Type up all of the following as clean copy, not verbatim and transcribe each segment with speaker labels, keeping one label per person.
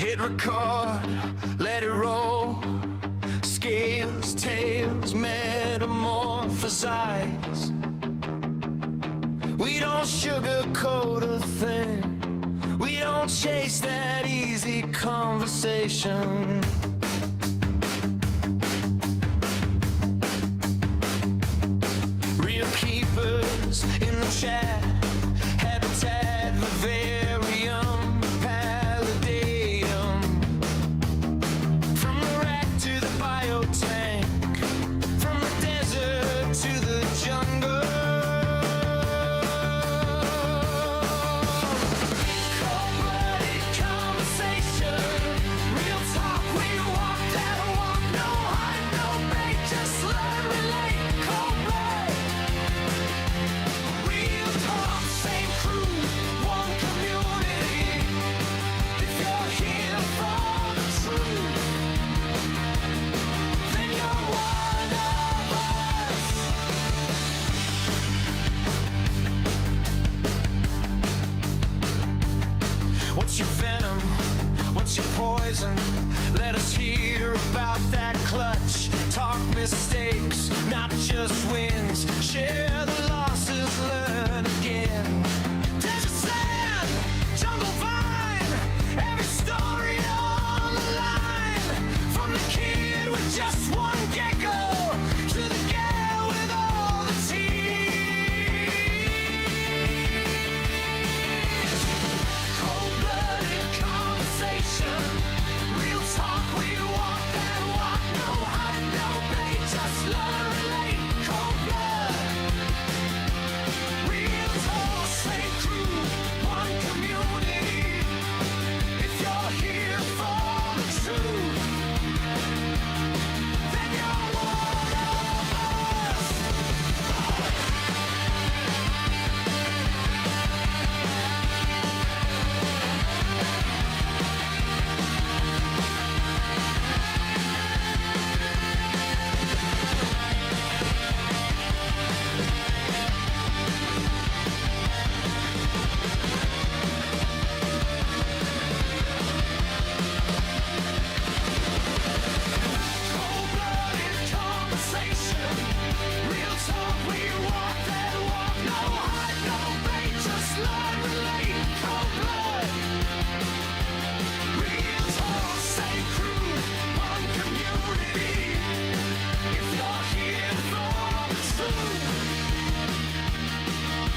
Speaker 1: Hit record, let it roll. Scales, tails, metamorphosize. We don't sugarcoat a thing. We don't chase that easy conversation. Real keepers in the chat. Habitat, vivarium, palladium. From the rack to the biotank. From the desert to the jungle. Cold-blooded conversation. Real talk, we walk that walk. No hype, no bait, just learn, relate. Cold blood. Real talk, same crew, one community. If you're here for the truth, then you're one of us. What's your venom? What's your poison? Let us hear about that clutch. Talk mistakes, not just wins. Share the losses, learn again. Desert sand, jungle vine. Every story on the line. From the kid with just one gecko to the gal with all the teeth. Cold-blooded conversation. Real talk, we walk that walk. No hype, no bait, just learn, relate. Cold blood. Real talk, same crew, one community. If you're here for the truth, then you're one of us. Cold-blooded conversation. Real talk, we walk that walk. No hype, no bait, just learn, relate. Cold blood. Real talk, same crew, one community. If you're here for the truth,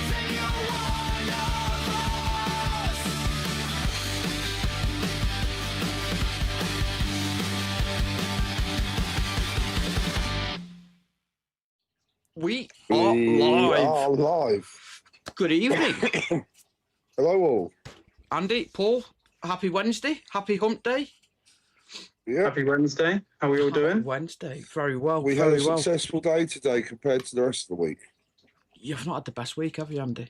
Speaker 1: then you're one of us.
Speaker 2: We are live.
Speaker 3: are live.
Speaker 2: Good evening,
Speaker 3: Hello all.
Speaker 2: Andy, Paul. Happy Wednesday. Happy Hump Day.
Speaker 3: Yeah,
Speaker 4: Happy Wednesday. How are we all
Speaker 2: Happy
Speaker 4: doing?
Speaker 2: Wednesday. Very well.
Speaker 3: we had
Speaker 2: very
Speaker 3: a
Speaker 2: well.
Speaker 3: successful day today compared to the rest of the week.
Speaker 2: You've not had the best week, have you, Andy?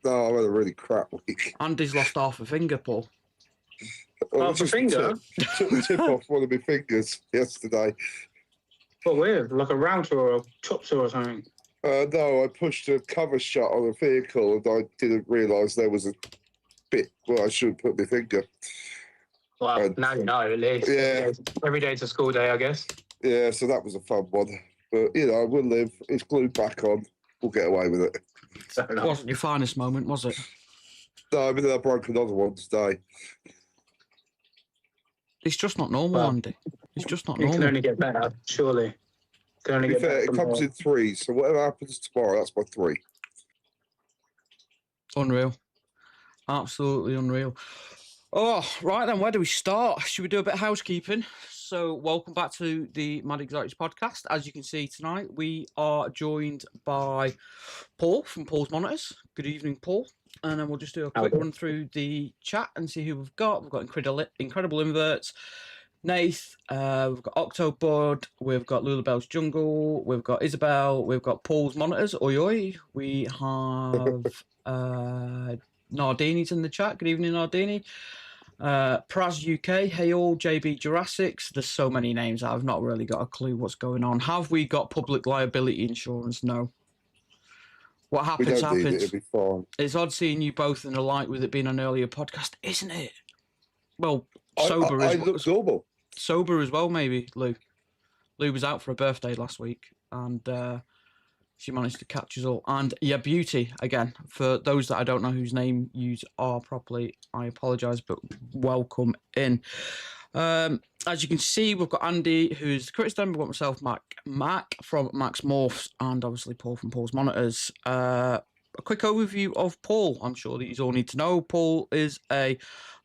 Speaker 3: No, I've had a really crap week.
Speaker 2: Andy's lost half a finger, Paul.
Speaker 3: Well,
Speaker 4: Half a
Speaker 3: just
Speaker 4: finger?
Speaker 3: Took the tip off one of my fingers yesterday.
Speaker 4: What weird? Like a router or a chop saw or something?
Speaker 3: No, I pushed a cover shut on a vehicle and I didn't realise there was a bit where I shouldn't put my finger.
Speaker 4: Well, now you know at least.
Speaker 3: Yeah.
Speaker 4: Every day's a school day, I guess.
Speaker 3: Yeah, so that was a fun one. But, you know, we'll live. It's glued back on. We'll get away with it.
Speaker 4: Fair enough.
Speaker 2: Wasn't your finest moment, was it?
Speaker 3: No, I mean, I broke another one today.
Speaker 2: It's just not normal,
Speaker 4: Well,
Speaker 2: Andy. It's just not
Speaker 4: It can
Speaker 2: normal.
Speaker 4: only get better, surely. Can only
Speaker 3: To be
Speaker 4: get
Speaker 3: fair,
Speaker 4: better.
Speaker 3: it
Speaker 4: from
Speaker 3: comes
Speaker 4: here.
Speaker 3: in threes, so whatever happens tomorrow, that's my 3.
Speaker 2: Unreal. Absolutely unreal. Oh, right then, where do we start? Should we do a bit of housekeeping? So, welcome back to the M.A.D Exotics Podcast. As you can see tonight, we are joined by Paul from Paul's Monitors. Good evening, Paul. And then we'll just do a quick run through the chat and see who we've got. We've got incredible inverts. Nath, we've got Octobud, we've got Lulabelle's Jungle, we've got Isabel, we've got Paul's Monitors, oi oi. We have Nardini's in the chat. Good evening, Nardini. Praz UK, hey all, JB Jurassics. There's so many names, I've not really got a clue what's going on. Have we got public liability insurance? No. What happens,
Speaker 3: We don't need it,
Speaker 2: happens.
Speaker 3: it'll be fine.
Speaker 2: It's odd seeing you both in the light with it being an earlier podcast, isn't it? Well, Sober
Speaker 3: I
Speaker 2: as
Speaker 3: look normal.
Speaker 2: sober as well, maybe, Lou. Lou was out for a birthday last week, and she managed to catch us all. And yeah, Beauty, again, for those that I don't know whose name you are properly, I apologise, but welcome in. As you can see, we've got Andy, who's the critic member, we've got myself, Mac from Max Morphs, and obviously Paul from Paul's Monitors. A quick overview of Paul, I'm sure that you all need to know. Paul is a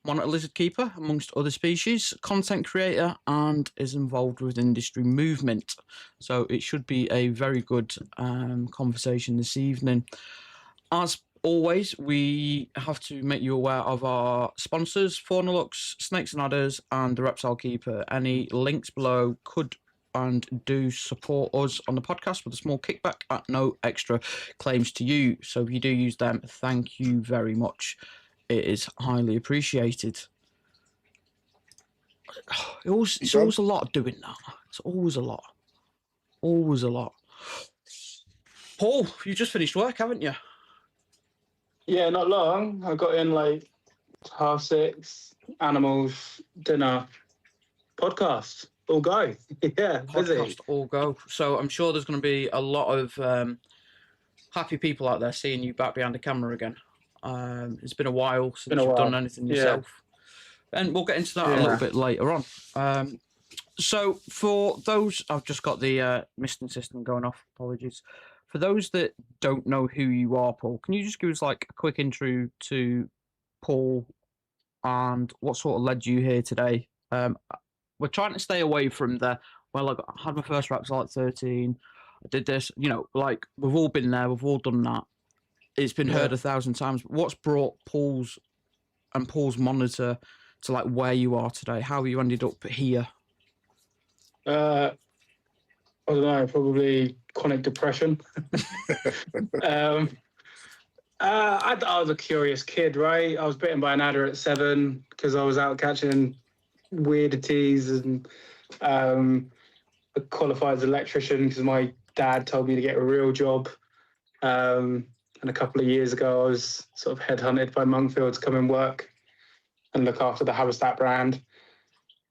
Speaker 2: monitor lizard keeper, amongst other species, content creator, and is involved with industry movement. So it should be a very good conversation this evening. As always, we have to make you aware of our sponsors, Faunalux, Snakes and Adders, and the Reptile Keeper. Any links below could and do support us on the podcast with a small kickback at no extra claims to you. So if you do use them, thank you very much. It is highly appreciated. It's always a lot doing that. It's always a lot. Always a lot. Paul, you just finished work, haven't you?
Speaker 4: Yeah, not long. I got in like 6:30, animals, dinner, podcast, all go. Yeah, busy.
Speaker 2: Podcast all go. So I'm sure there's going to be a lot of happy people out there seeing you back behind the camera again. It's been a while since you've done anything yourself. And we'll get into that a little bit later on. So for those, I've just got the misting system going off, apologies. For those that don't know who you are, Paul, can you just give us like a quick intro to Paul and what sort of led you here today? We're trying to stay away from I had my first reptile at 13. I did this, like we've all been there, we've all done that. It's been heard 1,000 times. But what's brought Paul's monitor to like where you are today? How you ended up here?
Speaker 4: I don't know, probably chronic depression. I was a curious kid, right? I was bitten by an adder at 7 because I was out catching weirdities, and I qualified as an electrician because my dad told me to get a real job. And a couple of years ago, I was sort of headhunted by Monkfield to come and work and look after the Habistat brand.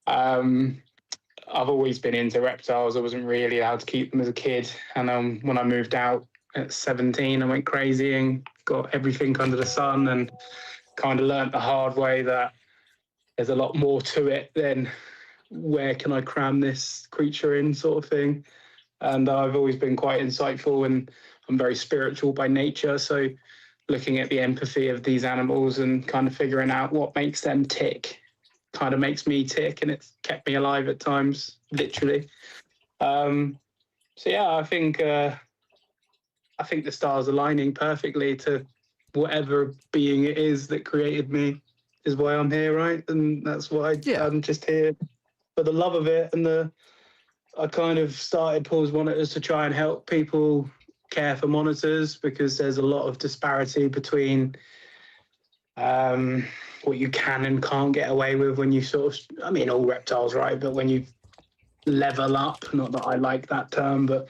Speaker 4: I've always been into reptiles. I wasn't really allowed to keep them as a kid. And when I moved out at 17, I went crazy and got everything under the sun and kind of learnt the hard way that there's a lot more to it than where can I cram this creature in sort of thing. And I've always been quite insightful, and I'm very spiritual by nature. So looking at the empathy of these animals and kind of figuring out what makes them tick kind of makes me tick, and it's kept me alive at times, literally. So yeah, I think the stars aligning perfectly to whatever being it is that created me is why I'm here, right? And that's why I'm just here for the love of it. And I kind of started Paul's Monitors to try and help people care for monitors, because there's a lot of disparity between what you can and can't get away with when you all reptiles, right? But when you level up, not that I like that term, but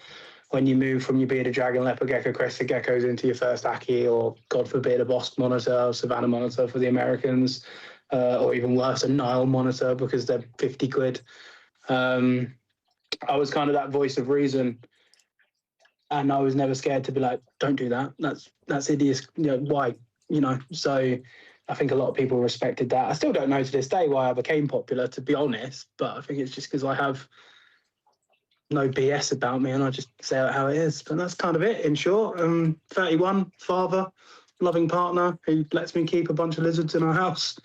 Speaker 4: when you move from your bearded dragon, leopard gecko, crested geckos into your first Aki, or God forbid a Bosque monitor, Savannah monitor for the Americans, or even worse, a Nile monitor because they're 50 quid. I was kind of that voice of reason, and I was never scared to be like, don't do that. That's hideous. Why? So I think a lot of people respected that. I still don't know to this day why I became popular, to be honest, but I think it's just because I have no BS about me and I just say it how it is. But that's kind of it in short. 31, father, loving partner who lets me keep a bunch of lizards in our house.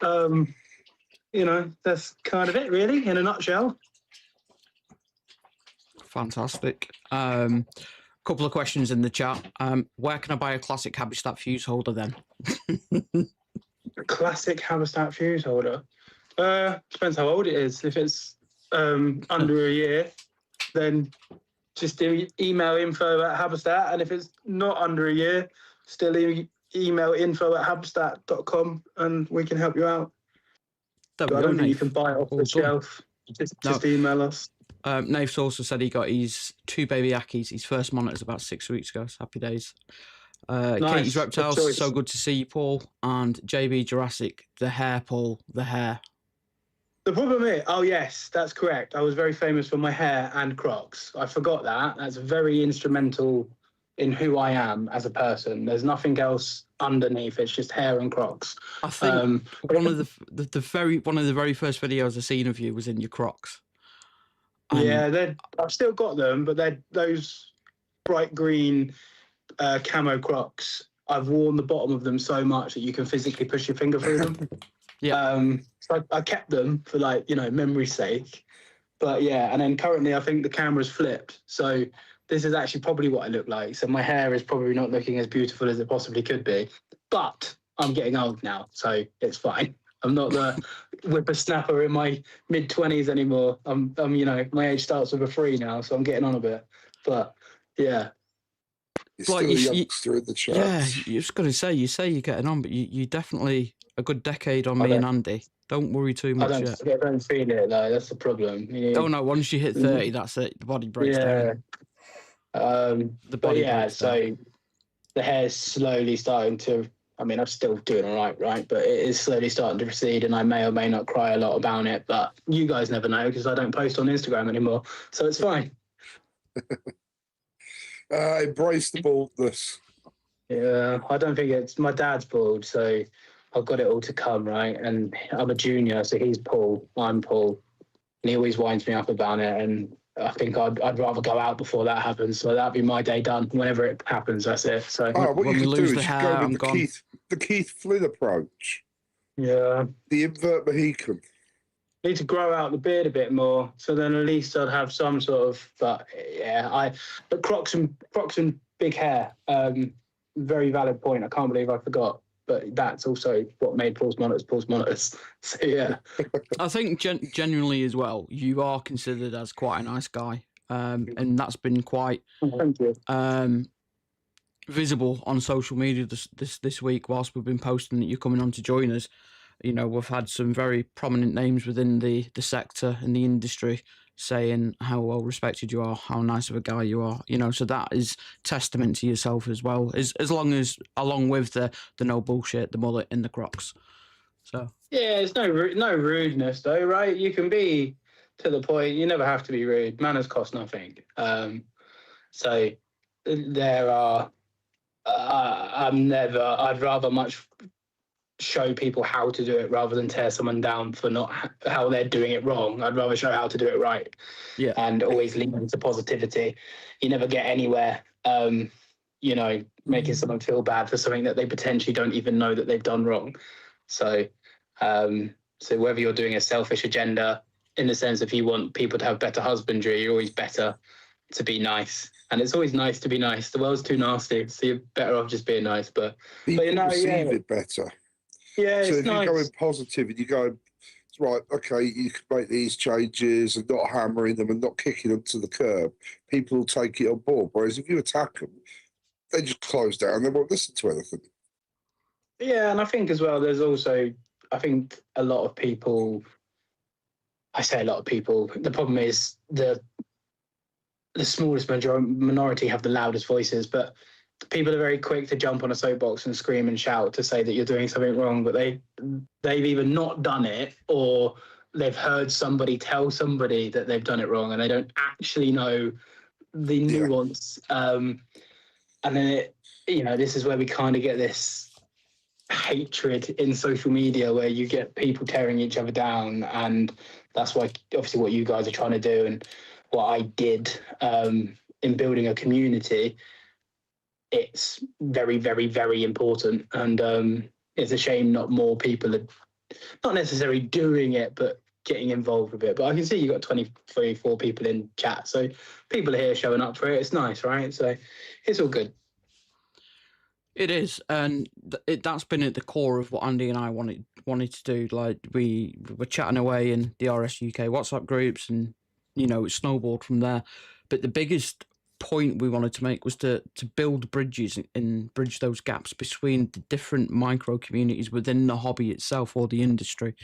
Speaker 4: That's kind of it really in a nutshell.
Speaker 2: Fantastic. Couple of questions in the chat. Where can I buy a classic Habistat fuse holder then?
Speaker 4: A classic Habistat fuse holder? Depends how old it is. If it's under a year, then just email info@Habistat. And if it's not under a year, still email info@habistat.com and we can help you out. I don't think you can buy it off the shelf. Just email us.
Speaker 2: Nave's also said he got his 2 baby Akis, his first monitors about 6 weeks ago. So happy days.
Speaker 4: Nice.
Speaker 2: Katie's Reptiles, so good to see you, Paul. And JB Jurassic, the hair, Paul, the hair.
Speaker 4: The problem is, oh yes, that's correct. I was very famous for my hair and Crocs. I forgot that. That's very instrumental in who I am as a person. There's nothing else underneath. It's just hair and Crocs.
Speaker 2: I think one of the very first videos I seen of you was in your Crocs.
Speaker 4: Yeah, I've still got them, but they're those bright green camo Crocs. I've worn the bottom of them so much that you can physically push your finger through them.
Speaker 2: Yeah.
Speaker 4: So I kept them for memory's sake. But yeah, and then currently I think the camera's flipped. So this is actually probably what I look like. So my hair is probably not looking as beautiful as it possibly could be. But I'm getting old now, so it's fine. I'm not the whippersnapper in my mid-20s anymore. I'm my age starts with a 3 now, so I'm getting on a bit. But yeah.
Speaker 3: You're still a youngster in the chat.
Speaker 2: Yeah, you're just going to say, you say you're getting on, but you definitely a good decade on me and Andy. Don't worry too much yet.
Speaker 4: I don't feel it, though. That's the problem.
Speaker 2: Oh, no, once you hit 30, that's it. The body breaks down.
Speaker 4: So the hair's slowly starting to... I mean, I'm still doing all right? But it is slowly starting to recede, and I may or may not cry a lot about it, but you guys never know because I don't post on Instagram anymore, so it's fine.
Speaker 3: Embrace the baldness.
Speaker 4: Yeah, I don't think it's... My dad's bald, so I've got it all to come, right? And I'm a junior, so he's Paul, I'm Paul, and he always winds me up about it, and I think I'd rather go out before that happens, so that'd be my day done. Whenever it happens, that's it. So
Speaker 3: what you could do is
Speaker 2: hair,
Speaker 3: go with the Keith Flynn approach.
Speaker 4: Yeah.
Speaker 3: The invert Mohican.
Speaker 4: Need to grow out the beard a bit more, so then at least I'd have some sort of. But Crocs and big hair. Very valid point. I can't believe I forgot. But that's also what made Paul's monitors. So yeah.
Speaker 2: I think genuinely as well, you are considered as quite a nice guy, and that's been quite visible on social media this week. Whilst we've been posting that you're coming on to join us, we've had some very prominent names within the sector and the industry saying how well respected you are, how nice of a guy you are, so that is testament to yourself as well, along with the no bullshit, the mullet and the Crocs. So
Speaker 4: yeah, it's no rudeness though, right? You can be to the point. You never have to be rude. Manners cost nothing. So there are. I'd rather much show people how to do it rather than tear someone down for not how they're doing it wrong. I'd rather show how to do it right. Yeah. And always lean into positivity. You never get anywhere, making someone feel bad for something that they potentially don't even know that they've done wrong. So whether you're doing a selfish agenda in the sense if you want people to have better husbandry, you're always better to be nice. And it's always nice to be nice. The world's too nasty, so you're better off just being nice. But
Speaker 3: people receive it better.
Speaker 4: Yeah,
Speaker 3: so
Speaker 4: it's
Speaker 3: if
Speaker 4: nice.
Speaker 3: you go in positive and you go, right, okay, you can make these changes and not hammering them and not kicking them to the curb, people will take it on board. Whereas if you attack them, they just close down. They won't listen to anything.
Speaker 4: Yeah, and I think as well, there's also, I think a lot of people, I say a lot of people, the problem is the smallest minority have the loudest voices, but people are very quick to jump on a soapbox and scream and shout to say that you're doing something wrong, but they've either not done it or they've heard somebody tell somebody that they've done it wrong and they don't actually know the nuance. And then this is where we kind of get this hatred in social media where you get people tearing each other down, and that's why obviously what you guys are trying to do and what I did in building a community. It's very, very, very important, and it's a shame not more people are not necessarily doing it, but getting involved with it. But I can see you got 24 people in chat, so people are here showing up for it. It's nice, right? So it's all good.
Speaker 2: It is, and that's been at the core of what Andy and I wanted to do. Like we were chatting away in the RS UK WhatsApp groups, and it snowballed from there. But the biggest point we wanted to make was to build bridges and bridge those gaps between the different micro communities within the hobby itself or the industry,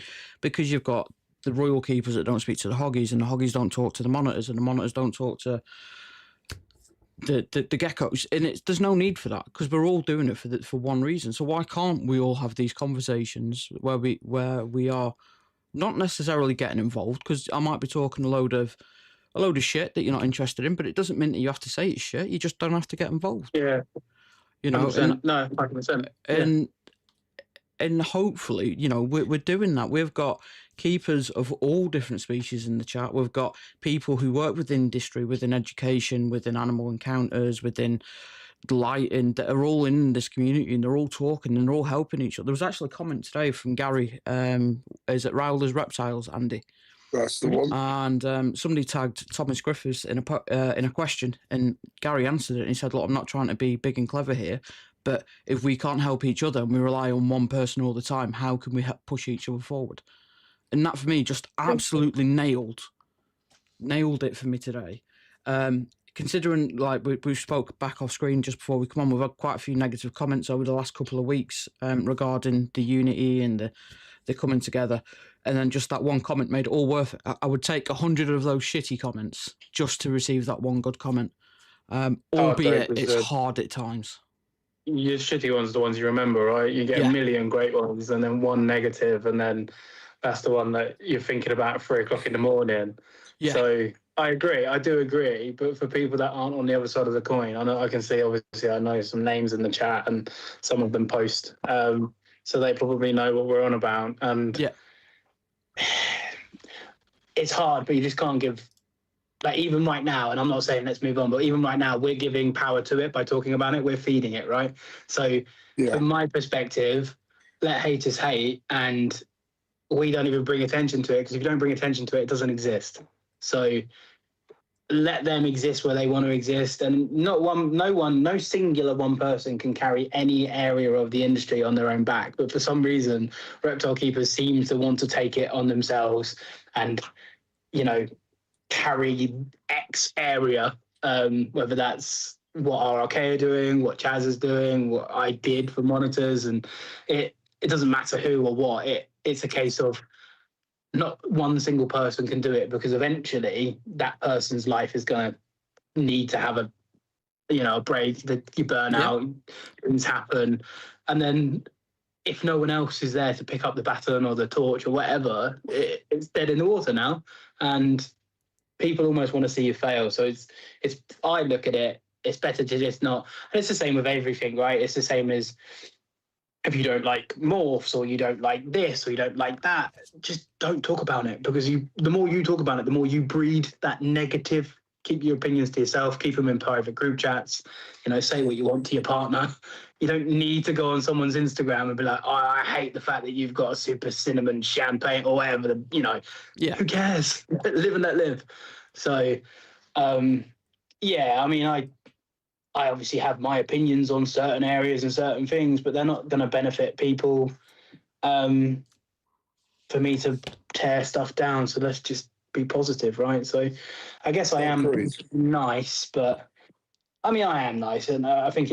Speaker 2: because you've got the royal keepers that don't speak to the hoggies, and the hoggies don't talk to the monitors, and the monitors don't talk to the geckos, and there's no need for that because we're all doing it for one reason. So why can't we all have these conversations where we are not necessarily getting involved, because I might be talking a load of shit that you're not interested in, but it doesn't mean that you have to say it's shit. You just don't have to get involved.
Speaker 4: Yeah.
Speaker 2: You know,
Speaker 4: 100%. No, 100%.
Speaker 2: and hopefully, you know, we're doing that. We've got keepers of all different species in the chat. We've got people who work within industry, within education, within animal encounters, within lighting, that are all in this community, and they're all talking and they're all helping each other. There was actually a comment today from Gary, is it Rowler's Reptiles, Andy?
Speaker 3: That's the one.
Speaker 2: And somebody tagged Thomas Griffiths in a question, and Gary answered it, and he said, look, I'm not trying to be big and clever here, but if we can't help each other and we rely on one person all the time, how can we push each other forward? And that for me just absolutely nailed it for me today. Considering, like we spoke back off screen just before we come on, we've had quite a few negative comments over the last couple of weeks regarding the unity and the coming together. And then just that one comment made it all worth it. I would take 100 of those shitty comments just to receive that one good comment. Albeit it's hard at times.
Speaker 4: Your shitty ones are the ones you remember, right? You get a million great ones and then one negative, and then that's the one that you're thinking about at 3 o'clock in the morning. Yeah. So I agree. I do agree. But for people that aren't on the other side of the coin, I can see, obviously, I know some names in the chat and some of them post. So they probably know what we're on about. And it's hard, but you just can't give, like, even right now, and I'm not saying let's move on, but even right now, we're giving power to it by talking about it. We're feeding it, right? So from my perspective, let haters hate, and we don't even bring attention to it, because if you don't bring attention to it, it doesn't exist. So let them exist where they want to exist, and no singular one person can carry any area of the industry on their own back. But for some reason, reptile keepers seem to want to take it on themselves and, you know, carry X area, whether that's what RRK are doing, what Chaz is doing, what I did for monitors, and it doesn't matter who or what. It's a case of not one single person can do it, because eventually that person's life is going to need to have a break, that you burn out, things happen. And then if no one else is there to pick up the baton or the torch or whatever, it's dead in the water now. And people almost want to see you fail. So it's I look at it, it's better to just not. And it's the same with everything, right? It's the same as if you don't like morphs, or you don't like this, or you don't like that, just don't talk about it, because the more you talk about it, the more you breed that negative. Keep your opinions to yourself, keep them in private group chats, say what you want to your partner. You don't need to go on someone's Instagram and be like, oh, I hate the fact that you've got a super cinnamon champagne or whatever, who cares? Live and let live. So, I obviously have my opinions on certain areas and certain things, but they're not going to benefit people for me to tear stuff down. So let's just be positive, right? So I guess I am nice, but I am nice. And I think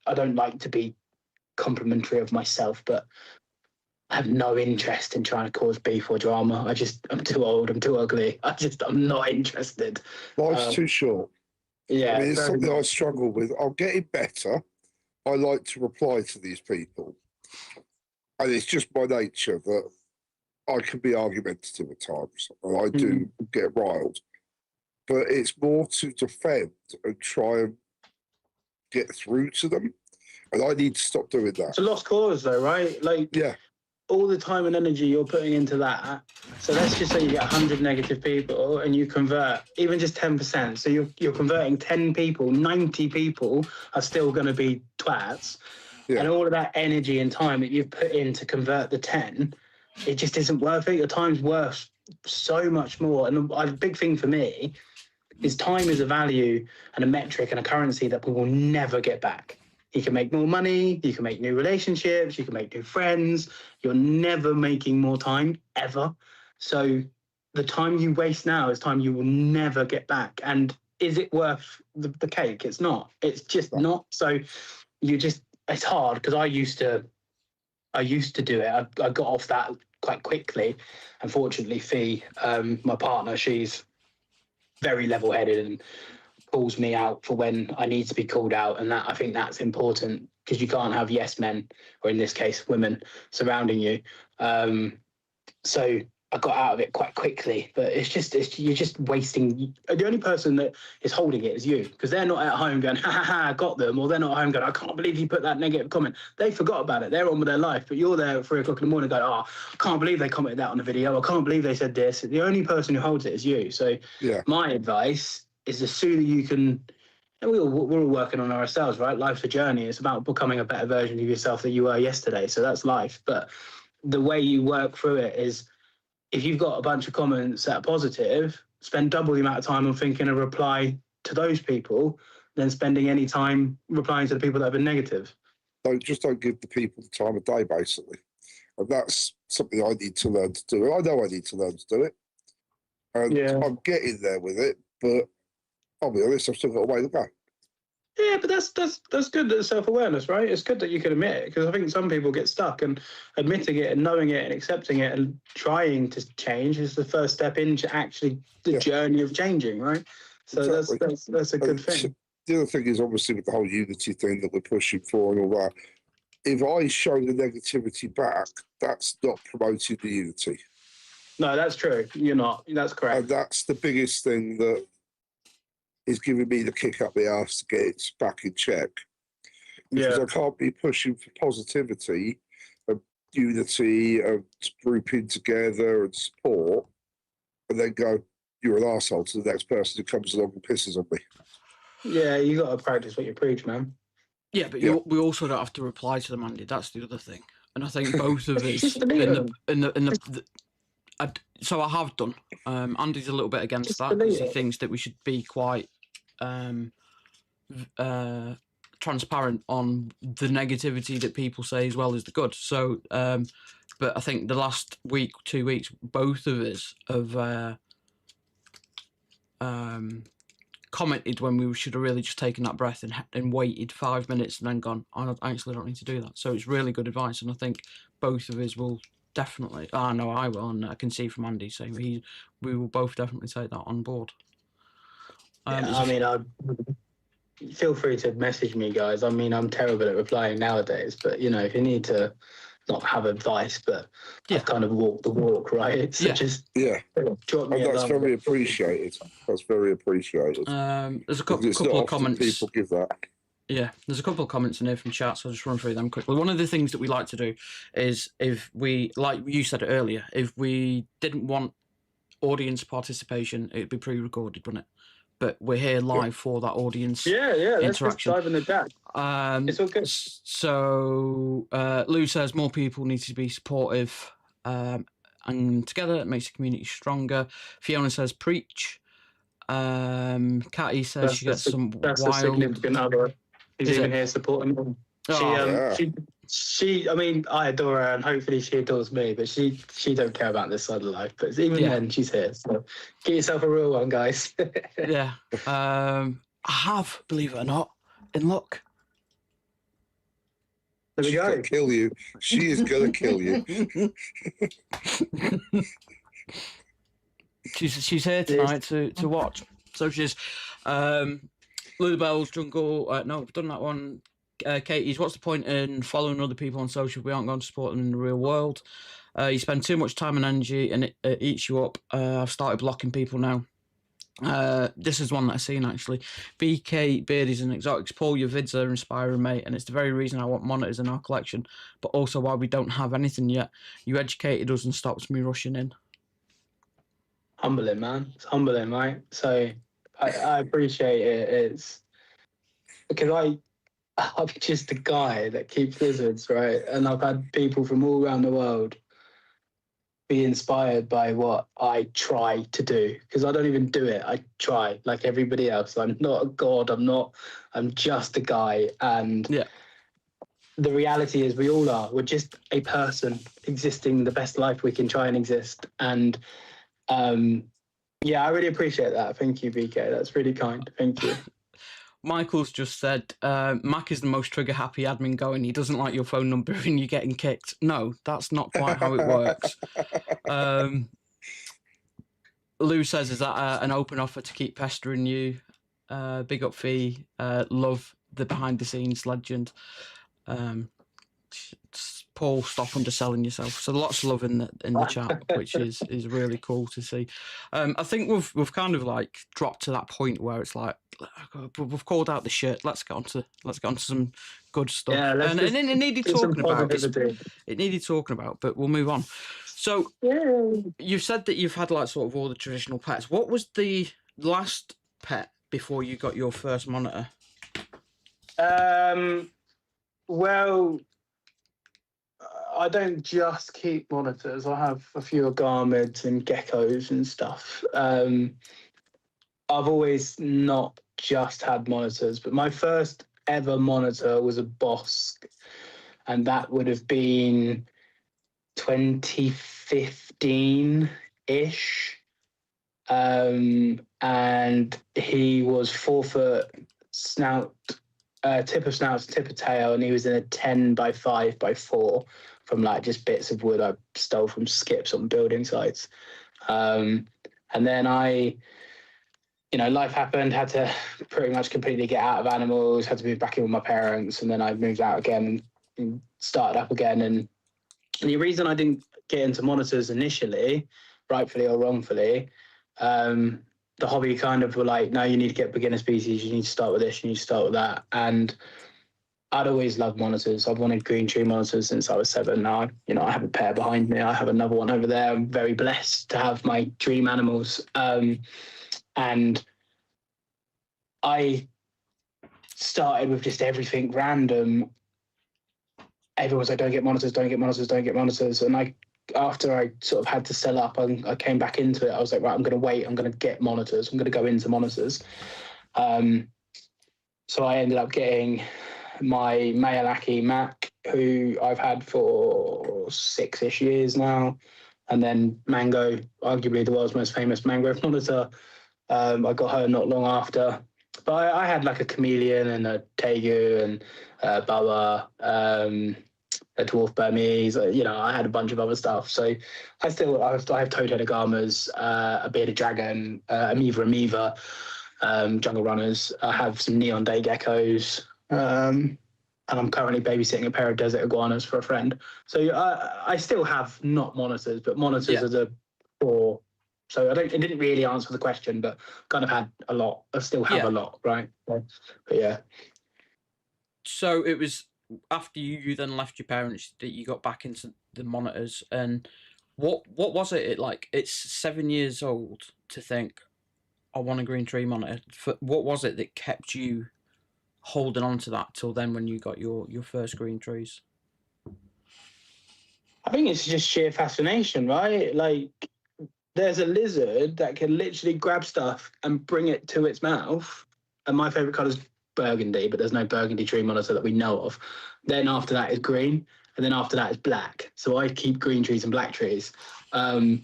Speaker 4: I don't like to be complimentary of myself, but I have no interest in trying to cause beef or drama. I'm too old, I'm too ugly. I'm not interested.
Speaker 3: Life's too short.
Speaker 4: Yeah,
Speaker 3: it's something I struggle with. I'm getting better. I like to reply to these people, and it's just my nature that I can be argumentative at times, and I do get riled. But it's more to defend and try and get through to them, and I need to stop doing that.
Speaker 4: It's a lost cause, though, right? All the time and energy you're putting into that. So let's just say you get 100 negative people and you convert even just 10%. So you're converting 10 people, 90 people are still going to be twats. Yeah. And all of that energy and time that you've put in to convert the 10, it just isn't worth it. Your time's worth so much more. And a big thing for me is time is a value and a metric and a currency that we will never get back. You can make more money, you can make new relationships, you can make new friends. You're never making more time, ever. So the time you waste now is time you will never get back. And is it worth the cake? It's not. It's just not. So it's hard, because I used to do it. I got off that quite quickly. Unfortunately, Fee, my partner, she's very level-headed and calls me out for when I need to be called out, and I think that's important, because you can't have yes men, or in this case women, surrounding you. So I got out of it quite quickly, but you're just wasting. The only person that is holding it is you, because they're not at home going, ha ha ha, I got them, or they're not at home going, I can't believe you put that negative comment. They forgot about it. They're on with their life, but you're there at 3 o'clock in the morning going, oh, I can't believe they commented that on the video. I can't believe they said this. The only person who holds it is you. So my advice is the sooner you can, and we're all working on ourselves, right? Life's a journey. It's about becoming a better version of yourself than you were yesterday. So that's life. But the way you work through it is, if you've got a bunch of comments that are positive, spend double the amount of time on thinking a reply to those people than spending any time replying to the people that have been negative.
Speaker 3: Don't give the people the time of day, basically. And that's something I need to learn to do. I know I need to learn to do it. And I'm getting there with it, but I'll be honest, I've still got a way to go.
Speaker 4: Yeah, but that's good, that self-awareness, right? It's good that you can admit it, because I think some people get stuck, and admitting it and knowing it and accepting it and trying to change is the first step into actually the journey of changing, right? So exactly. that's a good thing.
Speaker 3: The other thing is, obviously, with the whole unity thing that we're pushing for and all that, if I show the negativity back, that's not promoting the unity.
Speaker 4: No, that's true. You're not. That's correct.
Speaker 3: And that's the biggest thing that is giving me the kick up the arse to get it back in check. Because I can't be pushing for positivity and unity and grouping together and support, and then go, you're an arsehole to the next person who comes along and pisses on me.
Speaker 4: Yeah, you got to practice what you preach, man.
Speaker 2: Yeah, but we also don't have to reply to them, Andy. That's the other thing. And I think both of us so I have done. Andy's a little bit against that, because he thinks that we should be quite transparent on the negativity that people say as well as the good. So, but I think the last week, 2 weeks, both of us have commented when we should have really just taken that breath and waited 5 minutes and then gone, I actually don't need to do that. So it's really good advice, and I think both of us will definitely. I know I will, and I can see from Andy saying we will both definitely take that on board.
Speaker 4: Feel free to message me, guys. I mean, I'm terrible at replying nowadays, but if you need to not have advice, but I've kind of walked the walk, right? So just drop me.
Speaker 3: That's very appreciated. That's very appreciated.
Speaker 2: There's a couple of comments.
Speaker 3: People give that.
Speaker 2: Yeah, there's a couple of comments in here from chat, so I'll just run through them quickly. One of the things that we like to do is, if we, like you said earlier, if we didn't want audience participation, it'd be pre-recorded, wouldn't it? But we're here live for that audience interaction.
Speaker 4: Let's dive in the chat. It's all good.
Speaker 2: So Lou says more people need to be supportive, and together it makes the community stronger. Fiona says preach. Catty says she gets some
Speaker 4: that's
Speaker 2: wild.
Speaker 4: A significant other. He's even here supporting them. She, I mean, I adore her, and hopefully she adores me, but she don't care about this side of life. But even then, she's here. So get yourself a real one, guys.
Speaker 2: Yeah. I have, believe it or not, in luck.
Speaker 4: There we
Speaker 3: She's
Speaker 4: go.
Speaker 3: gonna kill you. She is gonna kill you.
Speaker 2: She's here tonight to watch. So she's Bluebell's Jungle. No, we've done that one. Katie's, what's the point in following other people on social if we aren't going to support them in the real world? You spend too much time and energy and it eats you up. I've started blocking people now. This is one that I've seen actually. BK Beardies and Exotics. Paul, your vids are inspiring, mate, and it's the very reason I want monitors in our collection, but also why we don't have anything yet. You educated us and stopped me rushing in.
Speaker 4: Humbling, man. It's humbling, right? So I appreciate it. It's because I'm just a guy that keeps lizards, right? And I've had people from all around the world be inspired by what I try to do, because I don't even do it. I try like everybody else. I'm not a god. I'm just a guy. And the reality is we all are. We're just a person existing the best life we can try and exist. And I really appreciate that. Thank you, BK. That's really kind. Thank you.
Speaker 2: Michael's just said, Mac is the most trigger-happy admin going. He doesn't like your phone number and you're getting kicked. No, that's not quite how it works. Lou says, is that an open offer to keep pestering you? Big up Fee. Love the behind-the-scenes legend. Paul, stop underselling yourself. So lots of love in the chat, which is really cool to see. I think we've kind of like dropped to that point where it's like we've called out the shit. Let's get onto some good stuff.
Speaker 4: Yeah,
Speaker 2: and it needed talking about. It needed talking about, but we'll move on. So you've said that you've had like sort of all the traditional pets. What was the last pet before you got your first monitor?
Speaker 4: Well, I don't just keep monitors. I have a few agamids and geckos and stuff. I've always not just had monitors, but my first ever monitor was a Bosque, and that would have been 2015-ish. And he was 4 foot snout, tip of snout to tip of tail, and he was in a 10x5x4 from like just bits of wood I stole from skips on building sites. And then life happened, had to pretty much completely get out of animals, had to move back in with my parents, and then I moved out again and started up again. And the reason I didn't get into monitors initially, rightfully or wrongfully, the hobby kind of were like, no, you need to get beginner species, you need to start with this, you need to start with that. And I'd always loved monitors. I've wanted green tree monitors since I was 7. Now, I have a pair behind me. I have another one over there. I'm very blessed to have my dream animals. And I started with just everything random. Everyone was like, don't get monitors, don't get monitors, don't get monitors. And after I sort of had to sell up, I came back into it. I was like, right, I'm going to wait. I'm going to get monitors. I'm going to go into monitors. So I ended up getting my male Aki Mac, who I've had for 6-ish years now. And then Mango, arguably the world's most famous mangrove monitor. I got her not long after. But I had like a chameleon and a tegu and a boa, a dwarf Burmese. I had a bunch of other stuff. So I have toad-head agamas, a bearded dragon, amoeba, jungle runners. I have some neon day geckos, and I'm currently babysitting a pair of desert iguanas for a friend. So I still have not monitors, but monitors are the core. So it didn't really answer the question, but kind of had a lot. I still have a lot, right? But yeah.
Speaker 2: So it was after you then left your parents that you got back into the monitors, and what was it like? It's 7 years old to think, I want a green tree monitor. What was it that kept you holding on to that till then when you got your first green trees?
Speaker 4: I think it's just sheer fascination, right? Like, there's a lizard that can literally grab stuff and bring it to its mouth. And my favourite colour is burgundy, but there's no burgundy tree monitor that we know of. Then after that is green, and then after that is black. So I keep green trees and black trees. So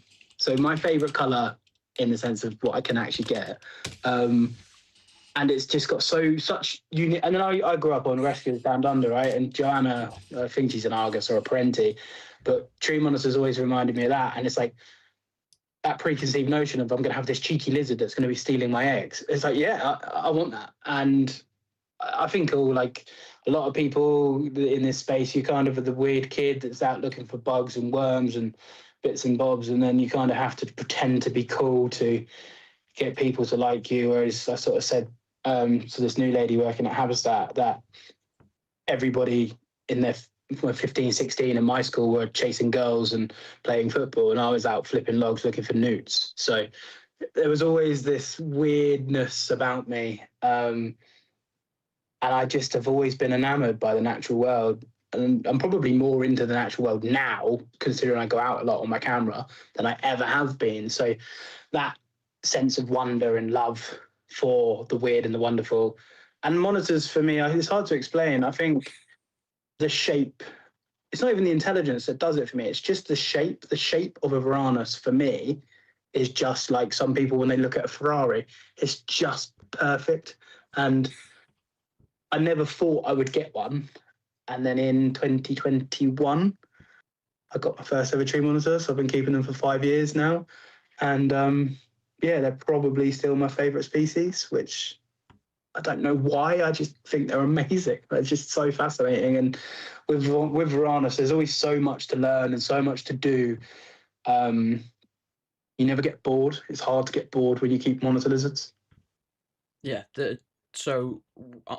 Speaker 4: my favourite colour in the sense of what I can actually get. And it's just got such unique. And then I grew up on rescues down under, right? And Joanna, I think she's an Argus or a Parenti, but tree monitors always reminded me of that. And it's like, that preconceived notion of I'm going to have this cheeky lizard that's going to be stealing my eggs. It's like, yeah, I want that. And I think a lot of people in this space, you kind of are the weird kid that's out looking for bugs and worms and bits and bobs. And then you kind of have to pretend to be cool to get people to like you. Whereas I sort of said to this new lady working at Habistat that everybody in their 15, 16 in my school were chasing girls and playing football, and I was out flipping logs looking for newts. So there was always this weirdness about me. And I just have always been enamored by the natural world. And I'm probably more into the natural world now, considering I go out a lot on my camera, than I ever have been. So that sense of wonder and love for the weird and the wonderful. And monitors for me, it's hard to explain. I think the shape, it's not even the intelligence that does it for me. It's just the shape. The shape of a Varanus for me is just like some people when they look at a Ferrari. It's just perfect. And I never thought I would get one. And then in 2021, I got my first ever tree monitor. So I've been keeping them for 5 years now. And they're probably still my favourite species, which I don't know why. I just think they're amazing. It's just so fascinating. And with Varanus, there's always so much to learn and so much to do. You never get bored. It's hard to get bored when you keep monitor lizards.
Speaker 2: Yeah. So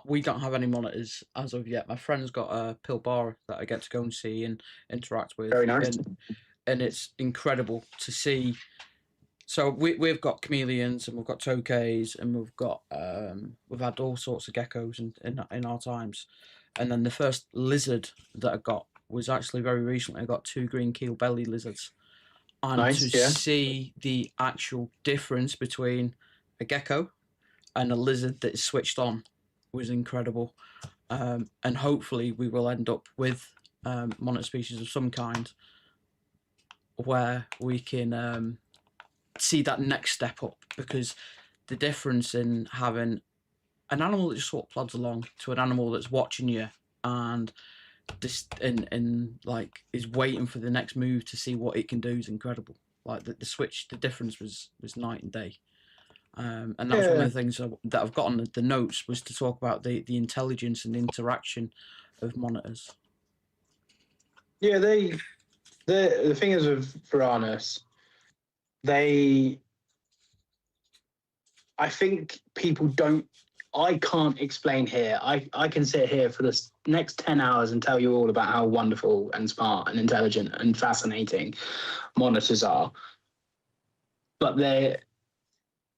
Speaker 2: we don't have any monitors as of yet. My friend's got a Pilbara that I get to go and see and interact with.
Speaker 4: Very nice.
Speaker 2: And it's incredible to see. So we've got chameleons and we've got tokays and we've had all sorts of geckos in our times. And then the first lizard that I got was actually very recently. I got 2 green keel belly lizards. And
Speaker 4: Nice,
Speaker 2: to
Speaker 4: yeah.
Speaker 2: see the actual difference between a gecko and a lizard that is switched on was incredible. And hopefully we will end up with monitor species of some kind where we can see that next step up, because the difference in having an animal that just sort of plods along to an animal that's watching you and like is waiting for the next move to see what it can do is incredible. Like the switch, the difference was night and day. And that was one of the things that I've got on the notes, was to talk about the intelligence and interaction of monitors.
Speaker 4: Yeah, the thing is with Varanus, I think people don't. I can't explain here. I can sit here for the next 10 hours and tell you all about how wonderful and smart and intelligent and fascinating monitors are. But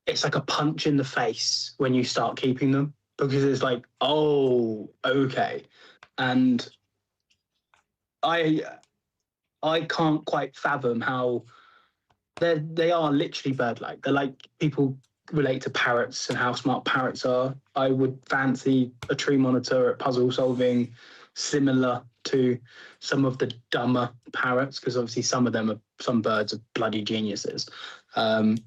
Speaker 4: it's like a punch in the face when you start keeping them, because it's like, oh, okay. And I can't quite fathom how they are literally bird-like. They're like, people relate to parrots and how smart parrots are. I would fancy a tree monitor at puzzle solving similar to some of the dumber parrots, because obviously some birds are bloody geniuses. I've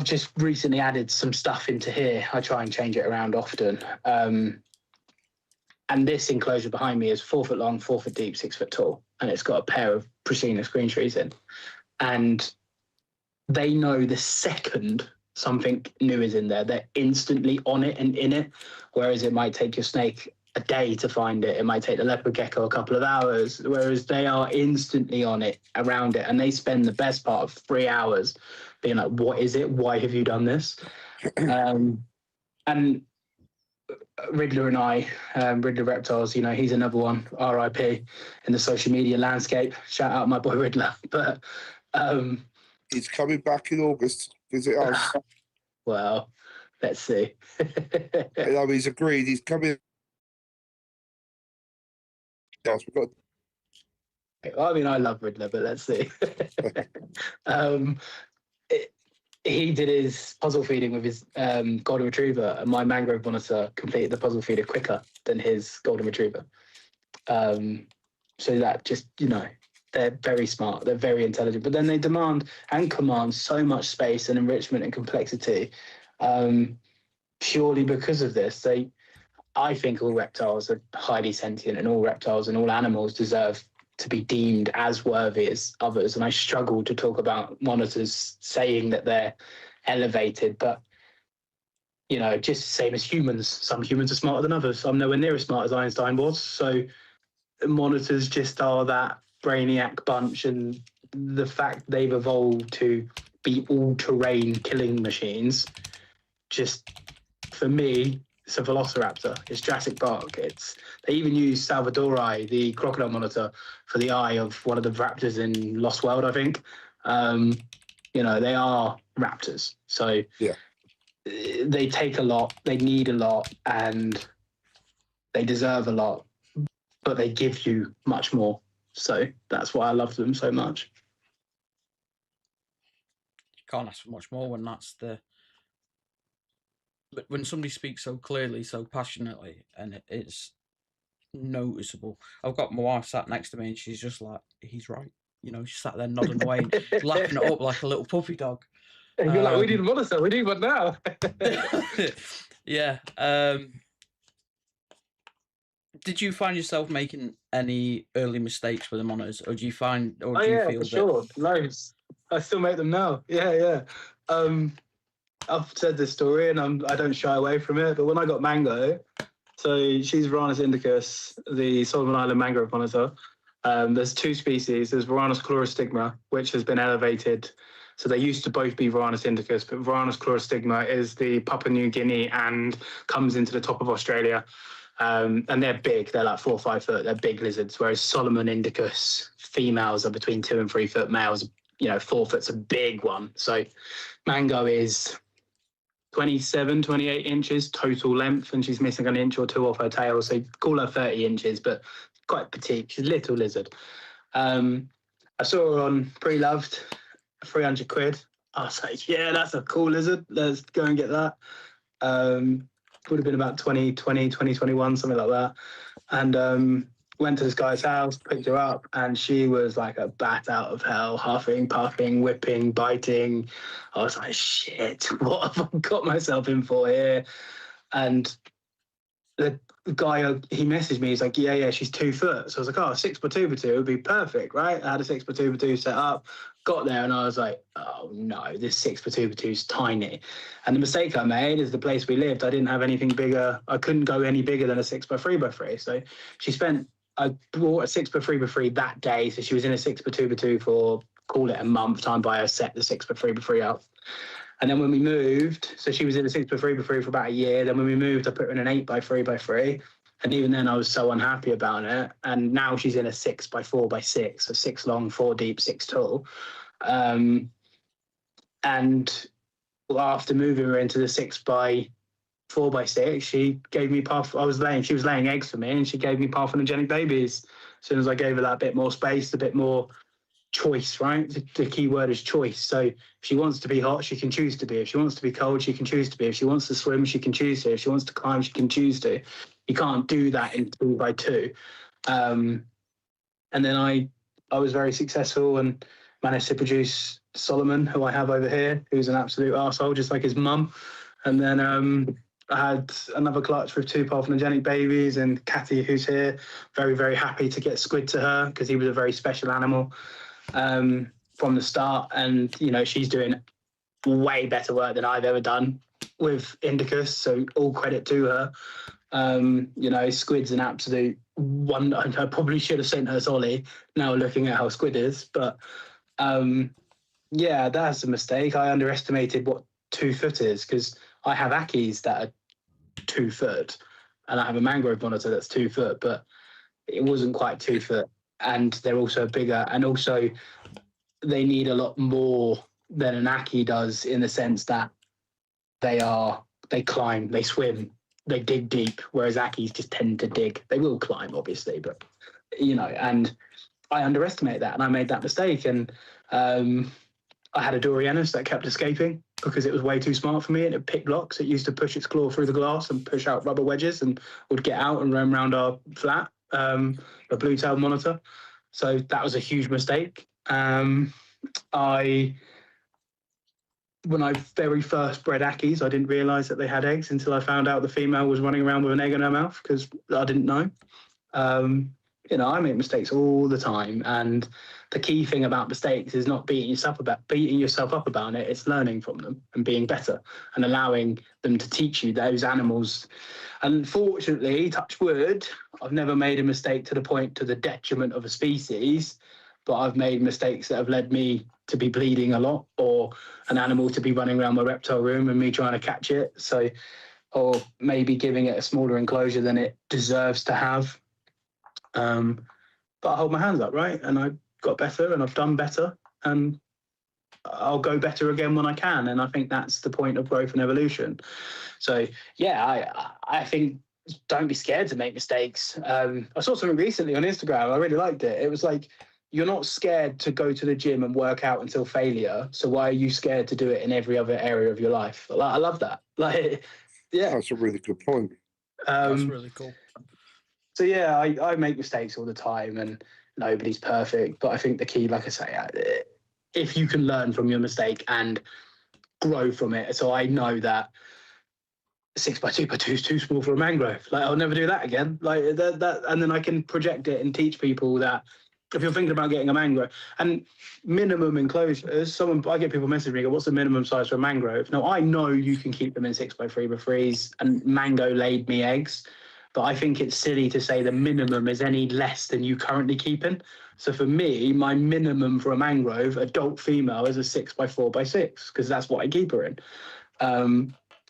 Speaker 4: just recently added some stuff into here. I try and change it around often. And this enclosure behind me is 4 foot long, 4 foot deep, 6 foot tall. And it's got a pair of Priscilla screen trees in. And they know the second something new is in there, they're instantly on it and in it. Whereas it might take your snake a day to find it. It might take the leopard gecko a couple of hours. Whereas they are instantly on it, around it. And they spend the best part of 3 hours being like, what is it? Why have you done this? And Riddler and I, Riddler Reptiles, he's another one, RIP, in the social media landscape. Shout out my boy Riddler. But
Speaker 3: he's coming back in August. Visit us.
Speaker 4: Well, let's see.
Speaker 3: He's agreed. He's coming. Yes, we've got.
Speaker 4: I mean, I love Riddler, but let's see. He did his puzzle feeding with his golden retriever, and my mangrove monitor completed the puzzle feeder quicker than his golden retriever. So that just, they're very smart, they're very intelligent, but then they demand and command so much space and enrichment and complexity purely because of this. I think all reptiles are highly sentient, and all reptiles and all animals deserve to be deemed as worthy as others. And I struggle to talk about monitors saying that they're elevated, but just same as humans. Some humans are smarter than others. I'm nowhere near as smart as Einstein was. So monitors just are that brainiac bunch, and the fact they've evolved to be all-terrain killing machines, just, for me, it's a velociraptor. It's Jurassic Park. They even use Salvadori, the crocodile monitor, for the eye of one of the raptors in Lost World, I think. They are raptors. So
Speaker 3: yeah,
Speaker 4: they take a lot, they need a lot, and they deserve a lot, but they give you much more. So that's why I love them so much.
Speaker 2: You can't ask for much more when that's But when somebody speaks so clearly, so passionately, and it's noticeable. I've got my wife sat next to me, and she's just like, he's right. She sat there nodding away and lapping it up like a little puppy dog.
Speaker 4: And you're like, we need a monitor. We need one now.
Speaker 2: Yeah. Did you find yourself making any early mistakes with the monitors, or do you feel
Speaker 4: for sure, loads. I still make them now. Yeah. I've said this story and I don't shy away from it, but when I got Mango, so she's Varanus indicus, the Solomon Island mangrove monitor. There's two species. There's Varanus chlorostigma, which has been elevated. So they used to both be Varanus indicus, but Varanus chlorostigma is the Papua New Guinea and comes into the top of Australia. And they're big. They're like 4 or 5 foot. They're big lizards. Whereas Solomon indicus females are between 2 and 3 foot. Males, 4 foot's a big one. So Mango is 27, 28 inches total length, and she's missing an inch or two off her tail. So call her 30 inches, but quite petite. She's a little lizard. I saw her on Pre-Loved, 300 quid. I was like, yeah, that's a cool lizard. Let's go and get that. Would have been about 2020, 2021, something like that. And went to this guy's house, picked her up, and she was like a bat out of hell, huffing, puffing, whipping, biting. I was like, shit, what have I got myself in for here? And the guy, he messaged me, he's like, yeah, she's 2 foot. So I was like, 6x2x2 would be perfect, right? I had a 6x2x2 set up, got there, and I was like, oh no, this 6x2x2 is tiny. And the mistake I made is the place we lived, I didn't have anything bigger. I couldn't go any bigger than a 6x3x3. So I bought a 6x3x3 that day. So she was in a 6x2x2 for, call it a month, time by her set the 6x3x3 up. And then when we moved, so she was in a 6x3x3 for about a year. Then when we moved, I put her in an 8x3x3. And even then I was so unhappy about it. And now she's in a 6x4x6, so 6 long, 4 deep, 6 tall. And after moving her into the 6x4x6, she gave me she was laying eggs for me, and she gave me parthenogenic babies. As soon as I gave her that bit more space, a bit more choice, right? The key word is choice. So if she wants to be hot, she can choose to be. If she wants to be cold, she can choose to be. If she wants to swim, she can choose to. If she wants to climb, she can choose to. You can't do that in 2x2. And then I was very successful and managed to produce Solomon, who I have over here, who's an absolute arsehole, just like his mum. And then I had another clutch with 2 parthenogenic babies, and Catty, who's here, very, very happy to get Squid to her because he was a very special animal from the start. And, she's doing way better work than I've ever done with Indicus, so all credit to her. Squid's an absolute wonder. I probably should have sent her Solly, now looking at how Squid is. But, that's a mistake. I underestimated what 2 foot is, because I have Ackies that are 2 foot, and I have a mangrove monitor that's 2 foot, but it wasn't quite 2 foot. And they're also bigger, and also they need a lot more than an Ackie does, in the sense that they climb, they swim, they dig deep, whereas Ackies just tend to dig. They will climb, obviously, but, and I underestimated that, and I made that mistake. And I had a Dorianus that kept escaping because it was way too smart for me, and it picked locks. It used to push its claw through the glass and push out rubber wedges, and would get out and roam around our flat, a blue-tailed monitor. So that was a huge mistake. When I very first bred Ackies, I didn't realise that they had eggs until I found out the female was running around with an egg in her mouth, because I didn't know. I make mistakes all the time, and the key thing about mistakes is not beating yourself up about it. It's learning from them and being better, and allowing them to teach you those animals. Unfortunately, touch wood, I've never made a mistake to the detriment of a species, but I've made mistakes that have led me to be bleeding a lot, or an animal to be running around my reptile room and me trying to catch it. So, or maybe giving it a smaller enclosure than it deserves to have. But I hold my hands up, right? And I got better, and I've done better, and I'll go better again when I can. And I think that's the point of growth and evolution. So I think don't be scared to make mistakes. I saw something recently on Instagram. I really liked it. It was like, you're not scared to go to the gym and work out until failure. So why are you scared to do it in every other area of your life? I love that.
Speaker 3: That's a really good point.
Speaker 2: That's really cool.
Speaker 4: So yeah, I make mistakes all the time, and nobody's perfect. But I think the key, like I say, if you can learn from your mistake and grow from it. So I know that 6x2x2 is too small for a mangrove. I'll never do that again. That, and then I can project it and teach people that if you're thinking about getting a mangrove, and minimum enclosures, I get people messaging me, go, what's the minimum size for a mangrove? Now, I know you can keep them in 6x3 befreeze, and Mango laid me eggs, but I think it's silly to say the minimum is any less than you currently keeping. So for me, my minimum for a mangrove, adult female, is a 6x4x6, because that's what I keep her in.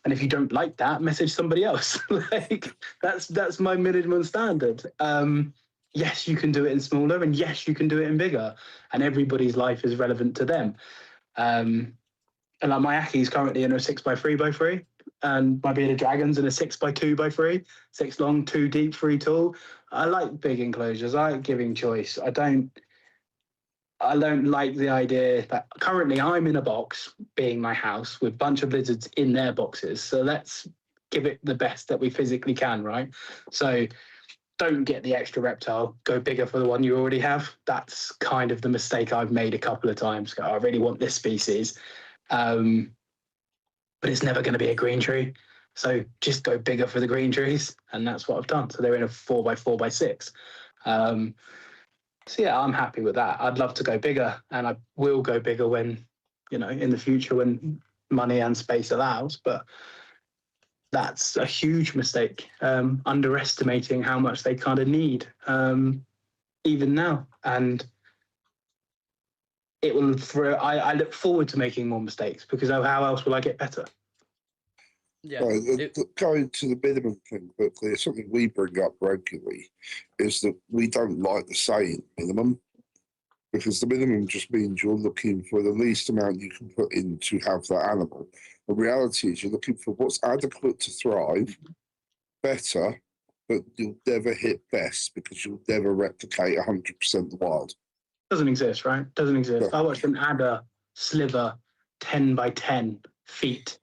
Speaker 4: And if you don't like that, message somebody else. Like that's my minimum standard. Yes, you can do it in smaller, and yes, you can do it in bigger, and everybody's life is relevant to them. And like my Aki's currently in a 6x3x3, and my bearded dragon's in a 6x2x3, 6 long, 2 deep, 3 tall. I like big enclosures. I like giving choice. I don't like the idea that currently I'm in a box, being my house, with a bunch of lizards in their boxes. So let's give it the best that we physically can, right? So don't get the extra reptile, go bigger for the one you already have. That's kind of the mistake I've made a couple of times. I really want this species, but it's never going to be a green tree. So just go bigger for the green trees. And that's what I've done. So they're in a 4x4x6. So yeah, I'm happy with that. I'd love to go bigger, and I will go bigger when, in the future, when money and space allows. But that's a huge mistake, underestimating how much they kind of need, even now. And it will. I look forward to making more mistakes, because how else will I get better?
Speaker 2: Yeah.
Speaker 3: Going to the minimum thing quickly, something we bring up regularly is that we don't like the saying minimum, because the minimum just means you're looking for the least amount you can put in to have that animal. The reality is you're looking for what's adequate to thrive, better, but you'll never hit best, because you'll never replicate 100% the wild.
Speaker 4: Doesn't exist, right? Doesn't exist. Yeah. I watched an adder sliver 10 by 10 feet.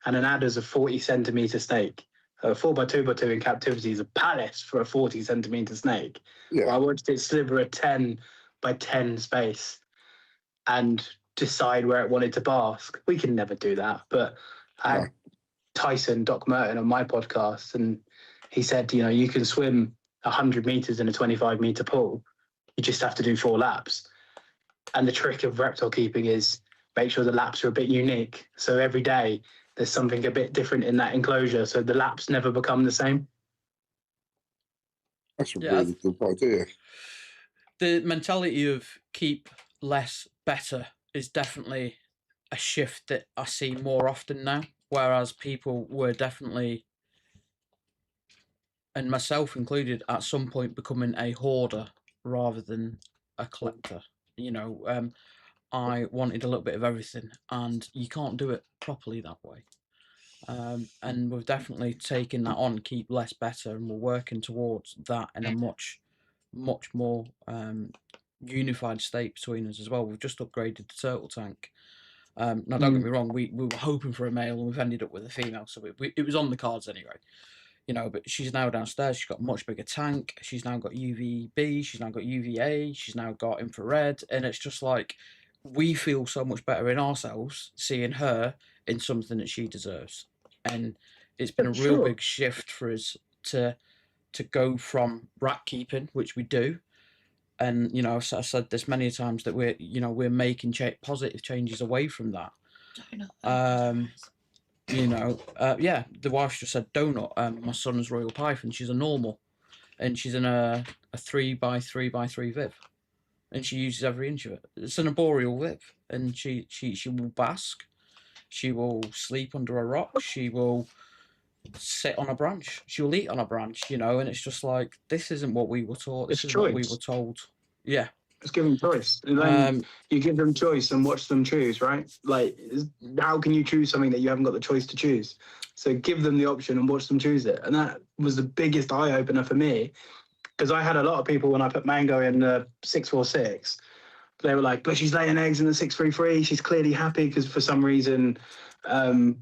Speaker 4: And an adder's a 40-centimeter snake. A 4x2x2 in captivity is a palace for a 40-centimeter snake. Yeah. I watched it sliver a 10 by 10 space and decide where it wanted to bask. We can never do that. But I had Tyson, Doc Merton, on my podcast, and he said, you can swim 100 meters in a 25-meter pool. You just have to do 4 laps. And the trick of reptile keeping is make sure the laps are a bit unique. So every day, there's something a bit different in that enclosure, so the laps never become the same.
Speaker 3: That's a really good idea.
Speaker 2: The mentality of keep less, better is definitely a shift that I see more often now, whereas people were definitely, and myself included, at some point becoming a hoarder rather than a collector. I wanted a little bit of everything, and you can't do it properly that way. And we've definitely taken that on, keep less, better, and we're working towards that in a much, much more unified state between us as well. We've just upgraded the turtle tank. Now, don't get me wrong, we were hoping for a male, and we've ended up with a female, so it was on the cards anyway. But she's now downstairs. She's got a much bigger tank. She's now got UVB. She's now got UVA. She's now got infrared, and it's just like, we feel so much better in ourselves seeing her in something that she deserves. And it's been a real big shift for us to go from rat keeping, which we do. And, I've said this many times, that we're making positive changes away from that. The wife just said donut. My son's Royal Python, she's a normal, and she's in a 3x3x3 viv. And she uses every inch of it. It's an arboreal viv, and she will bask. She will sleep under a rock. She will sit on a branch. She will eat on a branch. And it's just like, this isn't what we were taught. This is what we were told. Yeah,
Speaker 4: it's giving choice. You give them choice and watch them choose, right? Like, how can you choose something that you haven't got the choice to choose? So give them the option and watch them choose it. And that was the biggest eye opener for me. Because I had a lot of people, when I put Mango in the 646, they were like, but she's laying eggs in the 633. She's clearly happy, because for some reason,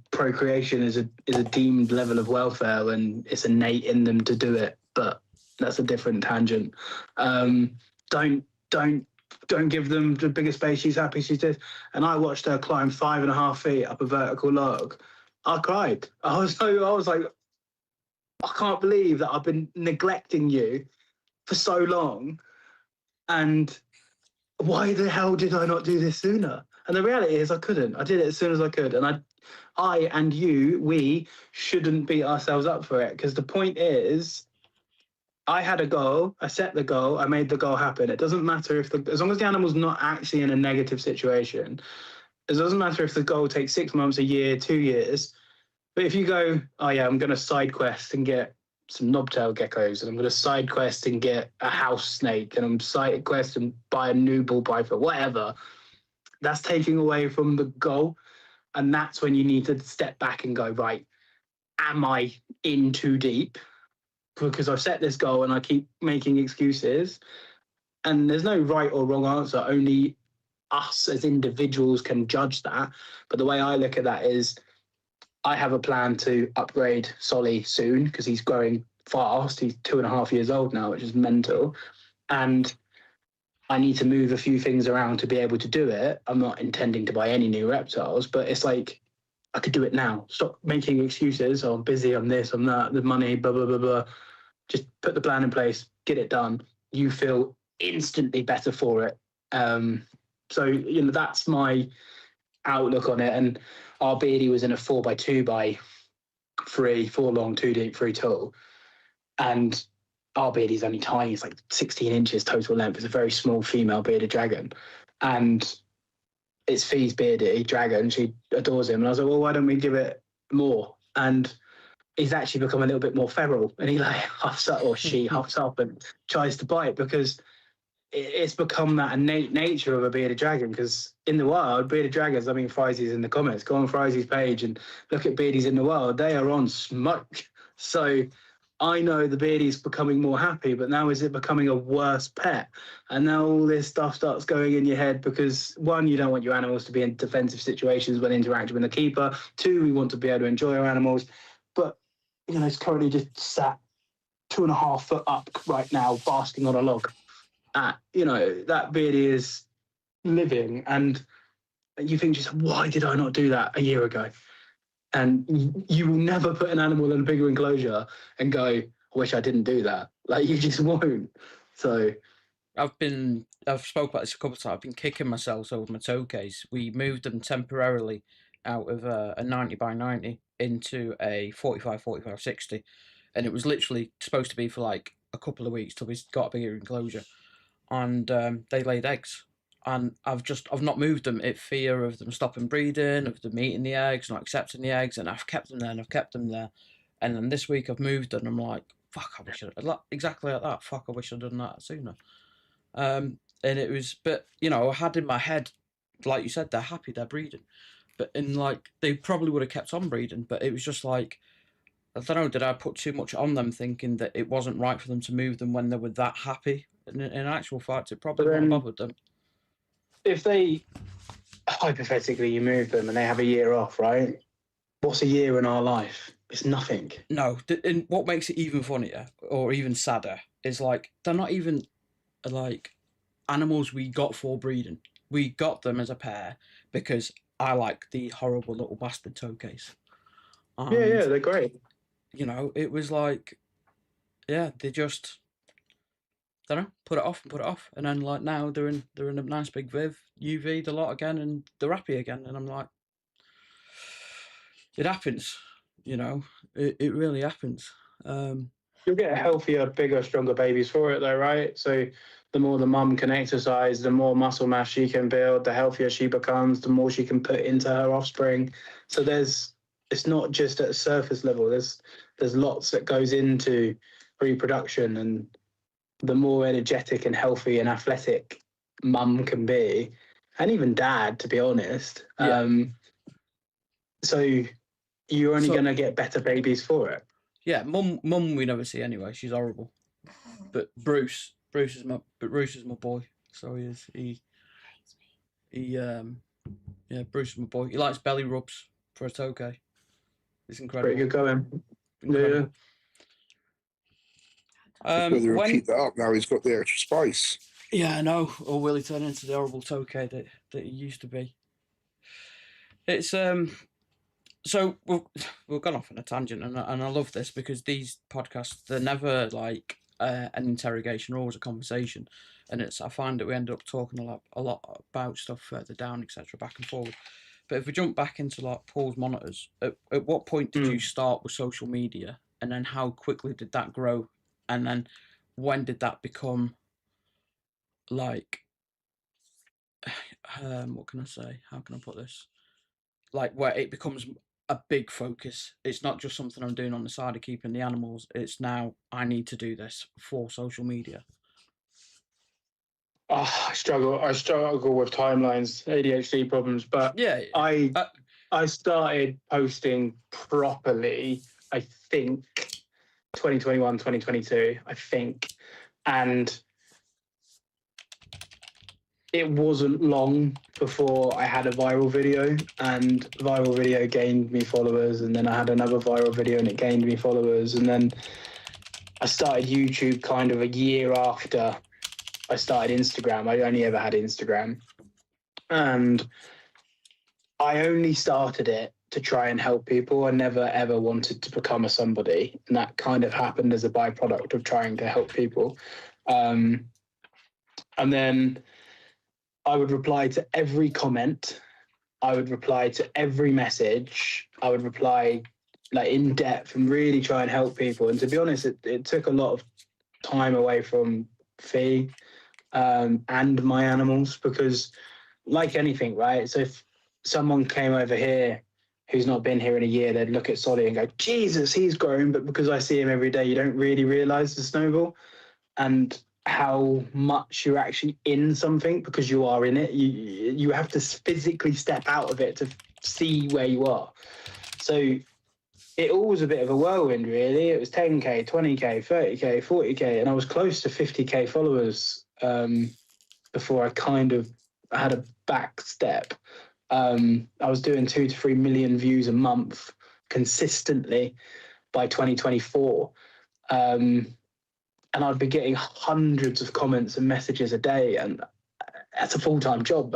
Speaker 4: procreation is a deemed level of welfare, and it's innate in them to do it. But that's a different tangent. Don't give them the bigger space. She's happy. She did. And I watched her climb 5.5 feet up a vertical log. I cried. I was like, I can't believe that I've been neglecting you for so long, And why the hell did I not do this sooner? And the reality is I couldn't. I did it as soon as I could. And I and you, we shouldn't beat ourselves up for it, because the point is, I had a goal, I set the goal, I made the goal happen. It doesn't matter as long as the animal's not actually in a negative situation, it doesn't matter if the goal takes 6 months, a year, 2 years. But if you go, oh yeah, I'm going to side quest and get some knobtail geckos, and I'm going to side quest and get a house snake, and I'm side quest and buy a new ball python, whatever, that's taking away from the goal. And that's when you need to step back and go, right, am I in too deep? Because I've set this goal and I keep making excuses. And there's no right or wrong answer. Only us as individuals can judge that. But the way I look at that is, I have a plan to upgrade Solly soon because he's growing fast. He's 2.5 years old now, which is mental. And I need to move a few things around to be able to do it. I'm not intending to buy any new reptiles, but it's like, I could do it now. Stop making excuses. Oh, I'm busy, I'm this, I'm that, the money, blah, blah, blah, blah. Just put the plan in place, get it done. You feel instantly better for it. So, that's my outlook on it. And our Beardy was in a 4x2x3, 4 long, 2 deep, 3 tall. And our Beardy's only tiny. It's like 16 inches total length. It's a very small female bearded dragon. And it's Fee's Beardy dragon. She adores him. And I was like, well, why don't we give it more? And he's actually become a little bit more feral. And he huffs up, or she huffs up and tries to bite, because it's become that innate nature of a bearded dragon. Because in the wild, bearded dragons, I mean, Frizzy's in the comments, go on Frizzy's page and look at beardies in the wild. They are on smoke. So I know the beardie's becoming more happy, but now is it becoming a worse pet? And now all this stuff starts going in your head because, one, you don't want your animals to be in defensive situations when interacting with the keeper. 2, we want to be able to enjoy our animals. But, it's currently just sat 2.5 foot up right now, basking on a log. That beardie is living, and you think, just why did I not do that a year ago? And you will never put an animal in a bigger enclosure and go, I wish I didn't do that. Like, you just won't. So
Speaker 2: I've spoke about this a couple of times. I've been kicking myself over my toe case. We moved them temporarily out of a 90x90 into a 45-60, and it was literally supposed to be for like a couple of weeks till we got a bigger enclosure, and they laid eggs. And I've not moved them in fear of them stopping breeding, of them eating the eggs, not accepting the eggs, and I've kept them there and I've kept them there. And then this week I've moved them and I'm like, fuck, I wish exactly like that. Fuck, I wish I'd done that sooner. And it was, but I had in my head, like you said, they're happy, they're breeding. But they probably would have kept on breeding, but it was just like, I don't know, did I put too much on them thinking that it wasn't right for them to move them when they were that happy? In actual fact, it probably wouldn't have bothered them.
Speaker 4: If they, hypothetically, you move them and they have a year off, right? What's a year in our life? It's nothing.
Speaker 2: No, and what makes it even funnier or even sadder is they're not even animals we got for breeding. We got them as a pair because I like the horrible little bastard toe case. And,
Speaker 4: yeah, they're great.
Speaker 2: It was they just, I don't know, put it off, and then now they're in a nice big Viv UV the lot again, and they're happy again, and I'm like, it happens, it really happens.
Speaker 4: You'll get healthier, bigger, stronger babies for it though, right? So the more the mum can exercise, the more muscle mass she can build, the healthier she becomes, the more she can put into her offspring. So it's not just at a surface level. There's lots that goes into reproduction, and the more energetic and healthy and athletic mum can be, and even dad, to be honest.
Speaker 2: Yeah.
Speaker 4: So you're only going to get better babies for it.
Speaker 2: Yeah, mum we never see anyway. She's horrible. But Bruce is my boy. So he is. Bruce is my boy. He likes belly rubs for a tokay. It's incredible.
Speaker 4: Pretty good going.
Speaker 2: Incredible.
Speaker 3: Yeah. Whether he'll keep that up now, he's got the extra space.
Speaker 2: Yeah, I know. Or will he turn into the horrible tokay that he used to be? It's So we've gone off on a tangent, and I love this because these podcasts, they're never an interrogation or always a conversation, and I find that we end up talking a lot about stuff further down, etc., back and forward. But if we jump back into like Paul's monitors, at what point did you start with social media, and then how quickly did that grow, and then when did that become like what can I say? How can I put this? Like where it becomes a big focus. It's not just something I'm doing on the side of keeping the animals. It's now I need to do this for social media.
Speaker 4: Oh, I struggle with timelines, ADHD problems, but
Speaker 2: Yeah,
Speaker 4: I started posting properly, I think 2021, 2022, I think. And it wasn't long before I had a viral video, and viral video gained me followers, and then I had another viral video and it gained me followers, and then I started YouTube kind of a year after I started Instagram. I only ever had Instagram, and I only started it to try and help people. I never ever wanted to become a somebody, and that kind of happened as a byproduct of trying to help people. And then I would reply to every comment. I would reply to every message. I would reply like in depth and really try and help people. And to be honest, it took a lot of time away from Fee and my animals, because like anything, right? So if someone came over here who's not been here in a year, they'd look at Solly and go, Jesus, he's grown. But because I see him every day, you don't really realize the snowball and how much you're actually in something, because you are in it. You have to physically step out of it to see where you are. So it all was a bit of a whirlwind, really. It was 10K, 20K, 30K, 40K, and I was close to 50K followers before I kind of had a back step. I was doing 2 to 3 million views a month consistently by 2024. And I'd be getting hundreds of comments and messages a day, and that's a full-time job.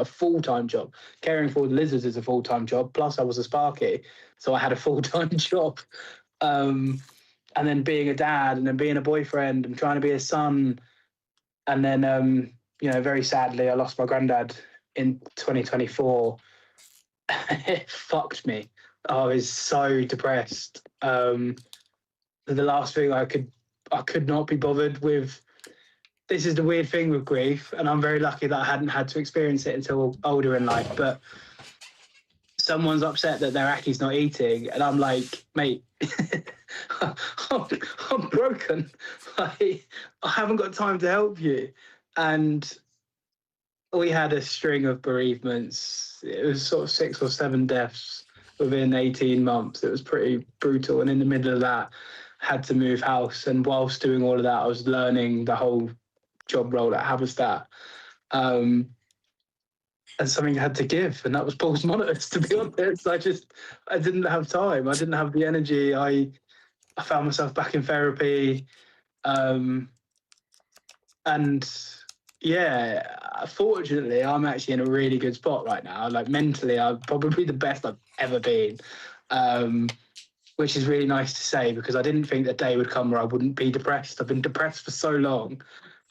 Speaker 4: Caring for the lizards is a full-time job, plus I was a Sparky, so I had a full-time job. And then being a dad, and then being a boyfriend, and trying to be a son. And then, very sadly, I lost my granddad in 2024. It fucked me. I was so depressed. The last thing I could not be bothered with. This is the weird thing with grief, and I'm very lucky that I hadn't had to experience it until older in life. But someone's upset that their Aki's not eating, and I'm like, mate, I'm broken. Like, I haven't got time to help you. And we had a string of bereavements. It was sort of 6 or 7 deaths within 18 months. It was pretty brutal. And in the middle of that, had to move house. And whilst doing all of that, I was learning the whole job role at Habistat. And something had to give, and that was Paul's monitors, to be honest. I didn't have time. I didn't have the energy. I found myself back in therapy. And yeah, fortunately, I'm actually in a really good spot right now. Like mentally, I'm probably the best I've ever been. Which is really nice to say, because I didn't think the day would come where I wouldn't be depressed. I've been depressed for so long.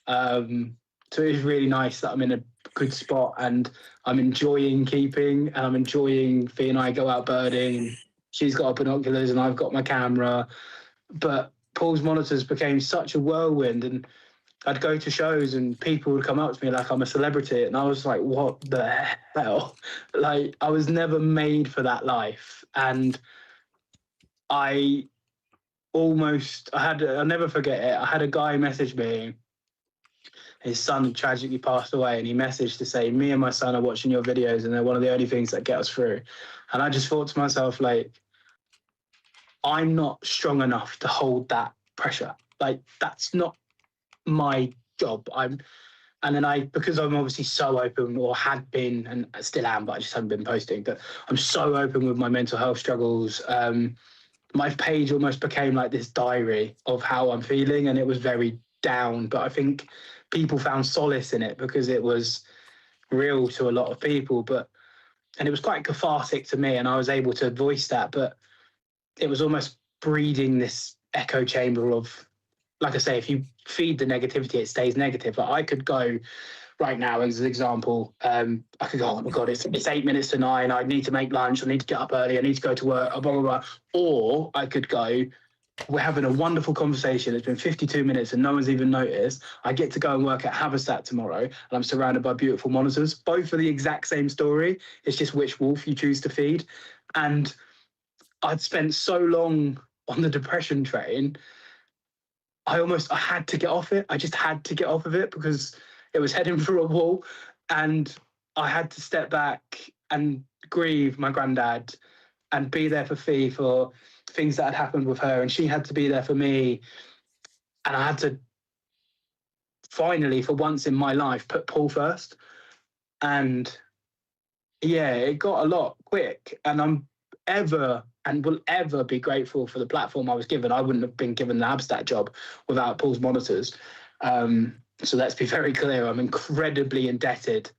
Speaker 4: So it is really nice that I'm in a good spot, and I'm enjoying keeping, and I'm enjoying Fee and I go out birding. She's got her binoculars and I've got my camera. But Paul's monitors became such a whirlwind, and I'd go to shows and people would come up to me like I'm a celebrity, and I was like, what the hell? Like, I was never made for that life. And I'll never forget it. I had a guy message me. His son tragically passed away, and he messaged to say, me and my son are watching your videos, and they're one of the only things that get us through. And I just thought to myself, like, I'm not strong enough to hold that pressure. Like, that's not my job. Because I'm obviously so open, or had been, and I still am, but I just haven't been posting, but I'm so open with my mental health struggles. My page almost became like this diary of how I'm feeling, and it was very down, but I think people found solace in it because it was real to a lot of people. And it was quite cathartic to me, and I was able to voice that, but it was almost breeding this echo chamber of like I say, if you feed the negativity, it stays negative. Like I could go right now, as an example, I could go, oh my God, it's 8 minutes to 9. I need to make lunch. I need to get up early. I need to go to work, blah, blah, blah. Or I could go, we're having a wonderful conversation. It's been 52 minutes and no one's even noticed. I get to go and work at Habistat tomorrow and I'm surrounded by beautiful monitors. Both are the exact same story. It's just which wolf you choose to feed. And I'd spent so long on the depression train, I had to get off it. I just had to get off of it because it was heading for a wall. And I had to step back and grieve my granddad and be there for Fee for things that had happened with her. And she had to be there for me. And I had to finally, for once in my life, put Paul first. And yeah, it got a lot quick. And I'm will ever be grateful for the platform I was given. I wouldn't have been given the Habistat job without Paul's monitors. So let's be very clear. I'm incredibly indebted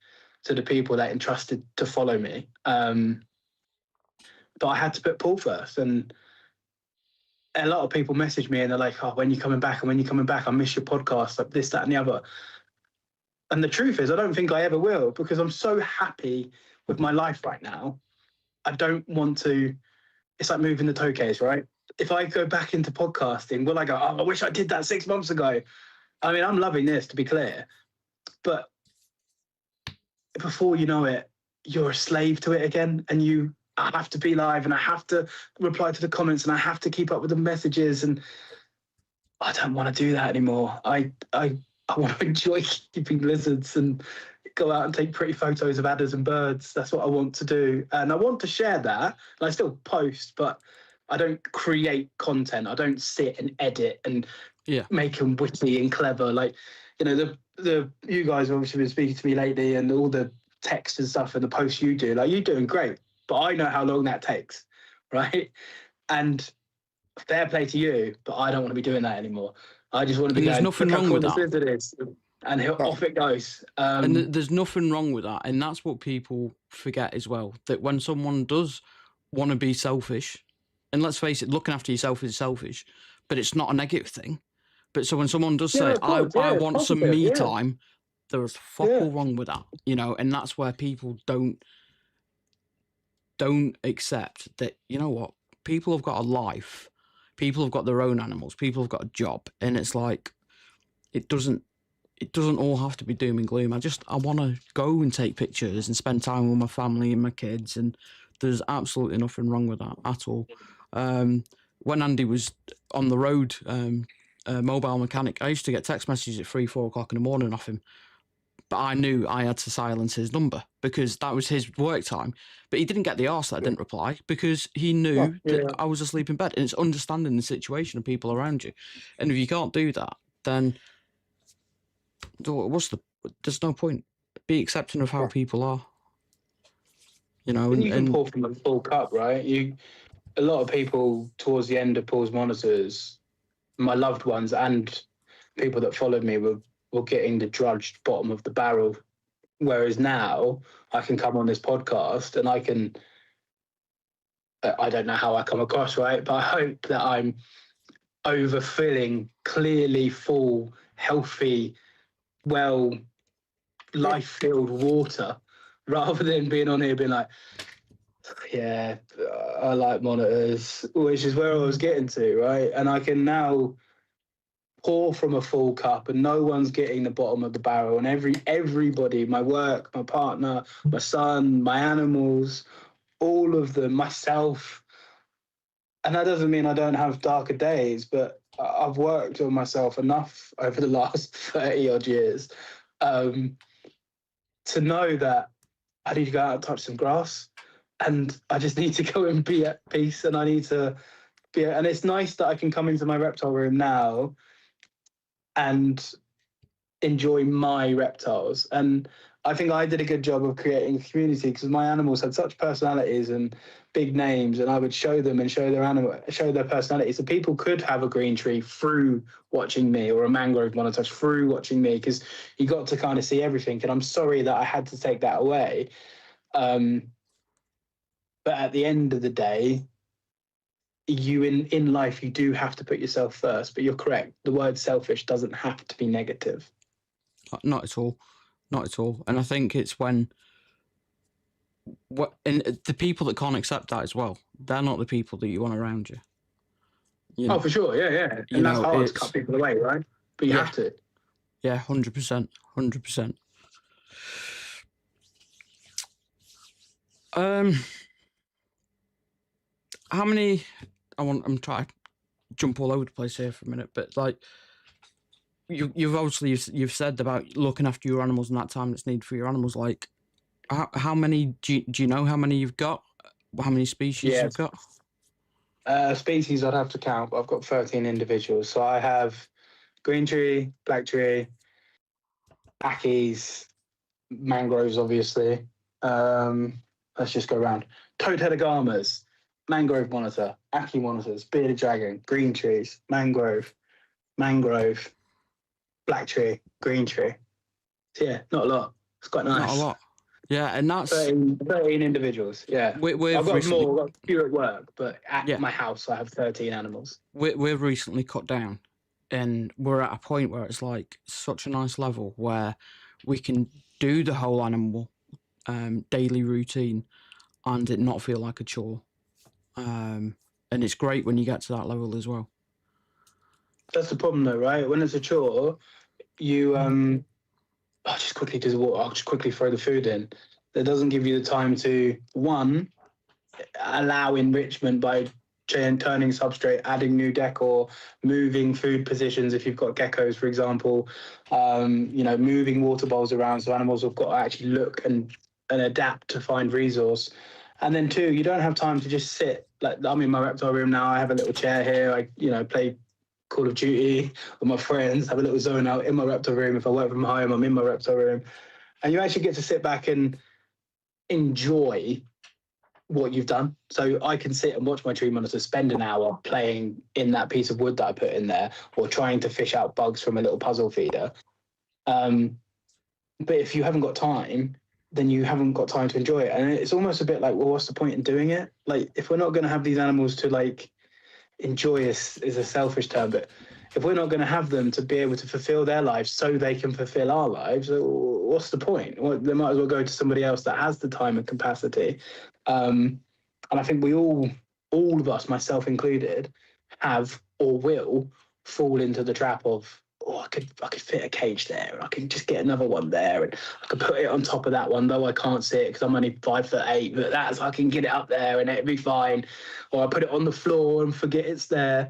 Speaker 4: to the people that entrusted to follow me. But I had to put Paul first. And a lot of people message me and they're like, oh, when are you coming back? And when are you coming back? I miss your podcast, like this, that, and the other. And the truth is, I don't think I ever will, because I'm so happy with my life right now. I don't want to, it's like moving the toe case, right? If I go back into podcasting, will I go, oh, I wish I did that 6 months ago? I mean, I'm loving this, to be clear. But before you know it, you're a slave to it again. And I have to be live and I have to reply to the comments and I have to keep up with the messages. And I don't want to do that anymore. I want to enjoy keeping lizards and go out and take pretty photos of adders and birds. That's what I want to do. And I want to share that. And I still post, but I don't create content. I don't sit and edit and make them witty and clever. Like, you know, you guys have obviously been speaking to me lately and all the text and stuff and the posts you do, like, you're doing great, but I know how long that takes, right? And fair play to you, but I don't want to be doing that anymore. I just want to be
Speaker 2: There's nothing wrong with that.
Speaker 4: And off it goes.
Speaker 2: And there's nothing wrong with that. And that's what people forget as well, that when someone does want to be selfish, and let's face it, looking after yourself is selfish, but it's not a negative thing. But so when someone does say, I want some me time, there's fuck all wrong with that, you know, and that's where people don't accept that, you know what, people have got a life, people have got their own animals, people have got a job, and it's like, it doesn't all have to be doom and gloom. I want to go and take pictures and spend time with my family and my kids, and there's absolutely nothing wrong with that at all. When Andy was on the road, mobile mechanic, I used to get text messages at 3-4 o'clock in the morning off him, but I knew I had to silence his number because that was his work time. But he didn't get the arse that I didn't reply because he knew that I was asleep in bed. And it's understanding the situation of people around you. And if you can't do that, then there's no point. Be accepting of how people are. You know,
Speaker 4: and you can pour from a full cup, right? A lot of people towards the end of Paul's monitors, my loved ones and people that followed me were getting the drudged bottom of the barrel. Whereas now I can come on this podcast and I don't know how I come across, right? But I hope that I'm overfilling clearly full, healthy, well, life-filled water, rather than being on here being like, yeah, I like monitors, which is where I was getting to, right? And I can now pour from a full cup and no one's getting the bottom of the barrel, and everybody, my work, my partner, my son, my animals, all of them, myself. And that doesn't mean I don't have darker days, but I've worked on myself enough over the last 30 odd years to know that I need to go out and touch some grass, and I just need to go and be at peace, and I need to be, and it's nice that I can come into my reptile room now and enjoy my reptiles. And I think I did a good job of creating a community because my animals had such personalities and big names, and I would show them and show their personalities. So people could have a green tree through watching me, or a mangrove monitor through watching me, because you got to kind of see everything. And I'm sorry that I had to take that away. But at the end of the day, you in life, you do have to put yourself first. But you're correct. The word selfish doesn't have to be negative.
Speaker 2: Not at all. Not at all. And I think it's and the people that can't accept that as well, they're not the people that you want around you. You know,
Speaker 4: Oh, for sure. Yeah. And that's hard to cut people away, right? But you have to.
Speaker 2: Yeah, 100%. 100%. How many? I'm trying to jump all over the place here for a minute, but like you've obviously said about looking after your animals and that time that's needed for your animals. Like, how many do you know? How many you've got? How many species you've got?
Speaker 4: Species I'd have to count, but I've got 13 individuals. So I have green tree, black tree, ackies, mangroves, obviously. Let's just go around. Toad-headed agamas, mangrove monitor, ackie monitors, bearded dragon, green trees, mangrove, black tree, green tree. So yeah, not a lot. It's quite nice.
Speaker 2: Not a lot. Yeah, and that's
Speaker 4: 13 individuals. Yeah, I've got more. I've got a few at work, but at my house I have 13 animals.
Speaker 2: We've recently cut down, and we're at a point where it's like such a nice level where we can do the whole animal daily routine and it not feel like a chore. And it's great when you get to that level as well.
Speaker 4: That's the problem, though, right? When it's a chore, you I'll just quickly do the water. I'll just quickly throw the food in. That doesn't give you the time to, one, allow enrichment by turning substrate, adding new decor, moving food positions if you've got geckos, for example, moving water bowls around so animals have got to actually look and adapt to find resource. And then two, you don't have time to just sit. Like, I'm in my reptile room now. I have a little chair here. I play Call of Duty with my friends, have a little zone out in my reptile room. If I work from home, I'm in my reptile room. And you actually get to sit back and enjoy what you've done. So I can sit and watch my tree monitor, spend an hour playing in that piece of wood that I put in there, or trying to fish out bugs from a little puzzle feeder. But if you haven't got time, then you haven't got time to enjoy it. And it's almost a bit like, well, what's the point in doing it? Like, if we're not going to have these animals to like enjoy is a selfish term, but if we're not going to have them to be able to fulfill their lives so they can fulfill our lives, what's the point? Well, they might as well go to somebody else that has the time and capacity. And I think we all of us, myself included, have or will fall into the trap of, I could fit a cage there, and I can just get another one there, and I could put it on top of that one, though I can't see it because I'm only 5'8", but that's, I can get it up there and it'd be fine. Or I put it on the floor and forget it's there.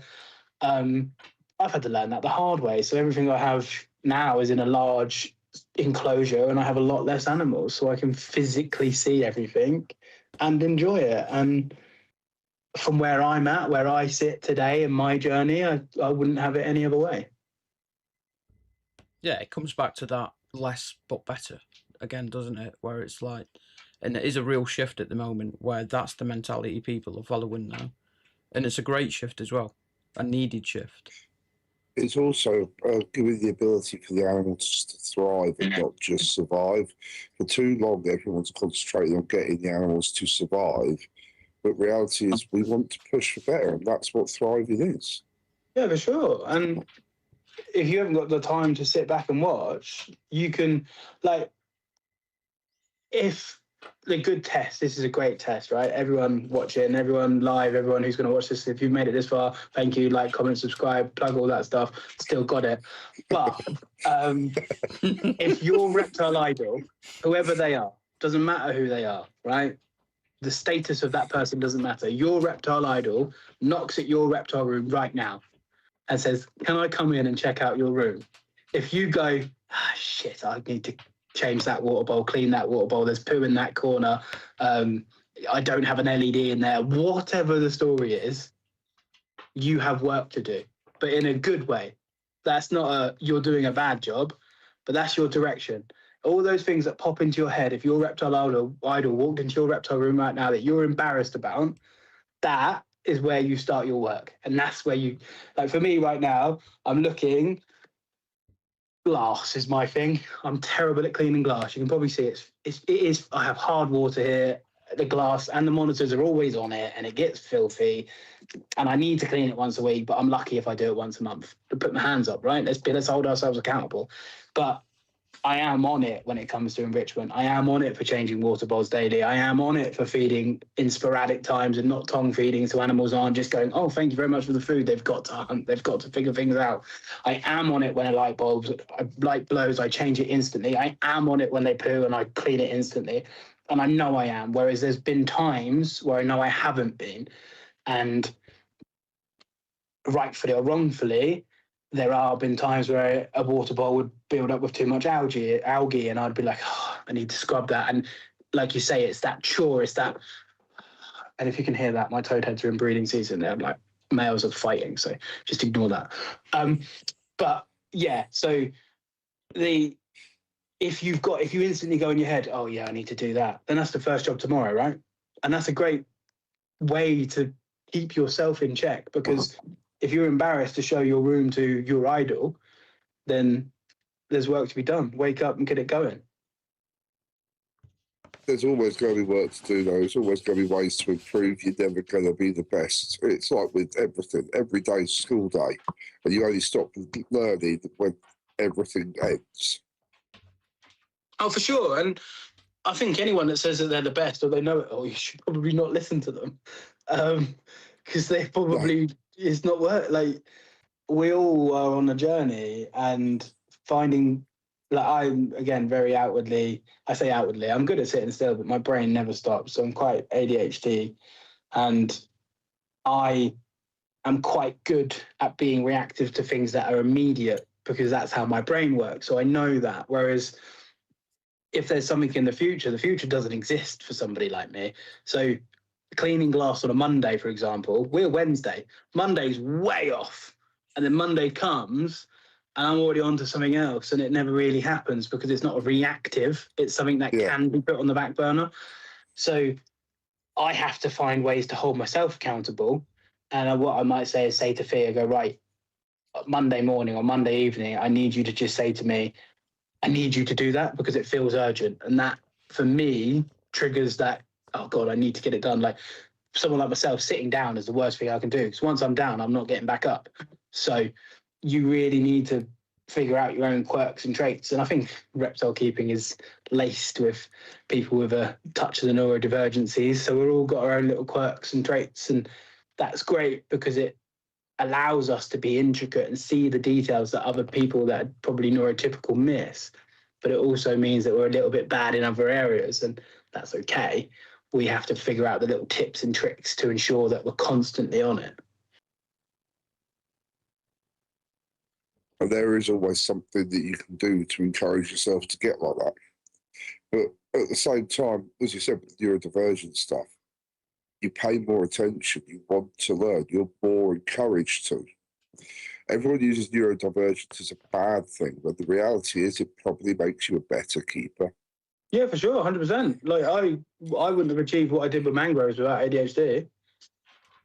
Speaker 4: I've had to learn that the hard way. So everything I have now is in a large enclosure, and I have a lot less animals, so I can physically see everything and enjoy it. And from where I'm at, where I sit today in my journey, I wouldn't have it any other way.
Speaker 2: Yeah, it comes back to that less but better again, doesn't it? Where it's like, and it is a real shift at the moment where that's the mentality people are following now. And it's a great shift as well, a needed shift.
Speaker 3: It's also giving the ability for the animals to thrive and not just survive. For too long, everyone's concentrating on getting the animals to survive. But reality is we want to push for better, and that's what thriving is.
Speaker 4: Yeah, for sure. And if you haven't got the time to sit back and watch, you can, like, if the good test, this is a great test, right? Everyone watching, everyone live, everyone who's going to watch this, if you've made it this far, thank you, like, comment, subscribe, plug all that stuff, still got it. But if your reptile idol, whoever they are, doesn't matter who they are, right? The status of that person doesn't matter. Your reptile idol knocks at your reptile room right now and says, can I come in and check out your room? If you go, shit, I need to change that water bowl, clean that water bowl, there's poo in that corner, I don't have an LED in there, whatever the story is, you have work to do, but in a good way. That's not you're doing a bad job, but that's your direction. All those things that pop into your head, if your reptile idol walked into your reptile room right now that you're embarrassed about, that is where you start your work. And that's where you, like, for me right now, I'm looking, glass is my thing. I'm terrible at cleaning glass. You can probably see it is, I have hard water here. the glass and the monitors are always on it, and it gets filthy, and I need to clean it once a week, but I'm lucky if I do it once a month. To put my hands up, right? Let's hold ourselves accountable. But I am on it when it comes to enrichment. I am on it for changing water bowls daily. I am on it for feeding in sporadic times and not tongue feeding, so animals aren't just going, oh, thank you very much for the food. They've got to hunt. They've got to figure things out. I am on it when a light blows, I change it instantly. I am on it when they poo and I clean it instantly. And I know I am, whereas there's been times where I know I haven't been. And rightfully or wrongfully, there have been times where a water bowl would build up with too much algae, and I'd be like, oh, I need to scrub that. And like you say, it's that chore, it's that. And if you can hear that, my toad heads are in breeding season. They're like males are fighting, so just ignore that. But yeah, so if you instantly go in your head, oh yeah, I need to do that, then that's the first job tomorrow, right? And that's a great way to keep yourself in check, because if you're embarrassed to show your room to your idol, then there's work to be done. Wake up and get it going.
Speaker 3: There's always going to be work to do, though. There's always going to be ways to improve. You're never going to be the best. It's like with everything. Every day's school day, and you only stop learning when everything ends.
Speaker 4: Oh, for sure. And I think anyone that says that they're the best or they know it all, you should probably not listen to them, because they probably... It's not work. Like, we all are on a journey, and finding, like, I'm again very outwardly. I say outwardly. I'm good at sitting still, but my brain never stops. So I'm quite ADHD, and I am quite good at being reactive to things that are immediate, because that's how my brain works. So I know that. Whereas if there's something in the future doesn't exist for somebody like me. So cleaning glass on a Monday, for example, we're Wednesday. Monday's way off. And then Monday comes and I'm already on to something else, and it never really happens because it's not reactive. It's something that can be put on the back burner. So I have to find ways to hold myself accountable. And what I might say is say to Thea, go, right, Monday morning or Monday evening, I need you to just say to me, I need you to do that because it feels urgent. And that, for me, triggers that, oh God, I need to get it done. Like, someone like myself, sitting down is the worst thing I can do, because once I'm down, I'm not getting back up. So you really need to figure out your own quirks and traits. And I think reptile keeping is laced with people with a touch of the neurodivergencies. So we've all got our own little quirks and traits. And that's great because it allows us to be intricate and see the details that other people that are probably neurotypical miss. But it also means that we're a little bit bad in other areas, and that's okay. We have to figure out the little tips and tricks to ensure that we're constantly on it.
Speaker 3: And there is always something that you can do to encourage yourself to get like that. But at the same time, as you said, with neurodivergent stuff, you pay more attention, you want to learn, you're more encouraged to. Everyone uses neurodivergence as a bad thing, but the reality is it probably makes you a better keeper.
Speaker 4: Yeah, for sure, 100%. Like, I wouldn't have achieved what I did with mangroves without ADHD.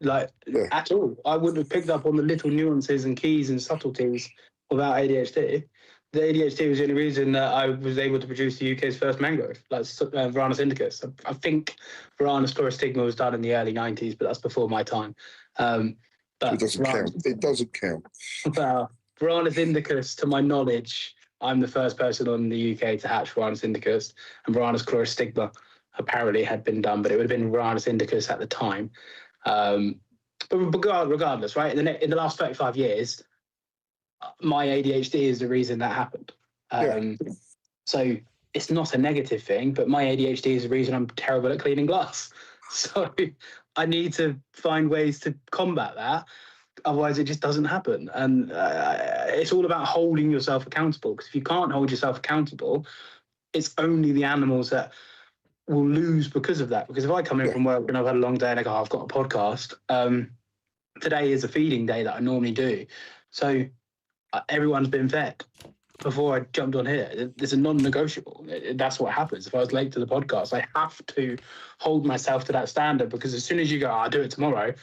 Speaker 4: Like, at all. I wouldn't have picked up on the little nuances and keys and subtleties without ADHD. The ADHD was the only reason that I was able to produce the UK's first mangrove, like Varanus indicus. I think Varanus chlorostigma was done in the early 90s, but that's before my time. But
Speaker 3: it doesn't count. It doesn't count.
Speaker 4: Varanus indicus, to my knowledge, I'm the first person on the UK to hatch Varanus indicus, and Varanus chlorostigma apparently had been done, but it would have been Varanus indicus at the time. But regardless, right, in the last 35 years, my ADHD is the reason that happened. So it's not a negative thing, but my ADHD is the reason I'm terrible at cleaning glass. So I need to find ways to combat that. Otherwise, it just doesn't happen. And it's all about holding yourself accountable, because if you can't hold yourself accountable, it's only the animals that will lose because of that. Because if I come in from work and I've had a long day and I go, I've got a podcast, today is a feeding day that I normally do. So everyone's been fed before I jumped on here. It's a non-negotiable. That's what happens. If I was late to the podcast, I have to hold myself to that standard, because as soon as you go, I'll do it tomorrow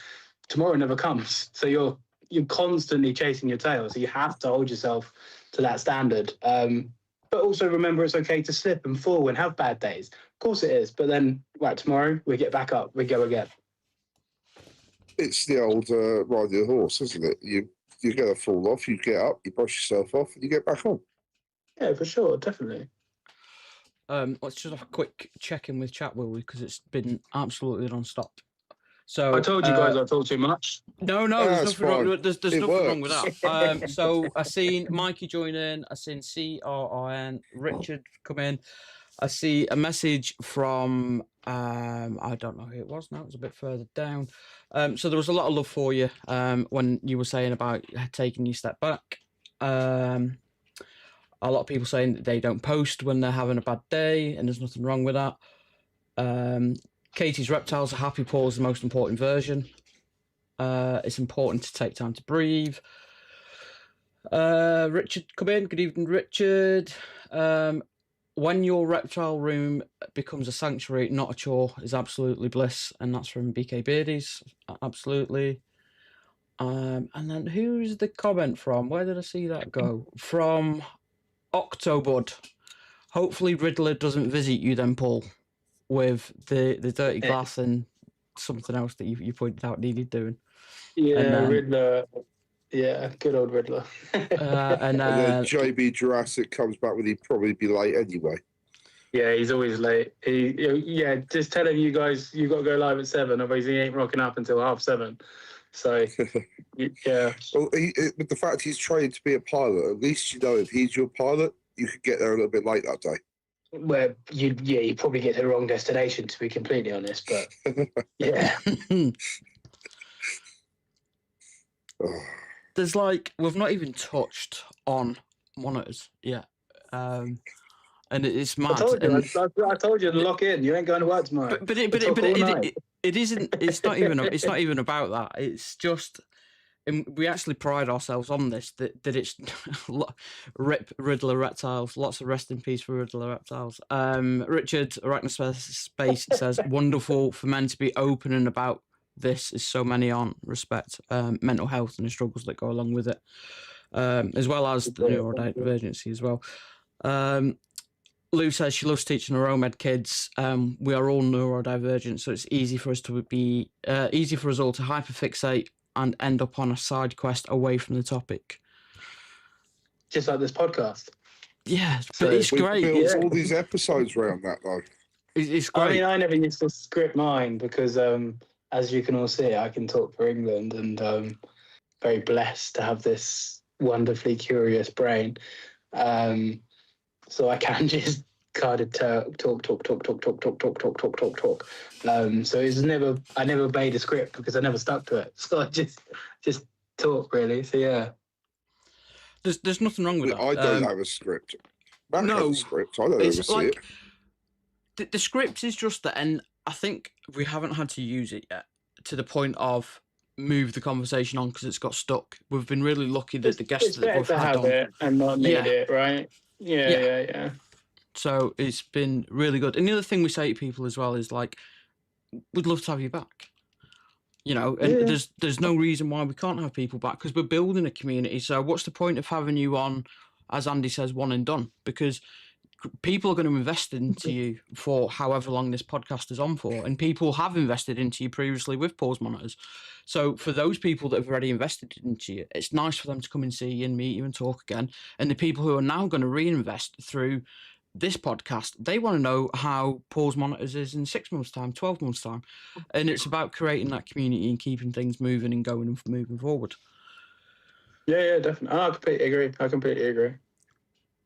Speaker 4: never comes. So you're constantly chasing your tail. So you have to hold yourself to that standard. But also remember, it's okay to slip and fall and have bad days. Of course it is. But then, right, tomorrow we get back up, we go again.
Speaker 3: It's the old riding a horse, isn't it? You're going to fall off, you get up, you brush yourself off, and you get back on.
Speaker 4: Yeah, for sure, definitely.
Speaker 2: Let's just have a quick check-in with chat, will we? Because it's been absolutely non-stop. So
Speaker 4: I told you guys I talk too much.
Speaker 2: No, there's nothing wrong. There's nothing wrong with that. So I seen Mikey join in. I seen CRRN Richard come in. I see a message from I don't know who it was now. It was a bit further down. So there was a lot of love for you when you were saying about taking your step back. A lot of people saying that they don't post when they're having a bad day, and there's nothing wrong with that. Katie's reptiles are happy. Paul is the most important version. It's important to take time to breathe. Richard, come in. Good evening, Richard. When your reptile room becomes a sanctuary, not a chore, is absolutely bliss. And that's from BK Beardies. Absolutely. And then who's the comment from? Where did I see that go? From Octobud. Hopefully Riddler doesn't visit you then, Paul, with the dirty glass and something else that you pointed out needed doing.
Speaker 4: Yeah, Riddler. Yeah, good old Riddler.
Speaker 3: And then JB Jurassic comes back when he'd probably be late anyway.
Speaker 4: Yeah, he's always late. Just tell him you guys, you got to go live at 7, otherwise he ain't rocking up until 7:30. So, yeah.
Speaker 3: Well, with the fact he's trained to be a pilot, at least you know if he's your pilot, you could get there a little bit late that day.
Speaker 4: Well, you probably get to the wrong destination, to be completely honest, but yeah.
Speaker 2: There's we've not even touched on monitors yet. And it's mad.
Speaker 4: I told you to lock in. You ain't going to work tomorrow.
Speaker 2: But it isn't. It's not even about that. It's just, and we actually pride ourselves on this that it's Riddler reptiles. Lots of rest in peace for Riddler reptiles. Richard Arachnospace says wonderful for men to be open and about this, as so many aren't. Respect mental health and the struggles that go along with it, as well as the neurodivergency as well. Lou says she loves teaching her own med kids. We are all neurodivergent, so it's easy for us all to hyperfixate and end up on a side quest away from the topic.
Speaker 4: Just like this podcast.
Speaker 2: Yeah, but it's great.
Speaker 3: We built all these episodes around that, though.
Speaker 2: It's great.
Speaker 4: I mean, I never used to script mine because, as you can all see, I can talk for England, and very blessed to have this wonderfully curious brain. So I can just kind of talk. So it's I never obeyed a script because I never stuck to it. So I just talk, really. So yeah.
Speaker 2: There's nothing wrong with that.
Speaker 3: I don't have a script. Matt has a script. I don't ever see it.
Speaker 2: The script is just that, and I think we haven't had to use it yet to the point of move the conversation on because it's got stuck. We've been really lucky that the guests that we've had on
Speaker 4: it and not need it, right? Yeah.
Speaker 2: So it's been really good. And the other thing we say to people as well is we'd love to have you back. And there's no reason why we can't have people back because we're building a community. So what's the point of having you on, as Andy says, one and done? Because people are going to invest into you for however long this podcast is on for, and people have invested into you previously with pause monitors. So for those people that have already invested into you, it's nice for them to come and see you and meet you and talk again. And the people who are now going to reinvest through this podcast, they want to know how pause monitors is in 6 months' time, 12 months' time. And it's about creating that community and keeping things moving and going and moving forward.
Speaker 4: Yeah, definitely. I completely agree.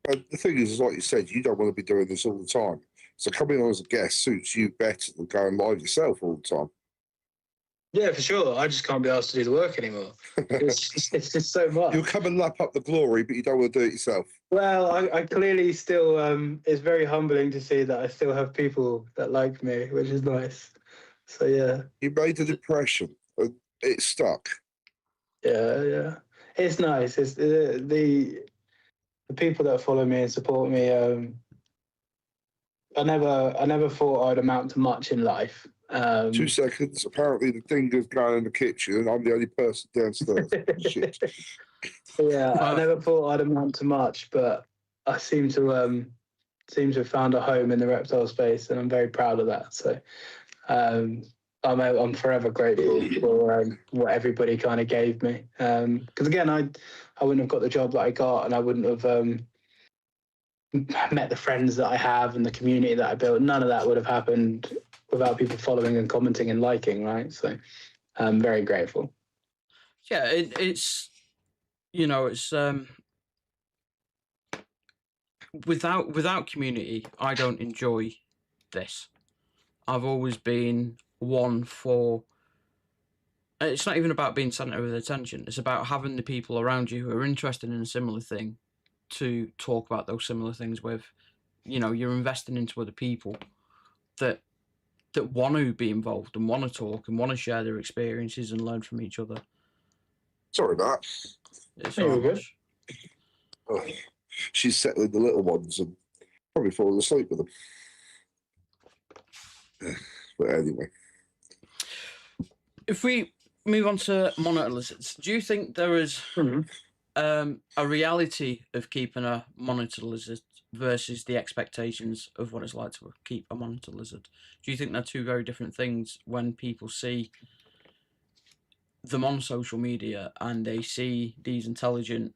Speaker 3: But the thing is, like you said, you don't want to be doing this all the time. So coming on as a guest suits you better than going live yourself all the time.
Speaker 4: Yeah, for sure. I just can't be asked to do the work anymore. It's just so much.
Speaker 3: You'll come and lap up the glory, but you don't want to do it yourself.
Speaker 4: Well, I clearly still, it's very humbling to see that I still have people that like me, which is nice. So, yeah.
Speaker 3: You made an impression. It stuck.
Speaker 4: Yeah. It's nice. It's the people that follow me and support me. I never thought I'd amount to much in life.
Speaker 3: 2 seconds. Apparently, the dinger's going in the kitchen, and I'm the only person downstairs. Shit.
Speaker 4: Yeah, I never thought I'd amount to much, but I seem to have found a home in the reptile space, and I'm very proud of that. So I'm forever grateful for what everybody kind of gave me. Because again, I wouldn't have got the job that I got, and I wouldn't have met the friends that I have and the community that I built. None of that would have happened without people following and commenting and liking, right? So I'm very grateful.
Speaker 2: Yeah, it's without community, I don't enjoy this. I've always been one for. It's not even about being centre of attention. It's about having the people around you who are interested in a similar thing to talk about those similar things with. You're investing into other people that want to be involved and want to talk and want to share their experiences and learn from each other.
Speaker 3: Sorry, Matt.
Speaker 2: It's
Speaker 4: There
Speaker 2: all
Speaker 4: we go.
Speaker 2: right.
Speaker 3: Oh, she's settling the little ones and probably falling asleep with them. But anyway.
Speaker 2: If we move on to monitor lizards, do you think there is a reality of keeping a monitor lizard versus the expectations of what it's like to keep a monitor lizard? Do you think they're two very different things when people see them on social media and they see these intelligent,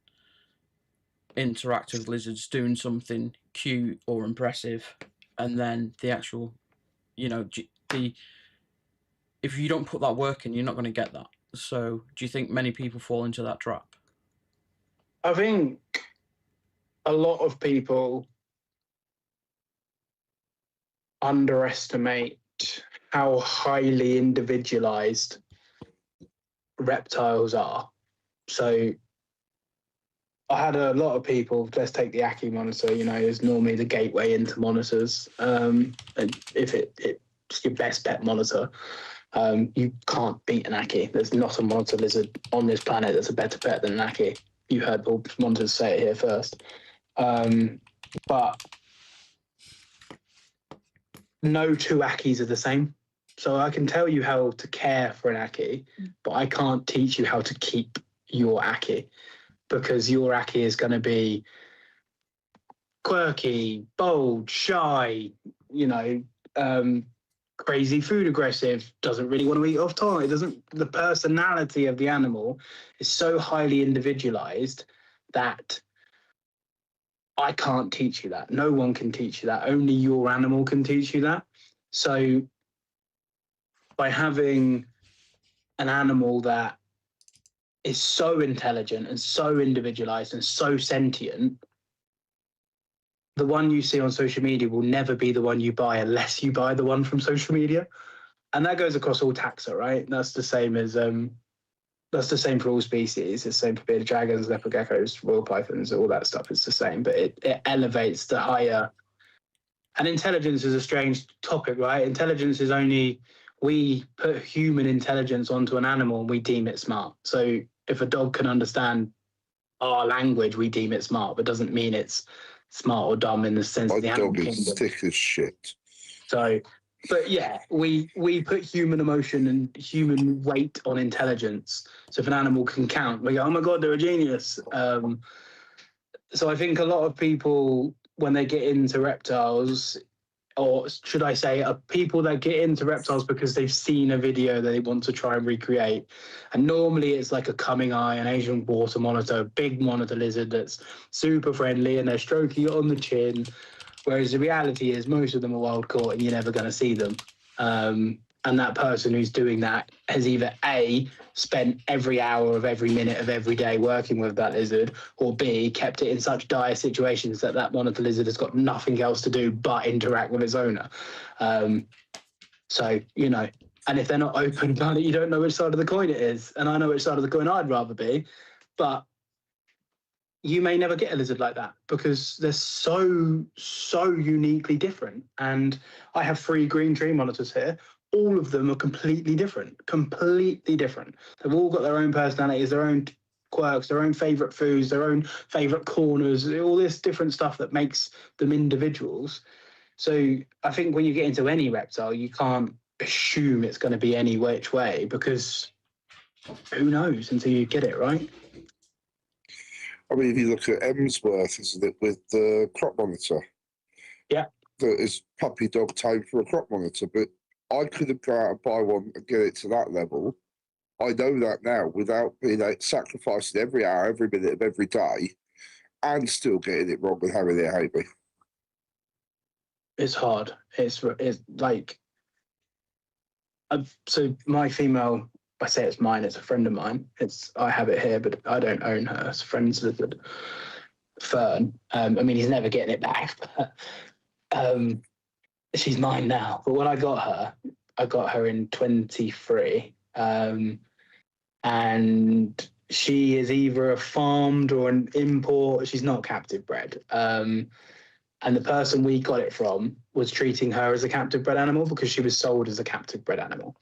Speaker 2: interactive lizards doing something cute or impressive, and then the actual, if you don't put that work in, you're not going to get that. So do you think many people fall into that trap?
Speaker 4: I think a lot of people underestimate how highly individualized reptiles are. So I had a lot of people, let's take the Aki monitor, is normally the gateway into monitors. And if it's your best pet monitor, you can't beat an Aki. There's not a monitor lizard on this planet that's a better pet than an Aki. You heard all monitors say it here first. But no two Akis are the same. So I can tell you how to care for an Aki, but I can't teach you how to keep your Aki, because your Aki is going to be quirky, bold, shy, crazy food aggressive, doesn't really want to eat off time. The personality of the animal is so highly individualized that I can't teach you that. No one can teach you that. Only your animal can teach you that. So by having an animal that is so intelligent and so individualized and so sentient, the one you see on social media will never be the one you buy unless you buy the one from social media. And that goes across all taxa, right? That's the same as that's the same for all species. It's the same for bearded dragons, leopard geckos, royal pythons, all that stuff is the same, but it elevates the higher. And intelligence is a strange topic, right? Intelligence is only, we put human intelligence onto an animal and we deem it smart. So if a dog can understand our language, we deem it smart, but doesn't mean it's smart or dumb in the sense of the animal
Speaker 3: dog is
Speaker 4: kingdom.
Speaker 3: thick as shit.
Speaker 4: So, but yeah, we put human emotion and human weight on intelligence. So if an animal can count, we go, oh my God, they're a genius. So I think a lot of people, when they get into reptiles, or should I say, people that get into reptiles because they've seen a video that they want to try and recreate. And normally it's like a coming eye, an Asian water monitor, big monitor lizard that's super friendly and they're stroking it on the chin. Whereas the reality is most of them are wild caught and you're never going to see them. And that person who's doing that has either A, spent every hour of every minute of every day working with that lizard, or B, kept it in such dire situations that monitor lizard has got nothing else to do but interact with its owner. So, and if they're not open about it, you don't know which side of the coin it is. And I know which side of the coin I'd rather be, but you may never get a lizard like that because they're so uniquely different. And I have 3 green tree monitors here. All of them are completely different. They've all got their own personalities, their own quirks, their own favorite foods, their own favorite corners, all this different stuff that makes them individuals. So I think when you get into any reptile, you can't assume it's going to be any which way because who knows until you get it, right?
Speaker 3: I mean, if you look at Emsworth, isn't it, with the crop monitor?
Speaker 4: Yeah.
Speaker 3: That is puppy dog tame for a crop monitor, but I couldn't go out and buy one and get it to that level. I know that now without being sacrificing every hour, every minute of every day, and still getting it wrong and having it hate me.
Speaker 4: It's hard. It's like, so my female, I say it's mine, it's a friend of mine. I have it here, but I don't own her. It's a friend's lizard, Fern. I mean, he's never getting it back, but she's mine now. But when I got her in 23, and she is either a farmed or an import. She's not captive bred. And the person we got it from was treating her as a captive bred animal because she was sold as a captive bred animal.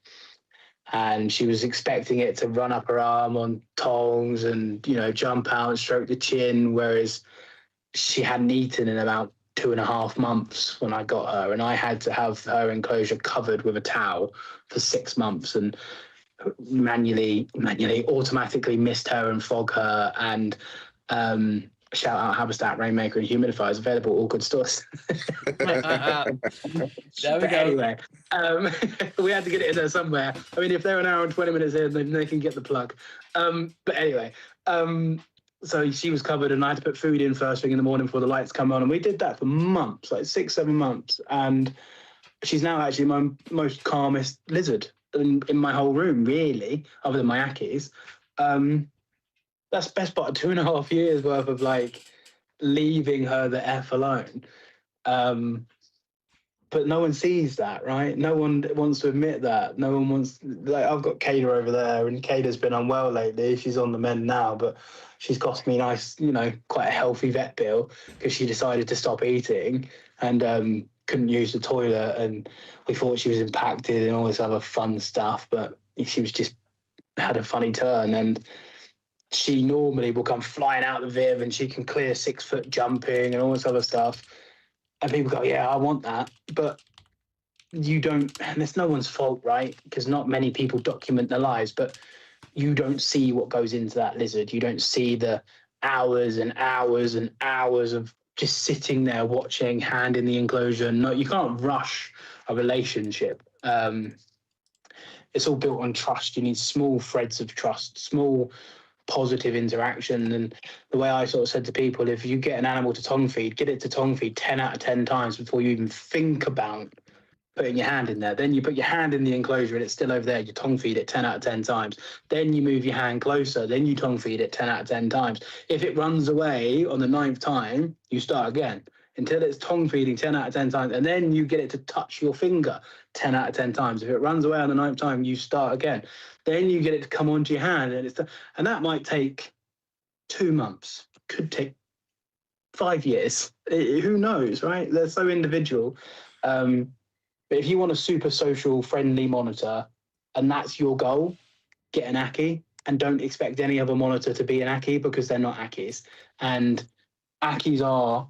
Speaker 4: And she was expecting it to run up her arm on tongs and, jump out and stroke the chin, whereas she hadn't eaten in about 2.5 months when I got her. And I had to have her enclosure covered with a towel for 6 months and manually, automatically mist her and fog her and shout out Habistat, Rainmaker and Humidifiers, available at all good stores.
Speaker 2: There we go.
Speaker 4: Anyway, we had to get it in there somewhere. I mean, if they're an hour and 20 minutes in, then they can get the plug. But anyway, so she was covered and I had to put food in first thing in the morning before the lights come on. And we did that for months, like 6-7 months. And she's now actually my most calmest lizard in my whole room, really, other than my Ackies. That's best part of 2.5 years worth of leaving her the F alone. But no one sees that, right? No one wants to admit that. No one wants, I've got Kada over there and Kada's been unwell lately. She's on the mend now, but she's cost me nice, quite a healthy vet bill because she decided to stop eating and couldn't use the toilet. And we thought she was impacted and all this other fun stuff, but she was just had a funny turn. And she normally will come flying out the Viv and she can clear 6-foot jumping and all this other stuff. And people go, yeah, I want that. But you don't, and it's no one's fault, right? Because not many people document their lives, but you don't see what goes into that lizard. You don't see the hours and hours and hours of just sitting there watching, hand in the enclosure. No, you can't rush a relationship. It's all built on trust. You need small threads of trust, small positive interaction. And the way I sort of said to people, if you get an animal to tongue feed, get it to tongue feed 10 out of 10 times before you even think about putting your hand in there. Then you put your hand in the enclosure and it's still over there. You tongue feed it 10 out of 10 times. Then you move your hand closer. Then you tongue feed it 10 out of 10 times. If it runs away on the 9th time, you start again until it's tongue feeding 10 out of 10 times. And then you get it to touch your finger 10 out of 10 times. If it runs away on the 9th time, you start again. Then you get it to come onto your hand. And that might take 2 months, could take 5 years. Who knows, right? They're so individual. But if you want a super social, friendly monitor, and that's your goal, get an Ackie, and don't expect any other monitor to be an Ackie because they're not Ackies. And Ackies are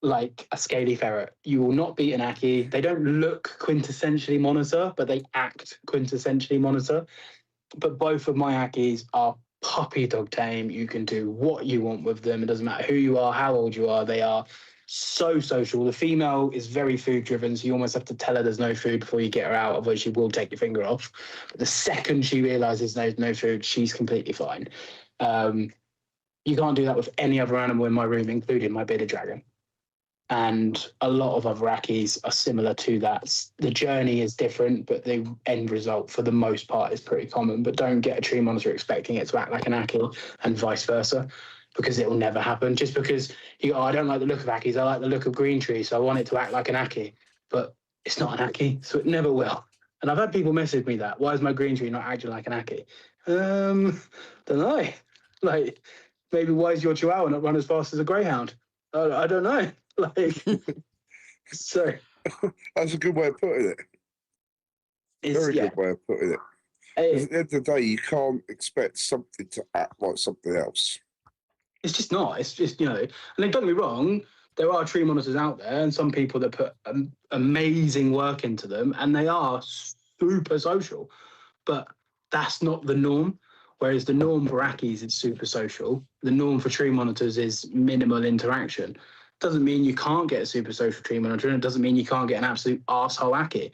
Speaker 4: like a scaly ferret. You will not beat an Ackie. They don't look quintessentially monitor, but they act quintessentially monitor. But both of my Ackies are puppy dog tame. You can do what you want with them. It doesn't matter who you are, how old you are. They are so social. The female is very food driven, so you almost have to tell her there's no food before you get her out, otherwise she will take your finger off. But the second she realizes there's no food, she's completely fine. You can't do that with any other animal in my room, including my bearded dragon. And a lot of other Ackies are similar to that. The journey is different, but the end result for the most part is pretty common. But don't get a tree monitor expecting it to act like an Ackie and vice versa, because it will never happen. Just because you go, I don't like the look of Ackies, I like the look of green tree, so I want it to act like an Ackie. But it's not an Ackie, so it never will. And I've had people message me that, why is my green tree not acting like an Ackie? Don't know. Like, maybe why is your Chihuahua not run as fast as a greyhound? I don't know. Like, so.
Speaker 3: That's a good way of putting it. Very good way of putting it. At the end of the day, you can't expect something to act like something else.
Speaker 4: It's just not. It's just, and don't get me wrong, there are tree monitors out there and some people that put amazing work into them and they are super social, but that's not the norm. Whereas the norm for Ackies is super social. The norm for tree monitors is minimal interaction. Doesn't mean you can't get a super social tree monitor, and it doesn't mean you can't get an absolute arsehole Ackie.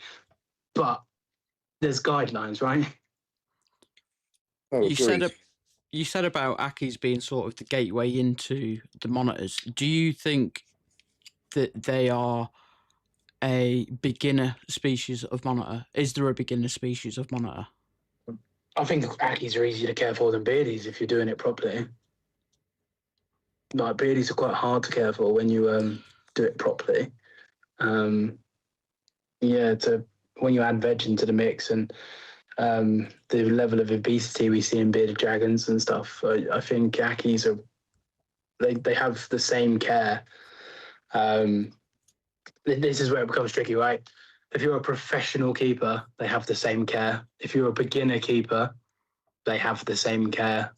Speaker 4: But there's guidelines, right?
Speaker 3: Oh,
Speaker 2: You said about Ackies being sort of the gateway into the monitors. Do you think that they are a beginner species of monitor? Is there a beginner species of monitor?
Speaker 4: I think Ackies are easier to care for than Beardies if you're doing it properly. Like, Beardies are quite hard to care for when you do it properly. When you add veg into the mix and the level of obesity we see in bearded dragons and stuff, I think Ackies are, they have the same care. This is where it becomes tricky, right? If you're a professional keeper, they have the same care. If you're a beginner keeper, they have the same care.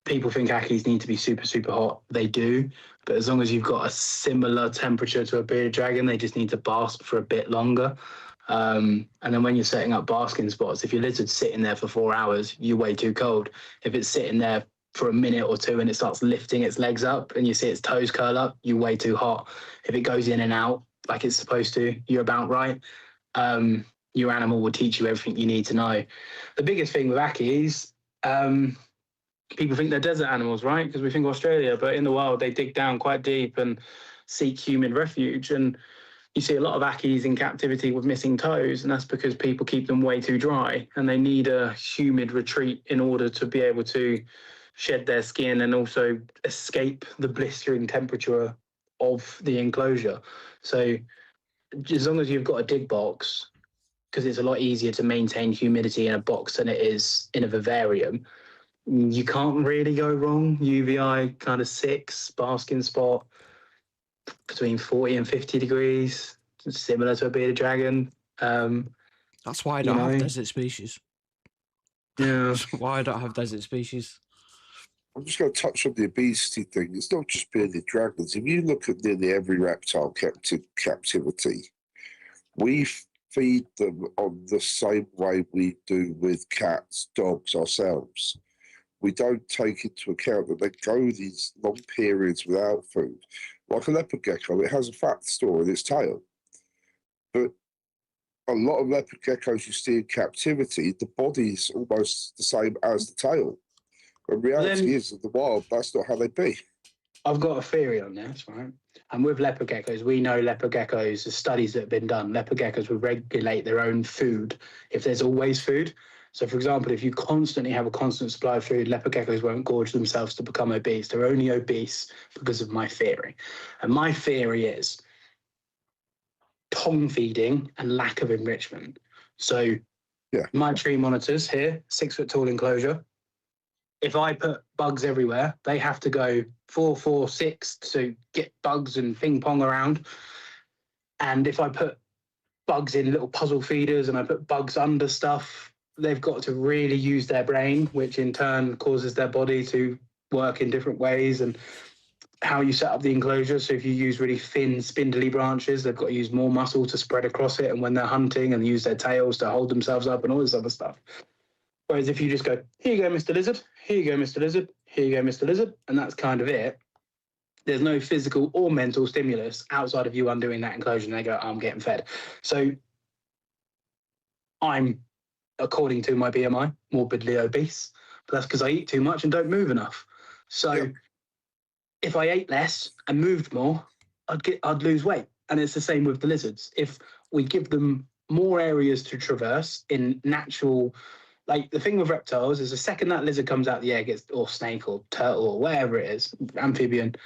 Speaker 4: People think Ackies need to be super, super hot. They do. But as long as you've got a similar temperature to a bearded dragon, they just need to bask for a bit longer. And then when you're setting up basking spots, if your lizard's sitting there for 4 hours, you're way too cold. If it's sitting there for a minute or two and it starts lifting its legs up and you see its toes curl up, you're way too hot. If it goes in and out like it's supposed to, you're about right. Your animal will teach you everything you need to know. The biggest thing with Ackies, people think they're desert animals, right? Because we think Australia, but in the wild, they dig down quite deep and seek human refuge. And you see a lot of Ackies in captivity with missing toes, and that's because people keep them way too dry and they need a humid retreat in order to be able to shed their skin and also escape the blistering temperature of the enclosure. So as long as you've got a dig box, because it's a lot easier to maintain humidity in a box than it is in a vivarium, you can't really go wrong. UVI kind of 6, basking spot between 40 and 50 degrees, similar to a bearded dragon.
Speaker 2: That's why I don't have desert species.
Speaker 4: Yeah.
Speaker 2: That's why I don't have desert species.
Speaker 3: I'm just going to touch on the obesity thing. It's not just bearded dragons. If you look at nearly every reptile kept in captivity, we feed them on the same way we do with cats, dogs, ourselves. We don't take into account that they go these long periods without food. Like a leopard gecko, it has a fat store in its tail. But a lot of leopard geckos you see in captivity, the body's almost the same as the tail. The reality is, in the wild, that's not how they be.
Speaker 4: I've got a theory on this, right? And with leopard geckos, we know leopard geckos, the studies that have been done, leopard geckos will regulate their own food if there's always food. So, for example, if you constantly have a constant supply of food, leopard geckos won't gorge themselves to become obese. They're only obese because of my theory. And my theory is tongue feeding and lack of enrichment. So, my tree monitors here, 6 foot tall enclosure. If I put bugs everywhere, they have to go 4, 4, 6 to get bugs and ping pong around. And if I put bugs in little puzzle feeders and I put bugs under stuff, they've got to really use their brain, which in turn causes their body to work in different ways. And how you set up the enclosure. So if you use really thin, spindly branches, they've got to use more muscle to spread across it. And when they're hunting and use their tails to hold themselves up and all this other stuff. Whereas if you just go, here you go, Mr. Lizard, here you go, Mr. Lizard, here you go, Mr. Lizard, and that's kind of it. There's no physical or mental stimulus outside of you undoing that enclosure and they go, I'm getting fed. So I'm, according to my BMI, morbidly obese, but that's because I eat too much and don't move enough. So if I ate less and moved more, I'd lose weight. And it's the same with the lizards. If we give them more areas to traverse in natural, like the thing with reptiles is the second that lizard comes out the egg, or snake or turtle or whatever it is, amphibian,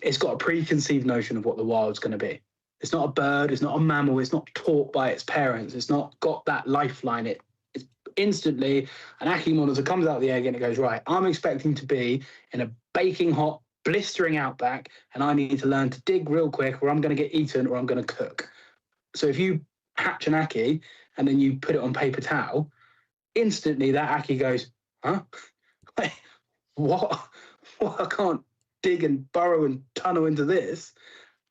Speaker 4: it's got a preconceived notion of what the wild's going to be. It's not a bird, it's not a mammal, it's not taught by its parents, it's not got that lifeline. It's instantly, an Ackie monitor comes out the egg and it goes, right, I'm expecting to be in a baking hot, blistering outback, and I need to learn to dig real quick or I'm going to get eaten or I'm going to cook. So if you hatch an Ackie and then you put it on paper towel, instantly that Ackie goes, huh? Wait, what? Well, I can't dig and burrow and tunnel into this.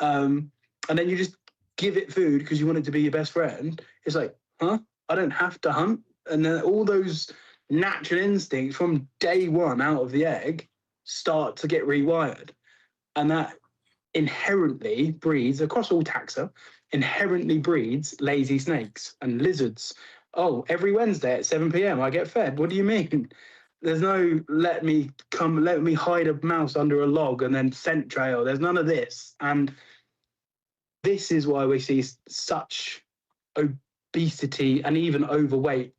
Speaker 4: And then you just give it food because you want it to be your best friend. It's like, huh? I don't have to hunt. And then all those natural instincts from day one out of the egg start to get rewired. And that inherently breeds, across all taxa, inherently breeds lazy snakes and lizards. Oh, every Wednesday at 7 p.m. I get fed. What do you mean? There's no let me hide a mouse under a log and then scent trail. There's none of this. And this is why we see such obesity and even overweight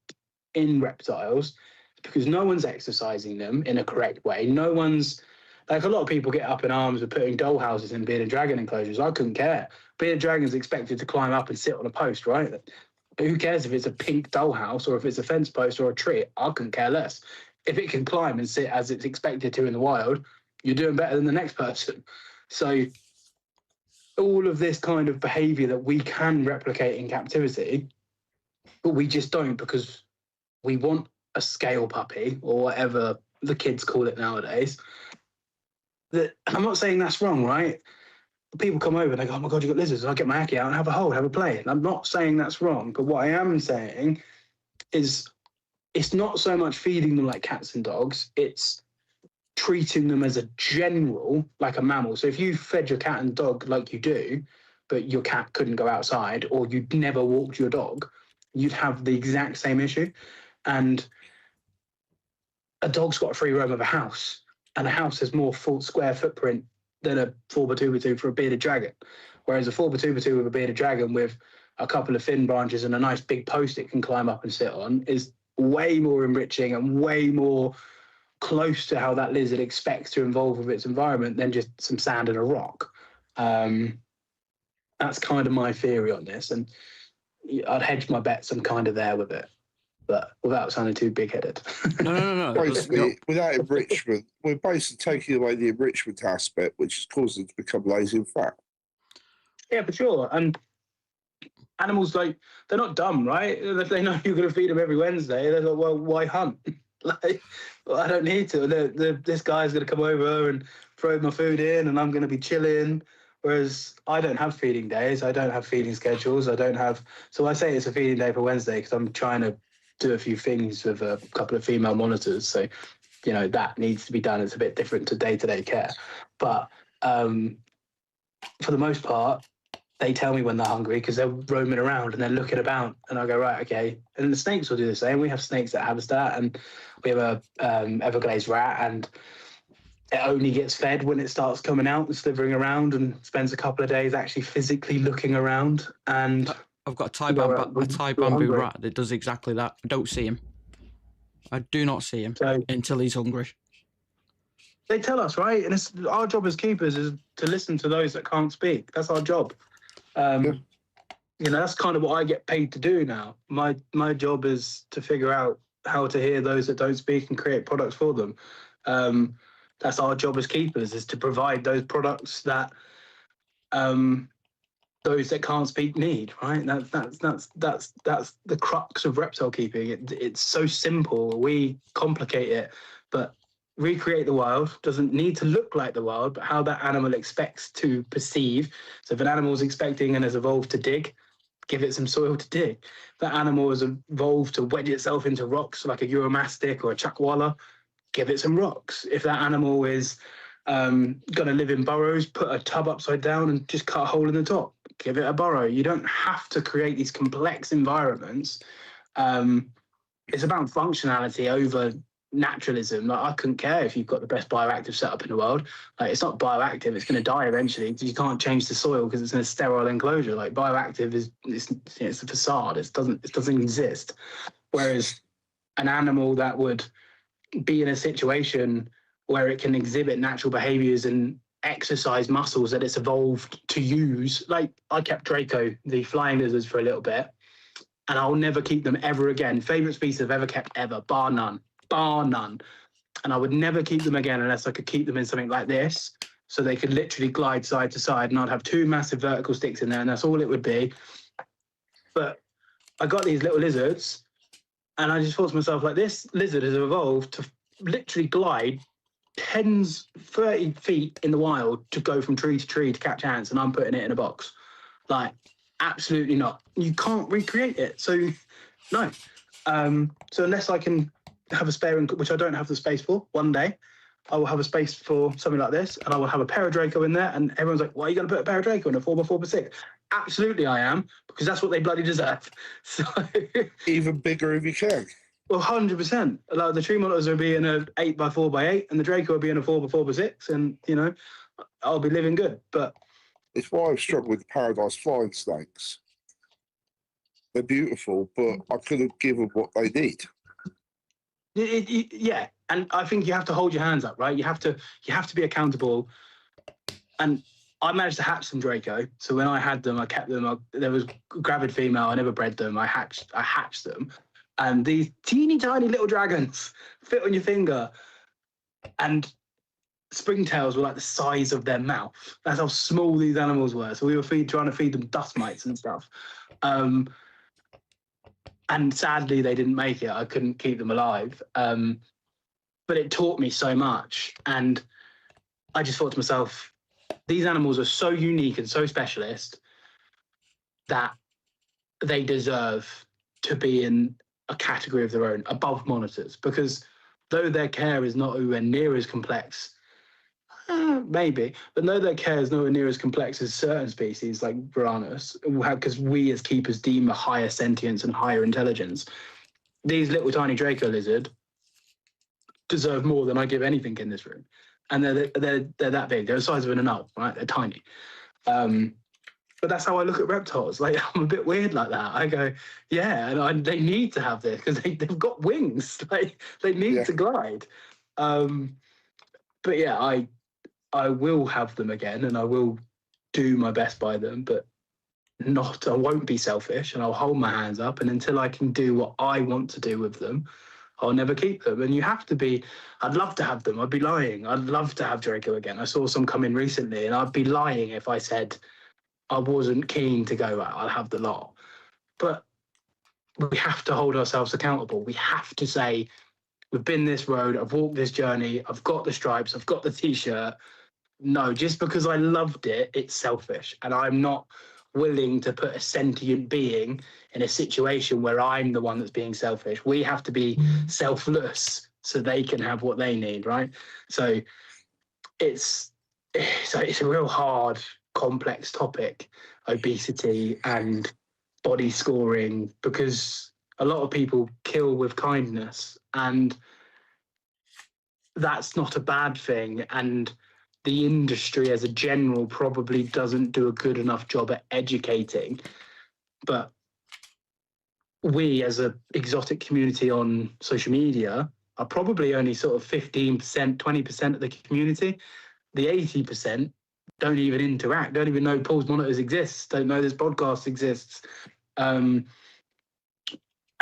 Speaker 4: in reptiles, because no one's exercising them in a correct way. No one's, like, a lot of people get up in arms with putting doll houses in bearded dragon enclosures. I couldn't care. Bearded dragon's expected to climb up and sit on a post, right? Who cares if it's a pink doll house or if it's a fence post or a tree? I couldn't care less. If it can climb and sit as it's expected to in the wild, you're doing better than the next person. So all of this kind of behavior that we can replicate in captivity, but we just don't, because we want a scale puppy or whatever the kids call it nowadays. That, I'm not saying that's wrong, right? People come over and they go, oh my God, you've got lizards. And I get my Aki out and have a hold, have a play. And I'm not saying that's wrong, but what I am saying is it's not so much feeding them like cats and dogs, it's treating them as a general, like a mammal. So if you fed your cat and dog like you do, but your cat couldn't go outside or you'd never walked your dog, you'd have the exact same issue. And a dog's got a free roam of a house, and a house has more full square footprint than a 4x2x2 for a bearded dragon. Whereas a 4x2x2 with a bearded dragon with a couple of fin branches and a nice big post it can climb up and sit on is way more enriching and way more close to how that lizard expects to evolve with its environment than just some sand and a rock. That's kind of my theory on this, and I'd hedge my bets. I'm kind of there with it, but without sounding too big-headed.
Speaker 2: No.
Speaker 3: Basically, without enrichment, we're basically taking away the enrichment aspect, which has caused them to become lazy and fat.
Speaker 4: Yeah, for sure. And animals, like, they're not dumb, right? If they know you're going to feed them every Wednesday, they're like, well, why hunt? Like, well, I don't need to. This guy's going to come over and throw my food in, and I'm going to be chilling. Whereas I don't have feeding days. I don't have feeding schedules. So I say it's a feeding day for Wednesday because I'm trying to do a few things with a couple of female monitors. So, you know, that needs to be done. It's a bit different to day-to-day care. But for the most part, they tell me when they're hungry because they're roaming around and they're looking about, and I go, right, okay. And the snakes will do the same. We have snakes at Habistat, and we have a Everglades rat, and it only gets fed when it starts coming out and slithering around and spends a couple of days actually physically looking around. And
Speaker 2: I've got a Thai bamboo rat that does exactly that. I don't see him. I do not see him until he's hungry.
Speaker 4: They tell us, right? And it's our job as keepers is to listen to those that can't speak. That's our job. You know, that's kind of what I get paid to do now. My job is to figure out how to hear those that don't speak and create products for them. That's our job as keepers, is to provide those products that those that can't speak need, right? That's the crux of reptile keeping. It's so simple. We complicate it, but recreate the wild doesn't need to look like the wild, but how that animal expects to perceive. So if an animal is expecting and has evolved to dig, give it some soil to dig. If that animal has evolved to wedge itself into rocks like a Euromastic or a Chakwala, give it some rocks. If that animal is going to live in burrows, put a tub upside down and just cut a hole in the top. Give it a burrow. You don't have to create these complex environments. It's about functionality over naturalism. Like, I couldn't care if you've got the best bioactive setup in the world. Like, it's not bioactive. It's going to die eventually. You can't change the soil because it's in a sterile enclosure. Like, bioactive it's a facade. It doesn't exist. Whereas an animal that would be in a situation where it can exhibit natural behaviors and exercise muscles that it's evolved to use. Like, I kept Draco, the flying lizards, for a little bit, and I'll never keep them ever again. Favorite species I've ever kept ever, bar none. And I would never keep them again unless I could keep them in something like this, so they could literally glide side to side, and I'd have two massive vertical sticks in there, and that's all it would be. But I got these little lizards, and I just thought to myself, like, this lizard has evolved to literally glide 30 feet in the wild to go from tree to tree to catch ants, and I'm putting it in a box. Like, absolutely not. You can't recreate it. So, no. So unless I can have a spare, which I don't have the space for, one day I will have a space for something like this, and I will have a pair of Draco in there, and everyone's like, why are you going to put a pair of Draco in a 4x4x6? Absolutely I am, because that's what they bloody deserve. So
Speaker 3: Even bigger if you can.
Speaker 4: well, 100%. Like the tree monitors will be in a 8x4x8, and the Draco will be in a 4x4x6, and you know, I'll be living good. But
Speaker 3: It's why I've struggled with the paradise flying snakes. They're beautiful, but I couldn't give them what they need.
Speaker 4: yeah, and I think you have to hold your hands up, right? You have to be accountable. And I managed to hatch some Draco. So when I had them, I kept them. There was a gravid female. I never bred them. I hatched them, and these teeny tiny little dragons fit on your finger, and springtails were like the size of their mouth. That's how small these animals were. So we were trying to feed them dust mites and stuff. And sadly, they didn't make it. I couldn't keep them alive. But it taught me so much. And I just thought to myself, these animals are so unique and so specialist that they deserve to be in a category of their own, above monitors. Because though their care is not anywhere near as complex, maybe, but though their care is nowhere near as complex as certain species like piranhas, because we as keepers deem a higher sentience and higher intelligence, these little tiny Draco lizard deserve more than I give anything in this room. And they're that big. They're the size of an anole, right? They're tiny. But that's how I look at reptiles. Like, I'm a bit weird like that. I go, yeah, and they need to have this because they've got wings. Like, they need to glide. But yeah, I will have them again, and I will do my best by them, but I won't be selfish, and I'll hold my hands up, and until I can do what I want to do with them, I'll never keep them. And you have to be, I'd love to have them. I'd be lying. I'd love to have Draco again. I saw some come in recently, and I'd be lying if I said I wasn't keen to go, I'll have the lot. But we have to hold ourselves accountable. We have to say, we've been this road, I've walked this journey, I've got the stripes, I've got the t-shirt. No, just because I loved it, it's selfish. And I'm not willing to put a sentient being in a situation where I'm the one that's being selfish. We have to be selfless so they can have what they need, right? So it's a real hard, complex topic, obesity and body scoring, because a lot of people kill with kindness, and that's not a bad thing. And the industry as a general probably doesn't do a good enough job at educating. But we as an exotic community on social media are probably only sort of 15%, 20% of the community. The 80% don't even interact, don't even know Paul's Monitors exists, don't know this podcast exists. And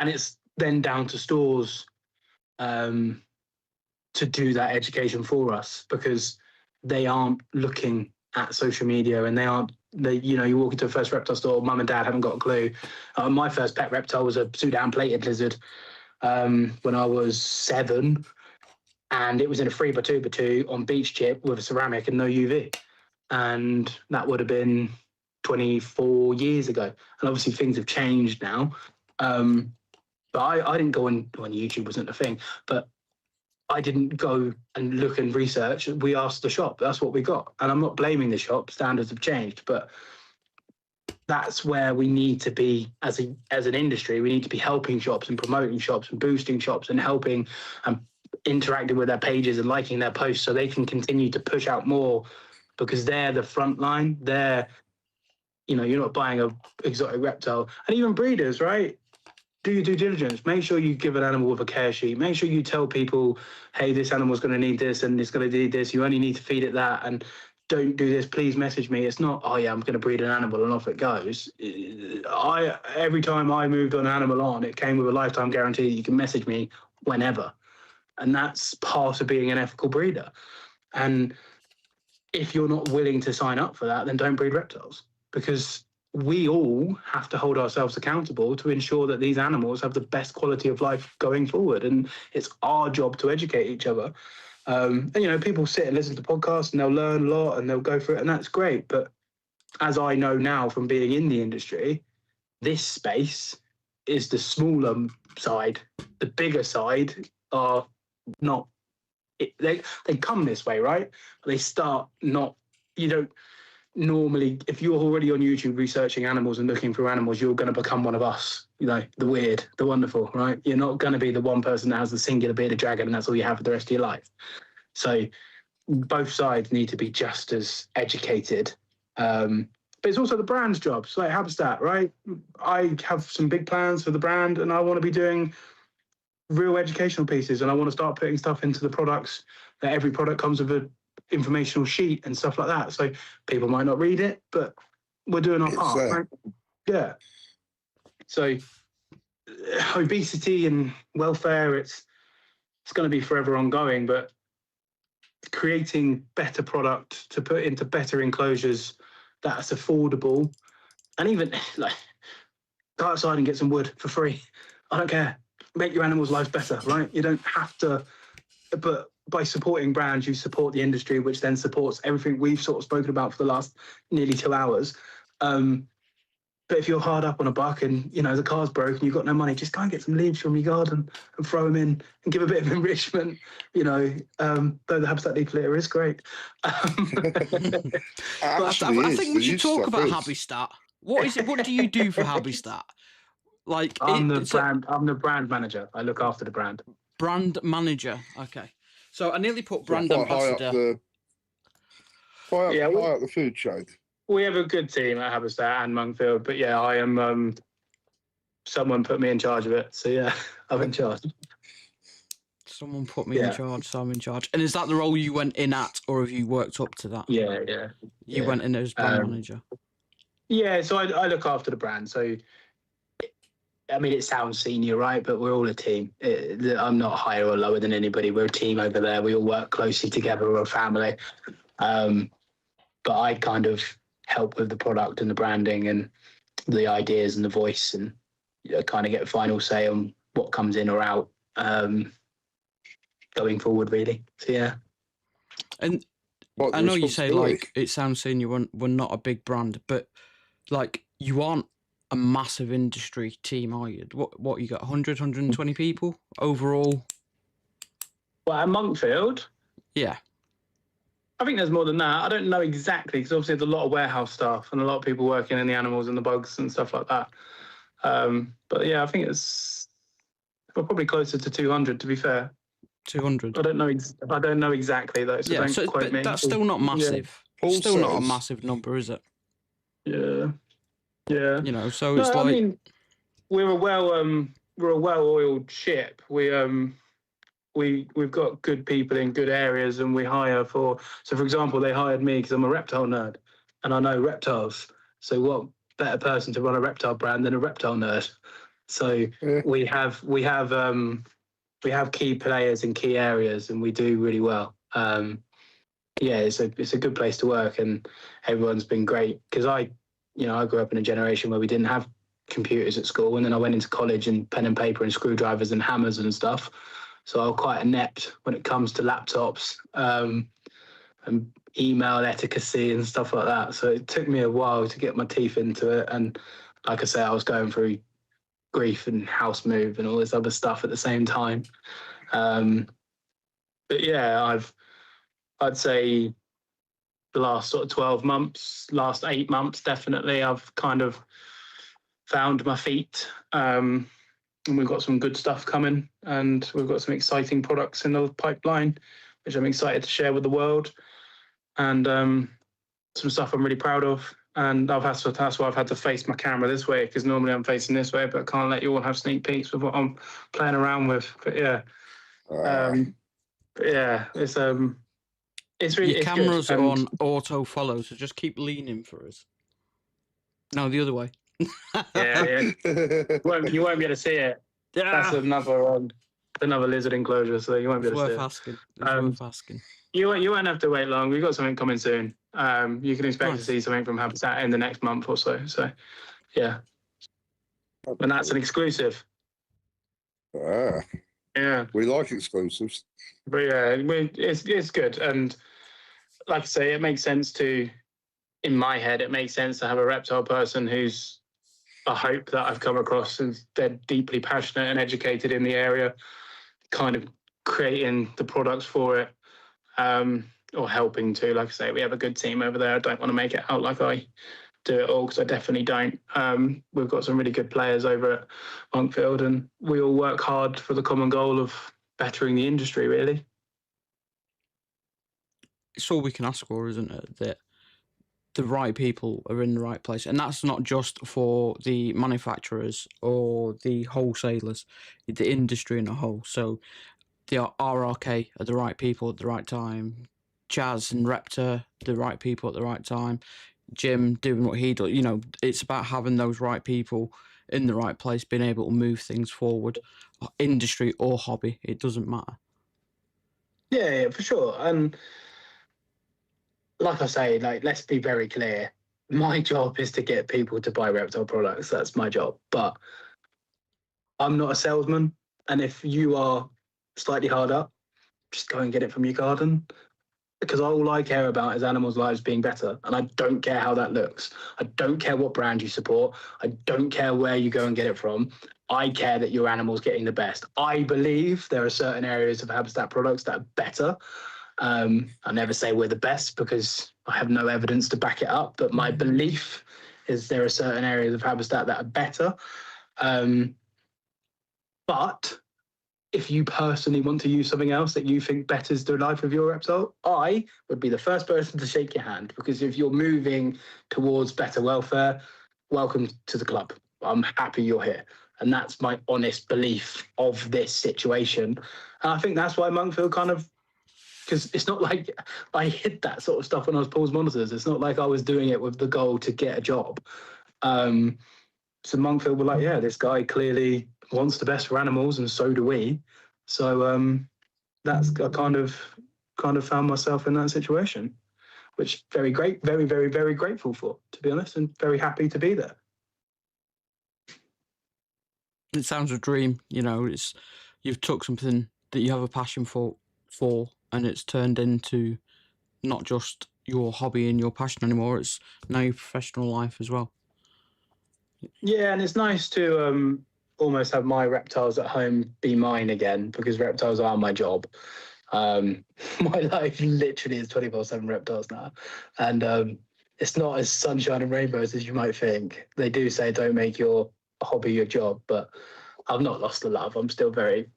Speaker 4: it's then down to stores to do that education for us, because they aren't looking at social media, and you walk into a first reptile store, mum and dad haven't got a clue. My first pet reptile was a Sudan plated lizard when I was 7, and it was in a 3x2x2 on beach chip with a ceramic and no UV. And that would have been 24 years ago. And obviously things have changed now. But I didn't go on when YouTube wasn't a thing, but I didn't go and look and research. We asked the shop. That's what we got. And I'm not blaming the shop. Standards have changed, but that's where we need to be as an industry. We need to be helping shops and promoting shops and boosting shops and helping and interacting with their pages and liking their posts so they can continue to push out more, because they're the front line. They're, you're not buying a exotic reptile. And even breeders, right? Do your due diligence. Make sure you give an animal with a care sheet. Make sure you tell people, hey, this animal's going to need this and it's going to need this. You only need to feed it that, and don't do this. Please message me. It's not, oh yeah, I'm going to breed an animal and off it goes. Every time I moved an animal on, it came with a lifetime guarantee that you can message me whenever. And that's part of being an ethical breeder. And if you're not willing to sign up for that, then don't breed reptiles, because we all have to hold ourselves accountable to ensure that these animals have the best quality of life going forward. And it's our job to educate each other. And, people sit and listen to podcasts and they'll learn a lot and they'll go through it, and that's great. But as I know now from being in the industry, this space is the smaller side. The bigger side are not. They come this way, right? They start not. You don't normally, if you're already on YouTube researching animals and looking for animals, you're going to become one of us. You know, the weird, the wonderful, right? You're not going to be the one person that has the singular bearded dragon and that's all you have for the rest of your life. So both sides need to be just as educated. But it's also the brand's job. So like Habistat, right? I have some big plans for the brand and I want to be doing real educational pieces and I want to start putting stuff into the products, that every product comes with an informational sheet and stuff like that. So people might not read it, but we're doing our part, right? Yeah. So obesity and welfare, it's going to be forever ongoing, but creating better product to put into better enclosures that's affordable, and even like go outside and get some wood for free. I don't care. Make your animals' lives better, right? You don't have to, but by supporting brands, you support the industry, which then supports everything we've sort of spoken about for the last nearly 2 hours. But if you're hard up on a buck and, you know, the car's broken, you've got no money, just go and get some leaves from your garden and throw them in and give a bit of enrichment, you know, though the Habistat leaf litter is great.
Speaker 2: But I think we should talk about Habistat. What is it? What do you do for Habistat? Like,
Speaker 4: I'm the brand manager. I look after the brand.
Speaker 2: Brand manager. Okay. So I nearly put brand ambassador.
Speaker 3: High up the food chain.
Speaker 4: We have a good team at Habistat and Monkfield, but yeah, I am. Someone put me in charge of it, so yeah, I'm in charge.
Speaker 2: Someone put me in charge, so I'm in charge. And is that the role you went in at, or have you worked up to that?
Speaker 4: Yeah.
Speaker 2: You went in as brand manager.
Speaker 4: Yeah, so I look after the brand. So, I mean, it sounds senior, right? But we're all a team. I'm not higher or lower than anybody. We're a team over there. We all work closely together. We're a family. But I kind of help with the product and the branding and the ideas and the voice, and kind of get final say on what comes in or out going forward, really. So yeah.
Speaker 2: And I know you say like it sounds senior when we're not a big brand, but like you aren't a massive industry team, are you? What you got? 100, 120 people overall?
Speaker 4: Well, at Monkfield?
Speaker 2: Yeah.
Speaker 4: I think there's more than that. I don't know exactly, because obviously there's a lot of warehouse staff and a lot of people working in the animals and the bugs and stuff like that. But yeah, I think we're probably closer to 200, to be fair.
Speaker 2: 200.
Speaker 4: I don't know exactly though. So don't quote me.
Speaker 2: That's still not massive.
Speaker 3: Yeah.
Speaker 2: Still not a massive number, is it?
Speaker 4: Yeah.
Speaker 2: You know, so it's like.
Speaker 4: I mean, we're a well-oiled ship. We've got good people in good areas, and we hire for. So, for example, they hired me because I'm a reptile nerd, and I know reptiles. So, what better person to run a reptile brand than a reptile nerd? So, we have key players in key areas, and we do really well. It's a good place to work, and everyone's been great. Because I grew up in a generation where we didn't have computers at school, and then I went into college and pen and paper and screwdrivers and hammers and stuff. So I'm quite inept when it comes to laptops and email etiquette and stuff like that. So it took me a while to get my teeth into it. And like I say, I was going through grief and house move and all this other stuff at the same time. But yeah, I'd say the last sort of 12 months, last 8 months, definitely, I've kind of found my feet. And we've got some good stuff coming, and we've got some exciting products in the pipeline, which I'm excited to share with the world, and some stuff I'm really proud of. And that's why I've had to face my camera this way, because normally I'm facing this way, but I can't let you all have sneak peeks with what I'm playing around with. But yeah, it's really.
Speaker 2: Your cameras are on auto follow, so just keep leaning for us. No, the other way.
Speaker 4: Yeah. You won't be able to see it.
Speaker 2: Yeah.
Speaker 4: That's another lizard enclosure, so you won't be able to see it.
Speaker 2: Worth asking.
Speaker 4: You won't have to wait long. We've got something coming soon. You can expect to see something from Habistat in the next month or so. So, yeah. And that's an exclusive. Yeah.
Speaker 3: We like exclusives.
Speaker 4: But yeah, it's good. And like I say, in my head, it makes sense to have a reptile person who's I hope that I've come across as they're deeply passionate and educated in the area, kind of creating the products for it, or helping to. Like I say, we have a good team over there. I don't want to make it out like I do it all, because I definitely don't. We've got some really good players over at Monkfield, and we all work hard for the common goal of bettering the industry, really.
Speaker 2: It's all we can ask for, isn't it? That the right people are in the right place. And that's not just for the manufacturers or the wholesalers, the industry in a whole. So the RRK are the right people at the right time. Jazz and Repta, the right people at the right time. Jim doing what he does. You know, it's about having those right people in the right place, being able to move things forward, industry or hobby, it doesn't matter.
Speaker 4: Yeah, for sure. And like I say, like, let's be very clear. My job is to get people to buy reptile products. That's my job. But I'm not a salesman. And if you are slightly hard up, just go and get it from your garden. Because all I care about is animals' lives being better. And I don't care how that looks. I don't care what brand you support. I don't care where you go and get it from. I care that your animal's getting the best. I believe there are certain areas of Habistat products that are better. I never say we're the best because I have no evidence to back it up, but my belief is there are certain areas of Habistat that are better. But if you personally want to use something else that you think betters the life of your reptile, I would be the first person to shake your hand, because if you're moving towards better welfare, welcome to the club. I'm happy you're here. And that's my honest belief of this situation. And I think that's why Monkfield kind of, because it's not like I hid that sort of stuff when I was Paul's Monitors. It's not like I was doing it with the goal to get a job. So Monkfield were like, yeah, this guy clearly wants the best for animals, and so do we. So that's I kind of found myself in that situation, which very, very, very grateful for, to be honest, and very happy to be there.
Speaker 2: It sounds a dream, you know. It's you've took something that you have a passion for, and it's turned into not just your hobby and your passion anymore. It's now your professional life as well.
Speaker 4: Yeah, and it's nice to almost have my reptiles at home be mine again, because reptiles are my job. My life literally is 24/7 reptiles now, and it's not as sunshine and rainbows as you might think. They do say don't make your hobby your job, but I've not lost the love. I'm still very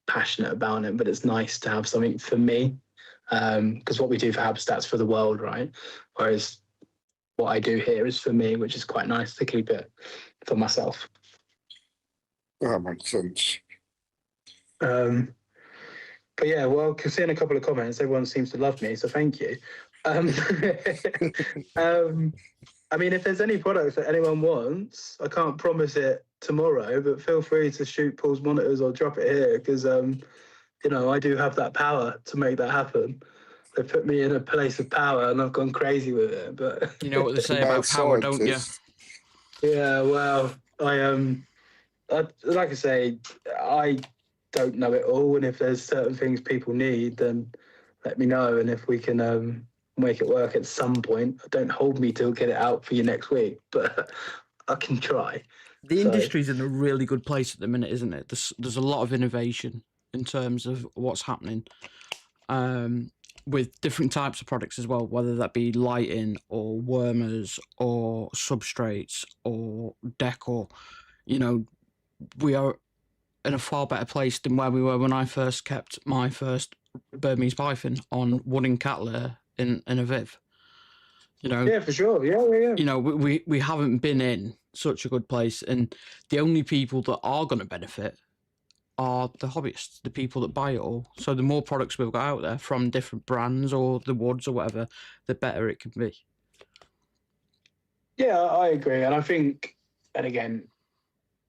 Speaker 4: passionate about it, but it's nice to have something for me, because what we do for Habistat's for the world, right? Whereas what I do here is for me, which is quite nice to keep it for myself.
Speaker 3: That makes sense.
Speaker 4: But yeah, well, seeing a couple of comments, everyone seems to love me, so thank you. I mean, if there's any products that anyone wants, I can't promise it tomorrow, but feel free to shoot Paul's Monitors or drop it here, because, you know, I do have that power to make that happen. They put me in a place of power and I've gone crazy with it. But
Speaker 2: you know what they say about power, don't you?
Speaker 4: Yeah, well, I like I say, I don't know it all, and if there's certain things people need, then let me know, and if we can make it work at some point. Don't hold me to get it out for you next week, but I can try.
Speaker 2: The industry's in a really good place at the minute, isn't it? There's a lot of innovation in terms of what's happening, with different types of products as well, whether that be lighting or wormers or substrates or decor. You know, we are in a far better place than where we were when I first kept my first Burmese python on wooden cat litter in a Viv. You know,
Speaker 4: yeah, for sure. Yeah.
Speaker 2: You know, we haven't been in such a good place, and the only people that are going to benefit are the hobbyists, the people that buy it all. So the more products we've got out there from different brands or the woods or whatever, the better it can be.
Speaker 4: Yeah, I agree, and I think, and again,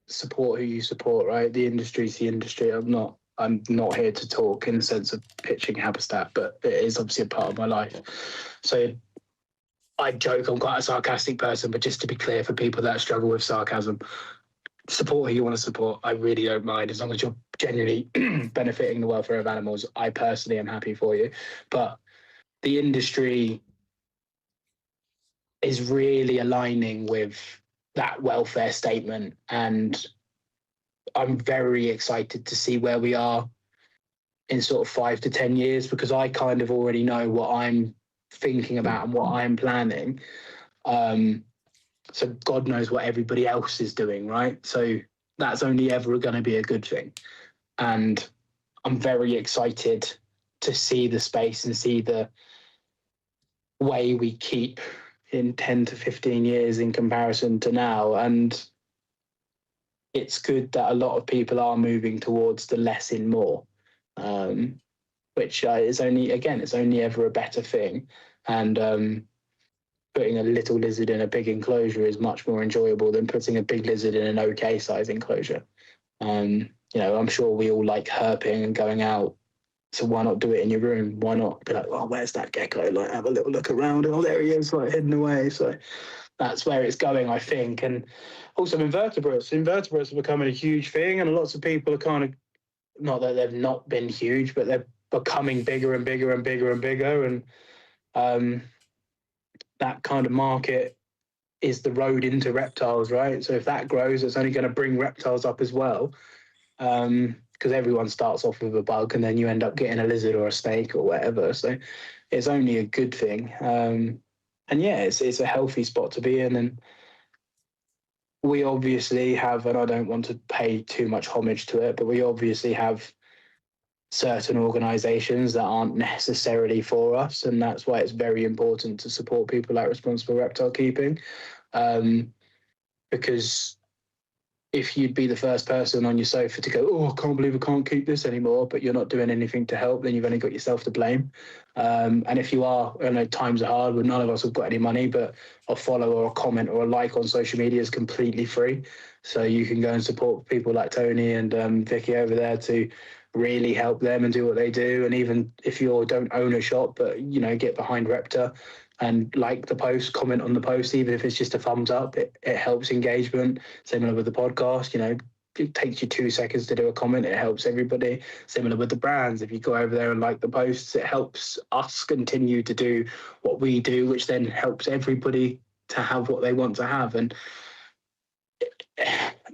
Speaker 4: support who you support, right? The industry's the industry. I'm not here to talk in the sense of pitching Habistat, but it is obviously a part of my life. So I joke, I'm quite a sarcastic person, but just to be clear, for people that struggle with sarcasm, support who you want to support. I really don't mind, as long as you're genuinely benefiting the welfare of animals. I personally am happy for you, but the industry is really aligning with that welfare statement. And I'm very excited to see where we are in sort of 5 to 10 years, because I kind of already know what I'm thinking about and what I'm planning. So God knows what everybody else is doing, right? So that's only ever going to be a good thing. And I'm very excited to see the space and see the way we keep in 10 to 15 years in comparison to now. And it's good that a lot of people are moving towards the less in more, which is only, again, it's only ever a better thing. And putting a little lizard in a big enclosure is much more enjoyable than putting a big lizard in an okay size enclosure. I'm sure we all like herping and going out. So why not do it in your room? Why not be like, oh, where's that gecko? Like, have a little look around. Oh, there he is, like hidden away. So that's where it's going, I think. And also invertebrates. Invertebrates are becoming a huge thing, and lots of people are kind of, not that they've not been huge, but they're becoming bigger and bigger and bigger and bigger. And that kind of market is the road into reptiles, right? So if that grows, it's only going to bring reptiles up as well. Because everyone starts off with a bug and then you end up getting a lizard or a snake or whatever. So it's only a good thing. And yeah, it's a healthy spot to be in. And we obviously have, and I don't want to pay too much homage to it, but we obviously have certain organizations that aren't necessarily for us. And that's why it's very important to support people like Responsible Reptile Keeping. Because if you'd be the first person on your sofa to go, oh, I can't believe I can't keep this anymore, but you're not doing anything to help, then you've only got yourself to blame. And if you are, I know times are hard, but none of us have got any money, but a follow or a comment or a like on social media is completely free. So you can go and support people like Tony and Vicky over there to really help them and do what they do. And even if you don't own a shop, but, get behind Repta and like the post, comment on the post, even if it's just a thumbs up, it helps engagement. Similar with the podcast, it takes you 2 seconds to do a comment. It helps everybody. Similar with the brands. If you go over there and like the posts, it helps us continue to do what we do, which then helps everybody to have what they want to have. And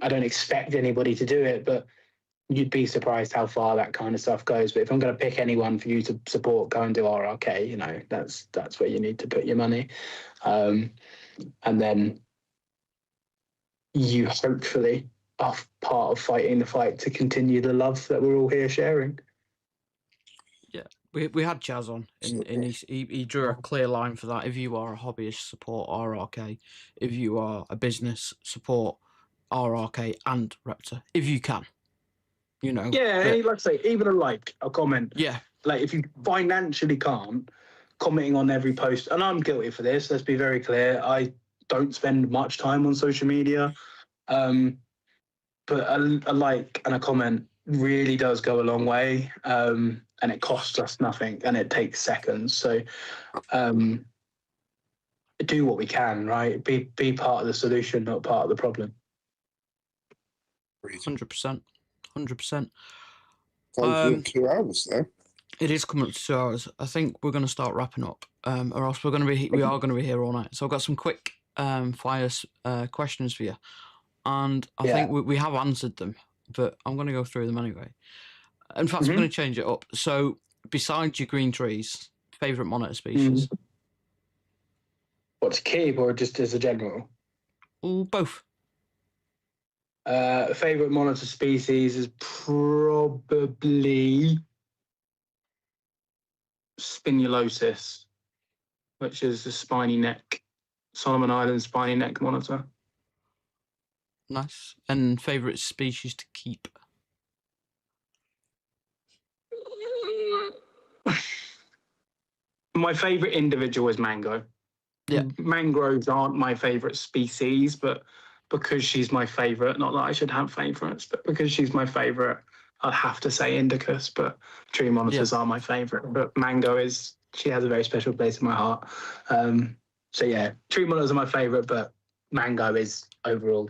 Speaker 4: I don't expect anybody to do it, but you'd be surprised how far that kind of stuff goes. But if I'm going to pick anyone for you to support, go and do RRK. That's where you need to put your money. And then you hopefully are part of fighting the fight to continue the love that we're all here sharing.
Speaker 2: Yeah, we had Chaz on, and he drew a clear line for that. If you are a hobbyist, support RRK. If you are a business, support RRK and Repta, if you can.
Speaker 4: Yeah, like I say, even a comment.
Speaker 2: Yeah.
Speaker 4: Like if you financially can't, commenting on every post, and I'm guilty for this, let's be very clear. I don't spend much time on social media. But a like and a comment really does go a long way. And it costs us nothing and it takes seconds. So do what we can, right? Be part of the solution, not part of the problem.
Speaker 2: 100%. 100%.
Speaker 3: 2 hours now.
Speaker 2: It is coming up to 2 hours. I think we're going to start wrapping up, or else we are going to be here all night. So I've got some quick fire questions for you, and I think we have answered them, but I'm going to go through them anyway. In fact, I'm going to change it up. So besides your green trees, favourite monitor species?
Speaker 4: What, to keep or just as a general?
Speaker 2: Both.
Speaker 4: Favorite monitor species is probably Spinulosis, which is the spiny neck, Solomon Islands spiny neck monitor.
Speaker 2: Nice. And favorite species to keep?
Speaker 4: My favorite individual is Mango.
Speaker 2: Yeah.
Speaker 4: Mangroves aren't my favorite species, but because she's my favorite, not that I should have favorites, but because she's my favorite, I'd have to say Indicus, but tree monitors are my favorite. But Mango she has a very special place in my heart. So yeah, tree monitors are my favorite, but Mango is overall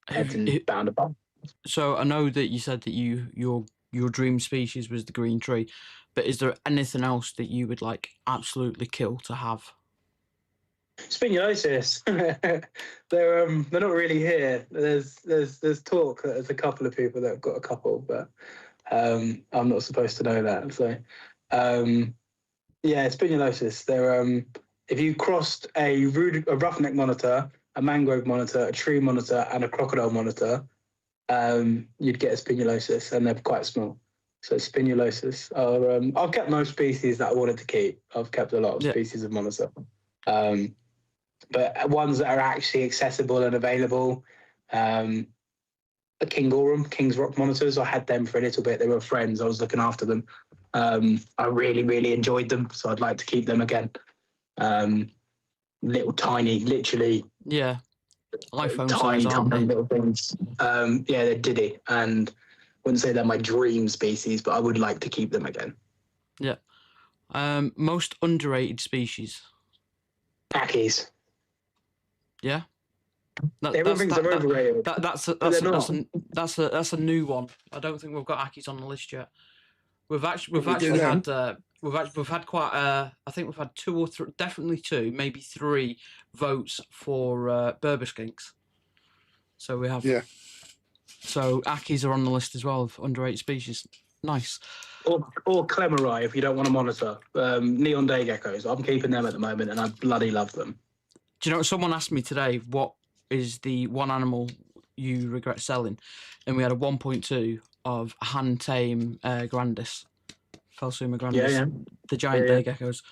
Speaker 4: heads and bound above.
Speaker 2: So I know that you said that your dream species was the green tree, but is there anything else that you would like absolutely kill to have?
Speaker 4: Spinulosis. They're not really here. There's talk that there's a couple of people that have got a couple, but I'm not supposed to know that. So yeah, spinulosis. They're if you crossed a roughneck monitor, a mangrove monitor, a tree monitor, and a crocodile monitor, you'd get a spinulosis, and they're quite small. So spinulosis are. I've kept most species that I wanted to keep. I've kept a lot of species of monitor, but ones that are actually accessible and available. A Kingorum, King's Rock monitors. I had them for a little bit. They were friends. I was looking after them. I really enjoyed them, so I'd like to keep them again. Little tiny, literally.
Speaker 2: Yeah. iPhone
Speaker 4: tiny,
Speaker 2: size, aren't
Speaker 4: tiny
Speaker 2: they?
Speaker 4: little things. Yeah, they're diddy, and wouldn't say they're my dream species, but I would like to keep them again.
Speaker 2: Yeah. Most underrated species.
Speaker 4: Packies.
Speaker 2: Yeah.
Speaker 4: Everyone thinks they're overrated.
Speaker 2: That's a new one. I don't think we've got Ackies on the list yet. We've actually had I think we've had 2 or 3, definitely 2, maybe 3 votes for Berber skinks. So we have.
Speaker 3: Yeah.
Speaker 2: So Ackies are on the list as well of underrated species. Nice.
Speaker 4: Or Clemeri if you don't want to monitor. Neon day geckos. I'm keeping them at the moment, and I bloody love them.
Speaker 2: Do you know, someone asked me today, what is the one animal you regret selling? And we had a 1.2 of hand tame Grandis, Phelsuma Grandis, the giant day geckos.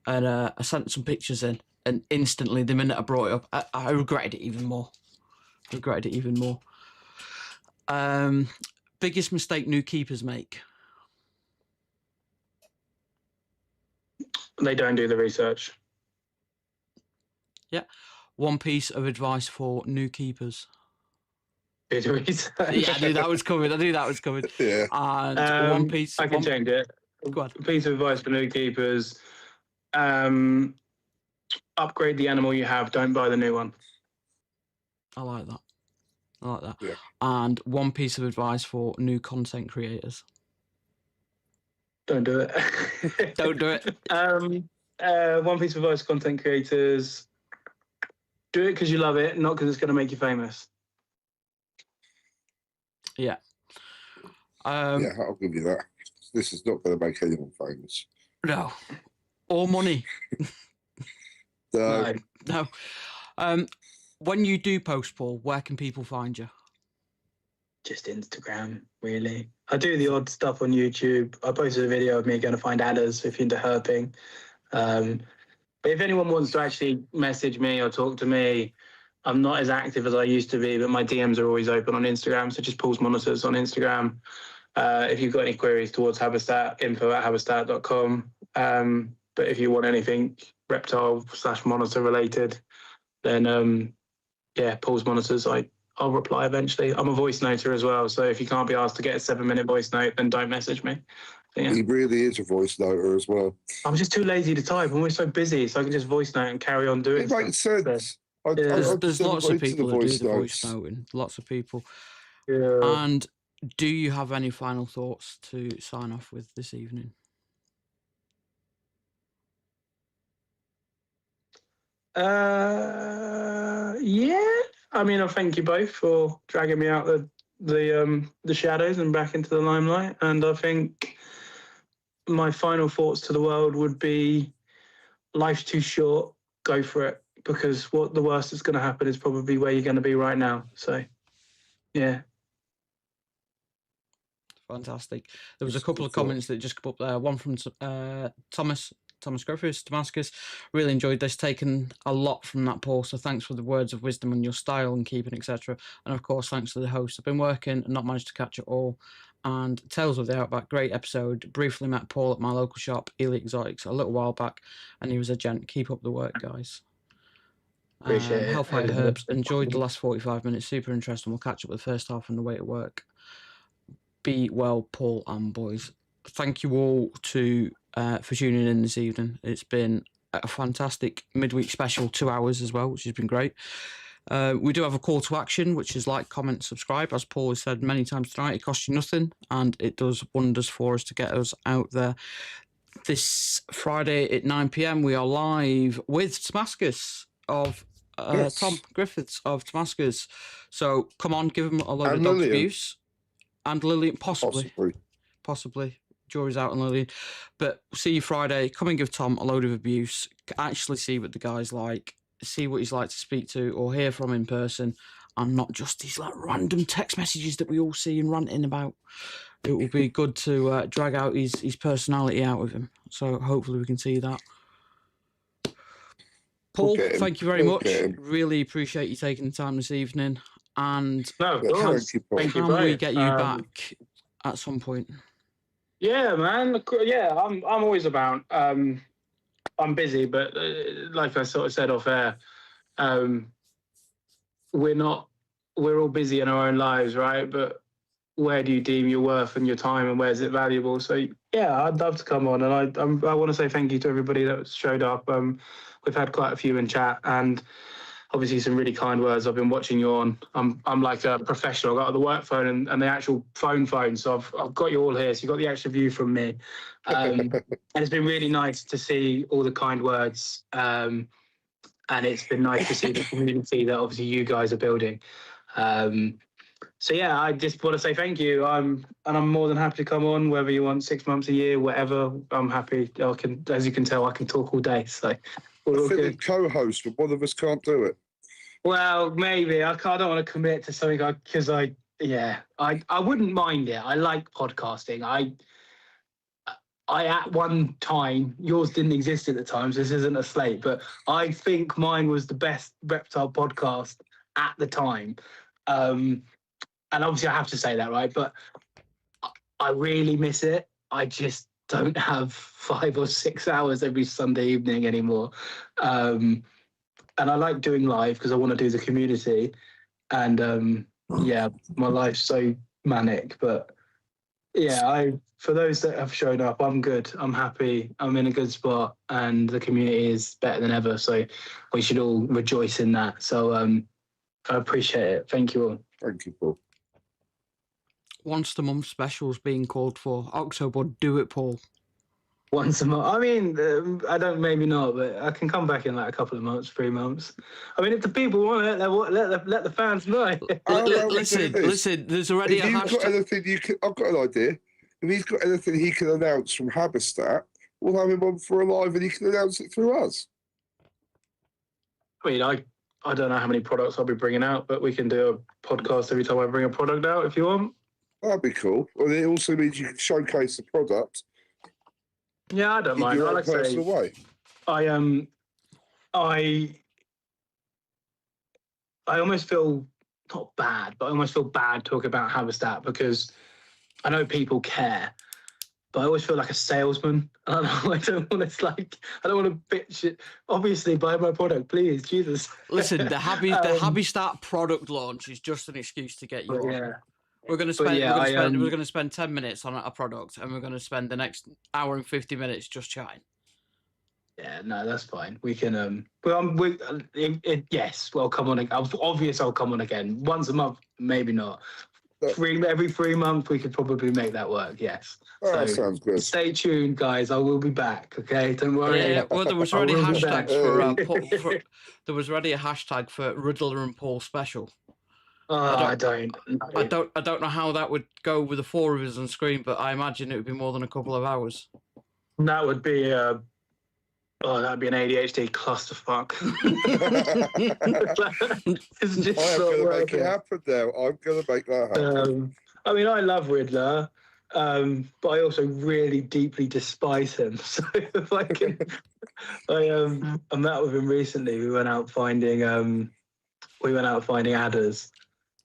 Speaker 2: And I sent some pictures in, and instantly, the minute I brought it up, I regretted it even more. Biggest mistake new keepers make?
Speaker 4: They don't do the research.
Speaker 2: Yeah. One piece of advice for new keepers.
Speaker 4: Do the research.
Speaker 2: Yeah, I knew that was coming.
Speaker 3: Yeah.
Speaker 2: And one piece.
Speaker 4: I can change it.
Speaker 2: Go on.
Speaker 4: A piece of advice for new keepers. Upgrade the animal you have. Don't buy the new one.
Speaker 2: I like that.
Speaker 3: Yeah.
Speaker 2: And one piece of advice for new content creators.
Speaker 4: Don't do it.
Speaker 2: Don't do it.
Speaker 4: One piece of advice for content creators. Do it because you love it, not because it's going to make you famous.
Speaker 2: Yeah.
Speaker 3: Yeah, I'll give you that. This is not going to make anyone famous.
Speaker 2: No. Or money.
Speaker 3: No.
Speaker 2: When you do post, Paul, where can people find you?
Speaker 4: Just Instagram, really. I do the odd stuff on YouTube. I posted a video of me going to find adders if you're into herping. But if anyone wants to actually message me or talk to me, I'm not as active as I used to be, but my DMs are always open on Instagram. So just Paul's Monitors on Instagram. If you've got any queries towards Habistat, info@habistat.com. But if you want anything reptile/monitor related, then yeah, Paul's Monitors. I'll reply eventually. I'm a voice noter as well, so if you can't be asked to get a 7-minute voice note, then don't message me. Yeah.
Speaker 3: He really is a voice noter as well.
Speaker 4: I'm just too lazy to type. I'm always so busy, so I can just voice note and carry on doing
Speaker 3: It makes sense.
Speaker 2: There's lots of people who do the
Speaker 3: notes.
Speaker 2: voice noting. Lots of people.
Speaker 4: Yeah.
Speaker 2: And do you have any final thoughts to sign off with this evening?
Speaker 4: Yeah. I mean, I thank you both for dragging me out the shadows and back into the limelight. And I think my final thoughts to the world would be: life's too short. Go for it, because what the worst that's going to happen is probably where you're going to be right now. So, yeah.
Speaker 2: Fantastic. There was a couple of comments that just come up there. One from Thomas Griffiths, Damascus. Really enjoyed this, taken a lot from that, Paul. So thanks for the words of wisdom on your style and keeping, etc. And of course, thanks to the host. I've been working and not managed to catch it all. And Tales of the Outback, great episode. Briefly met Paul at my local shop, M.A.D Exotics, a little while back, and he was a gent. Keep up the work, guys.
Speaker 4: Appreciate it.
Speaker 2: Hellfire Herbs. Enjoyed the last 45 minutes. Super interesting. We'll catch up with the first half on the way to work. Be well, Paul and boys. Thank you all for tuning in this evening. It's been a fantastic midweek special, 2 hours as well, which has been great. We do have a call to action, which is like, comment, subscribe. As Paul has said many times tonight, it costs you nothing, and it does wonders for us to get us out there. This Friday at 9 p.m, we are live with Damascus of
Speaker 3: Yes.
Speaker 2: Tom Griffiths of Damascus. So come on, give him a load of
Speaker 3: And
Speaker 2: dog
Speaker 3: Lillian.
Speaker 2: abuse. And Lillian, possibly. Jury's out on Lillian. But see you Friday. Come and give Tom a load of abuse. Actually see what the guy's like. See what he's like to speak to or hear from in person. And not just these like random text messages that we all see and ranting about. It will be good to drag out his personality out of him. So hopefully we can see that. Paul,
Speaker 3: We'll get him.
Speaker 2: thank you very
Speaker 3: We'll
Speaker 2: much.
Speaker 3: get him.
Speaker 2: Really appreciate you taking the time this evening. And
Speaker 4: No, of
Speaker 3: Yeah,
Speaker 4: course.
Speaker 3: thank you, Paul.
Speaker 4: Thank you
Speaker 2: can we
Speaker 4: both.
Speaker 2: get you back at some point?
Speaker 4: Yeah, man. Yeah, I'm always about. I'm busy, but like I sort of said off air, we're all busy in our own lives, right? But where do you deem your worth and your time, and where is it valuable? So yeah, I'd love to come on, and I want to say thank you to everybody that showed up. We've had quite a few in chat, and obviously some really kind words. I've been watching you on. I'm like a professional. I've got the work phone and the actual phone. So I've got you all here. So you got the extra view from me, and it's been really nice to see all the kind words. And it's been nice to see the community that obviously you guys are building. So yeah, I just want to say thank you. I'm more than happy to come on, whether you want 6 months, a year, whatever. I'm happy. I can, as you can tell, I can talk all day. So we're all
Speaker 3: I think
Speaker 4: good.
Speaker 3: we co-host, but one of us can't do it.
Speaker 4: Well, maybe I don't want to commit to something because I wouldn't mind it. I like podcasting. I at one time, yours didn't exist at the time, so this isn't a slate, but I think mine was the best reptile podcast at the time. And obviously I have to say that, right? But I really miss it. I just don't have 5 or 6 hours every Sunday evening anymore. And I like doing live because I want to do the community. And yeah, my life's so manic. But yeah, for those that have shown up, I'm good. I'm happy. I'm in a good spot, and the community is better than ever. So we should all rejoice in that. So I appreciate it. Thank you all.
Speaker 3: Thank you, Paul.
Speaker 2: Once the month specials being called for. October, do it, Paul.
Speaker 4: Once a month. I mean, I don't, maybe not, but I can come back in like a couple of months, 3 months. I mean, if the people want it, let the fans know.
Speaker 2: Listen, there's already
Speaker 3: If
Speaker 2: a
Speaker 3: you've got
Speaker 2: hashtag.
Speaker 3: anything, I've got an idea. If he's got anything he can announce from Habistat, we'll have him on for a live and he can announce it through us.
Speaker 4: I mean, I don't know how many products I'll be bringing out, but we can do a podcast every time I bring a product out if you want.
Speaker 3: That'd be cool. Well, it also means you can showcase the product
Speaker 4: Yeah, I don't
Speaker 3: in
Speaker 4: mind.
Speaker 3: your own
Speaker 4: Like I
Speaker 3: personal
Speaker 4: say,
Speaker 3: way.
Speaker 4: I almost feel not bad, but I almost feel bad talking about Habistat because I know people care, but I always feel like a salesman. I don't want to bitch it. Obviously, buy my product, please, Jesus.
Speaker 2: Listen, the Habistat product launch is just an excuse to get you on.
Speaker 4: Yeah.
Speaker 2: We're going to spend 10 minutes on a product, and we're going to spend the next hour and 50 minutes just chatting.
Speaker 4: Yeah, no, that's fine. We can. Yes, well, come on. Obvious, I'll come on again once a month. Maybe not. Every 3 months, we could probably make that work. Yes.
Speaker 3: Oh, that
Speaker 4: So
Speaker 3: sounds good.
Speaker 4: stay tuned, guys. I will be back. Okay, don't worry.
Speaker 2: Yeah, well, there was already
Speaker 4: I will be back.
Speaker 2: hashtags for there was already a hashtag for Riddler and Paul special.
Speaker 4: I don't
Speaker 2: know how that would go with the 4 of us on screen, but I imagine it would be more than a couple of hours.
Speaker 4: That would be that'd be an ADHD clusterfuck. It's just
Speaker 3: I am
Speaker 4: not
Speaker 3: going to make
Speaker 4: working.
Speaker 3: it happen now. I'm going to make that happen.
Speaker 4: I mean, I love Riddler, but I also really deeply despise him. So if I can, I met with him recently. We went out finding adders.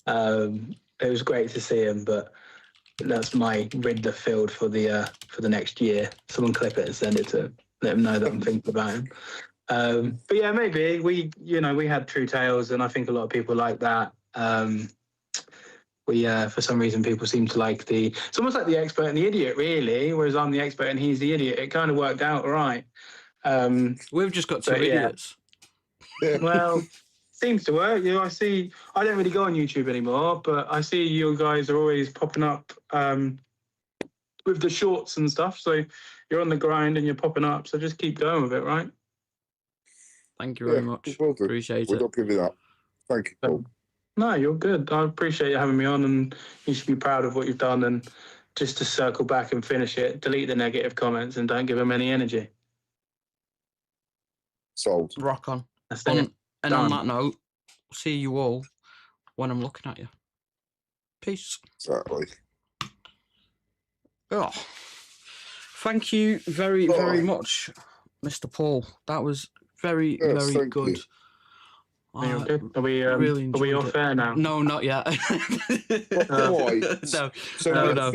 Speaker 4: It was great to see him, but that's my Riddler field for the next year. Someone clip it and send it to him. Let him know that I'm thinking about him. But yeah, maybe we had True Tales, and I think a lot of people like that. For some reason, people seem to like it's almost like the expert and the idiot, really. Whereas I'm the expert and he's the idiot. It kind of worked out all right.
Speaker 2: We've just got 2 idiots.
Speaker 3: Yeah.
Speaker 4: Well, seems to work. I don't really go on YouTube anymore, but I see you guys are always popping up with the shorts and stuff. So you're on the grind and you're popping up. So just keep going with it, right?
Speaker 2: Thank you very much.
Speaker 3: Well done.
Speaker 2: Appreciate
Speaker 3: We're
Speaker 2: it.
Speaker 3: not giving up. Thank you, Paul.
Speaker 4: No, you're good. I appreciate you having me on, and you should be proud of what you've done. And just to circle back and finish it, delete the negative comments and don't give them any energy.
Speaker 3: Sold.
Speaker 2: Rock on.
Speaker 4: That's it.
Speaker 2: And on
Speaker 4: Done.
Speaker 2: that note, see you all when I'm looking at you. Peace.
Speaker 3: Exactly.
Speaker 2: Oh, thank you very, very much, Mr. Paul. That was very,
Speaker 3: Yes,
Speaker 2: very
Speaker 3: thank
Speaker 2: good.
Speaker 3: you.
Speaker 4: You're good. Are we
Speaker 2: really
Speaker 4: are we
Speaker 2: enjoyed
Speaker 4: off
Speaker 2: it.
Speaker 4: air now?
Speaker 3: Why?
Speaker 2: No, not yet.
Speaker 3: So
Speaker 2: No, no.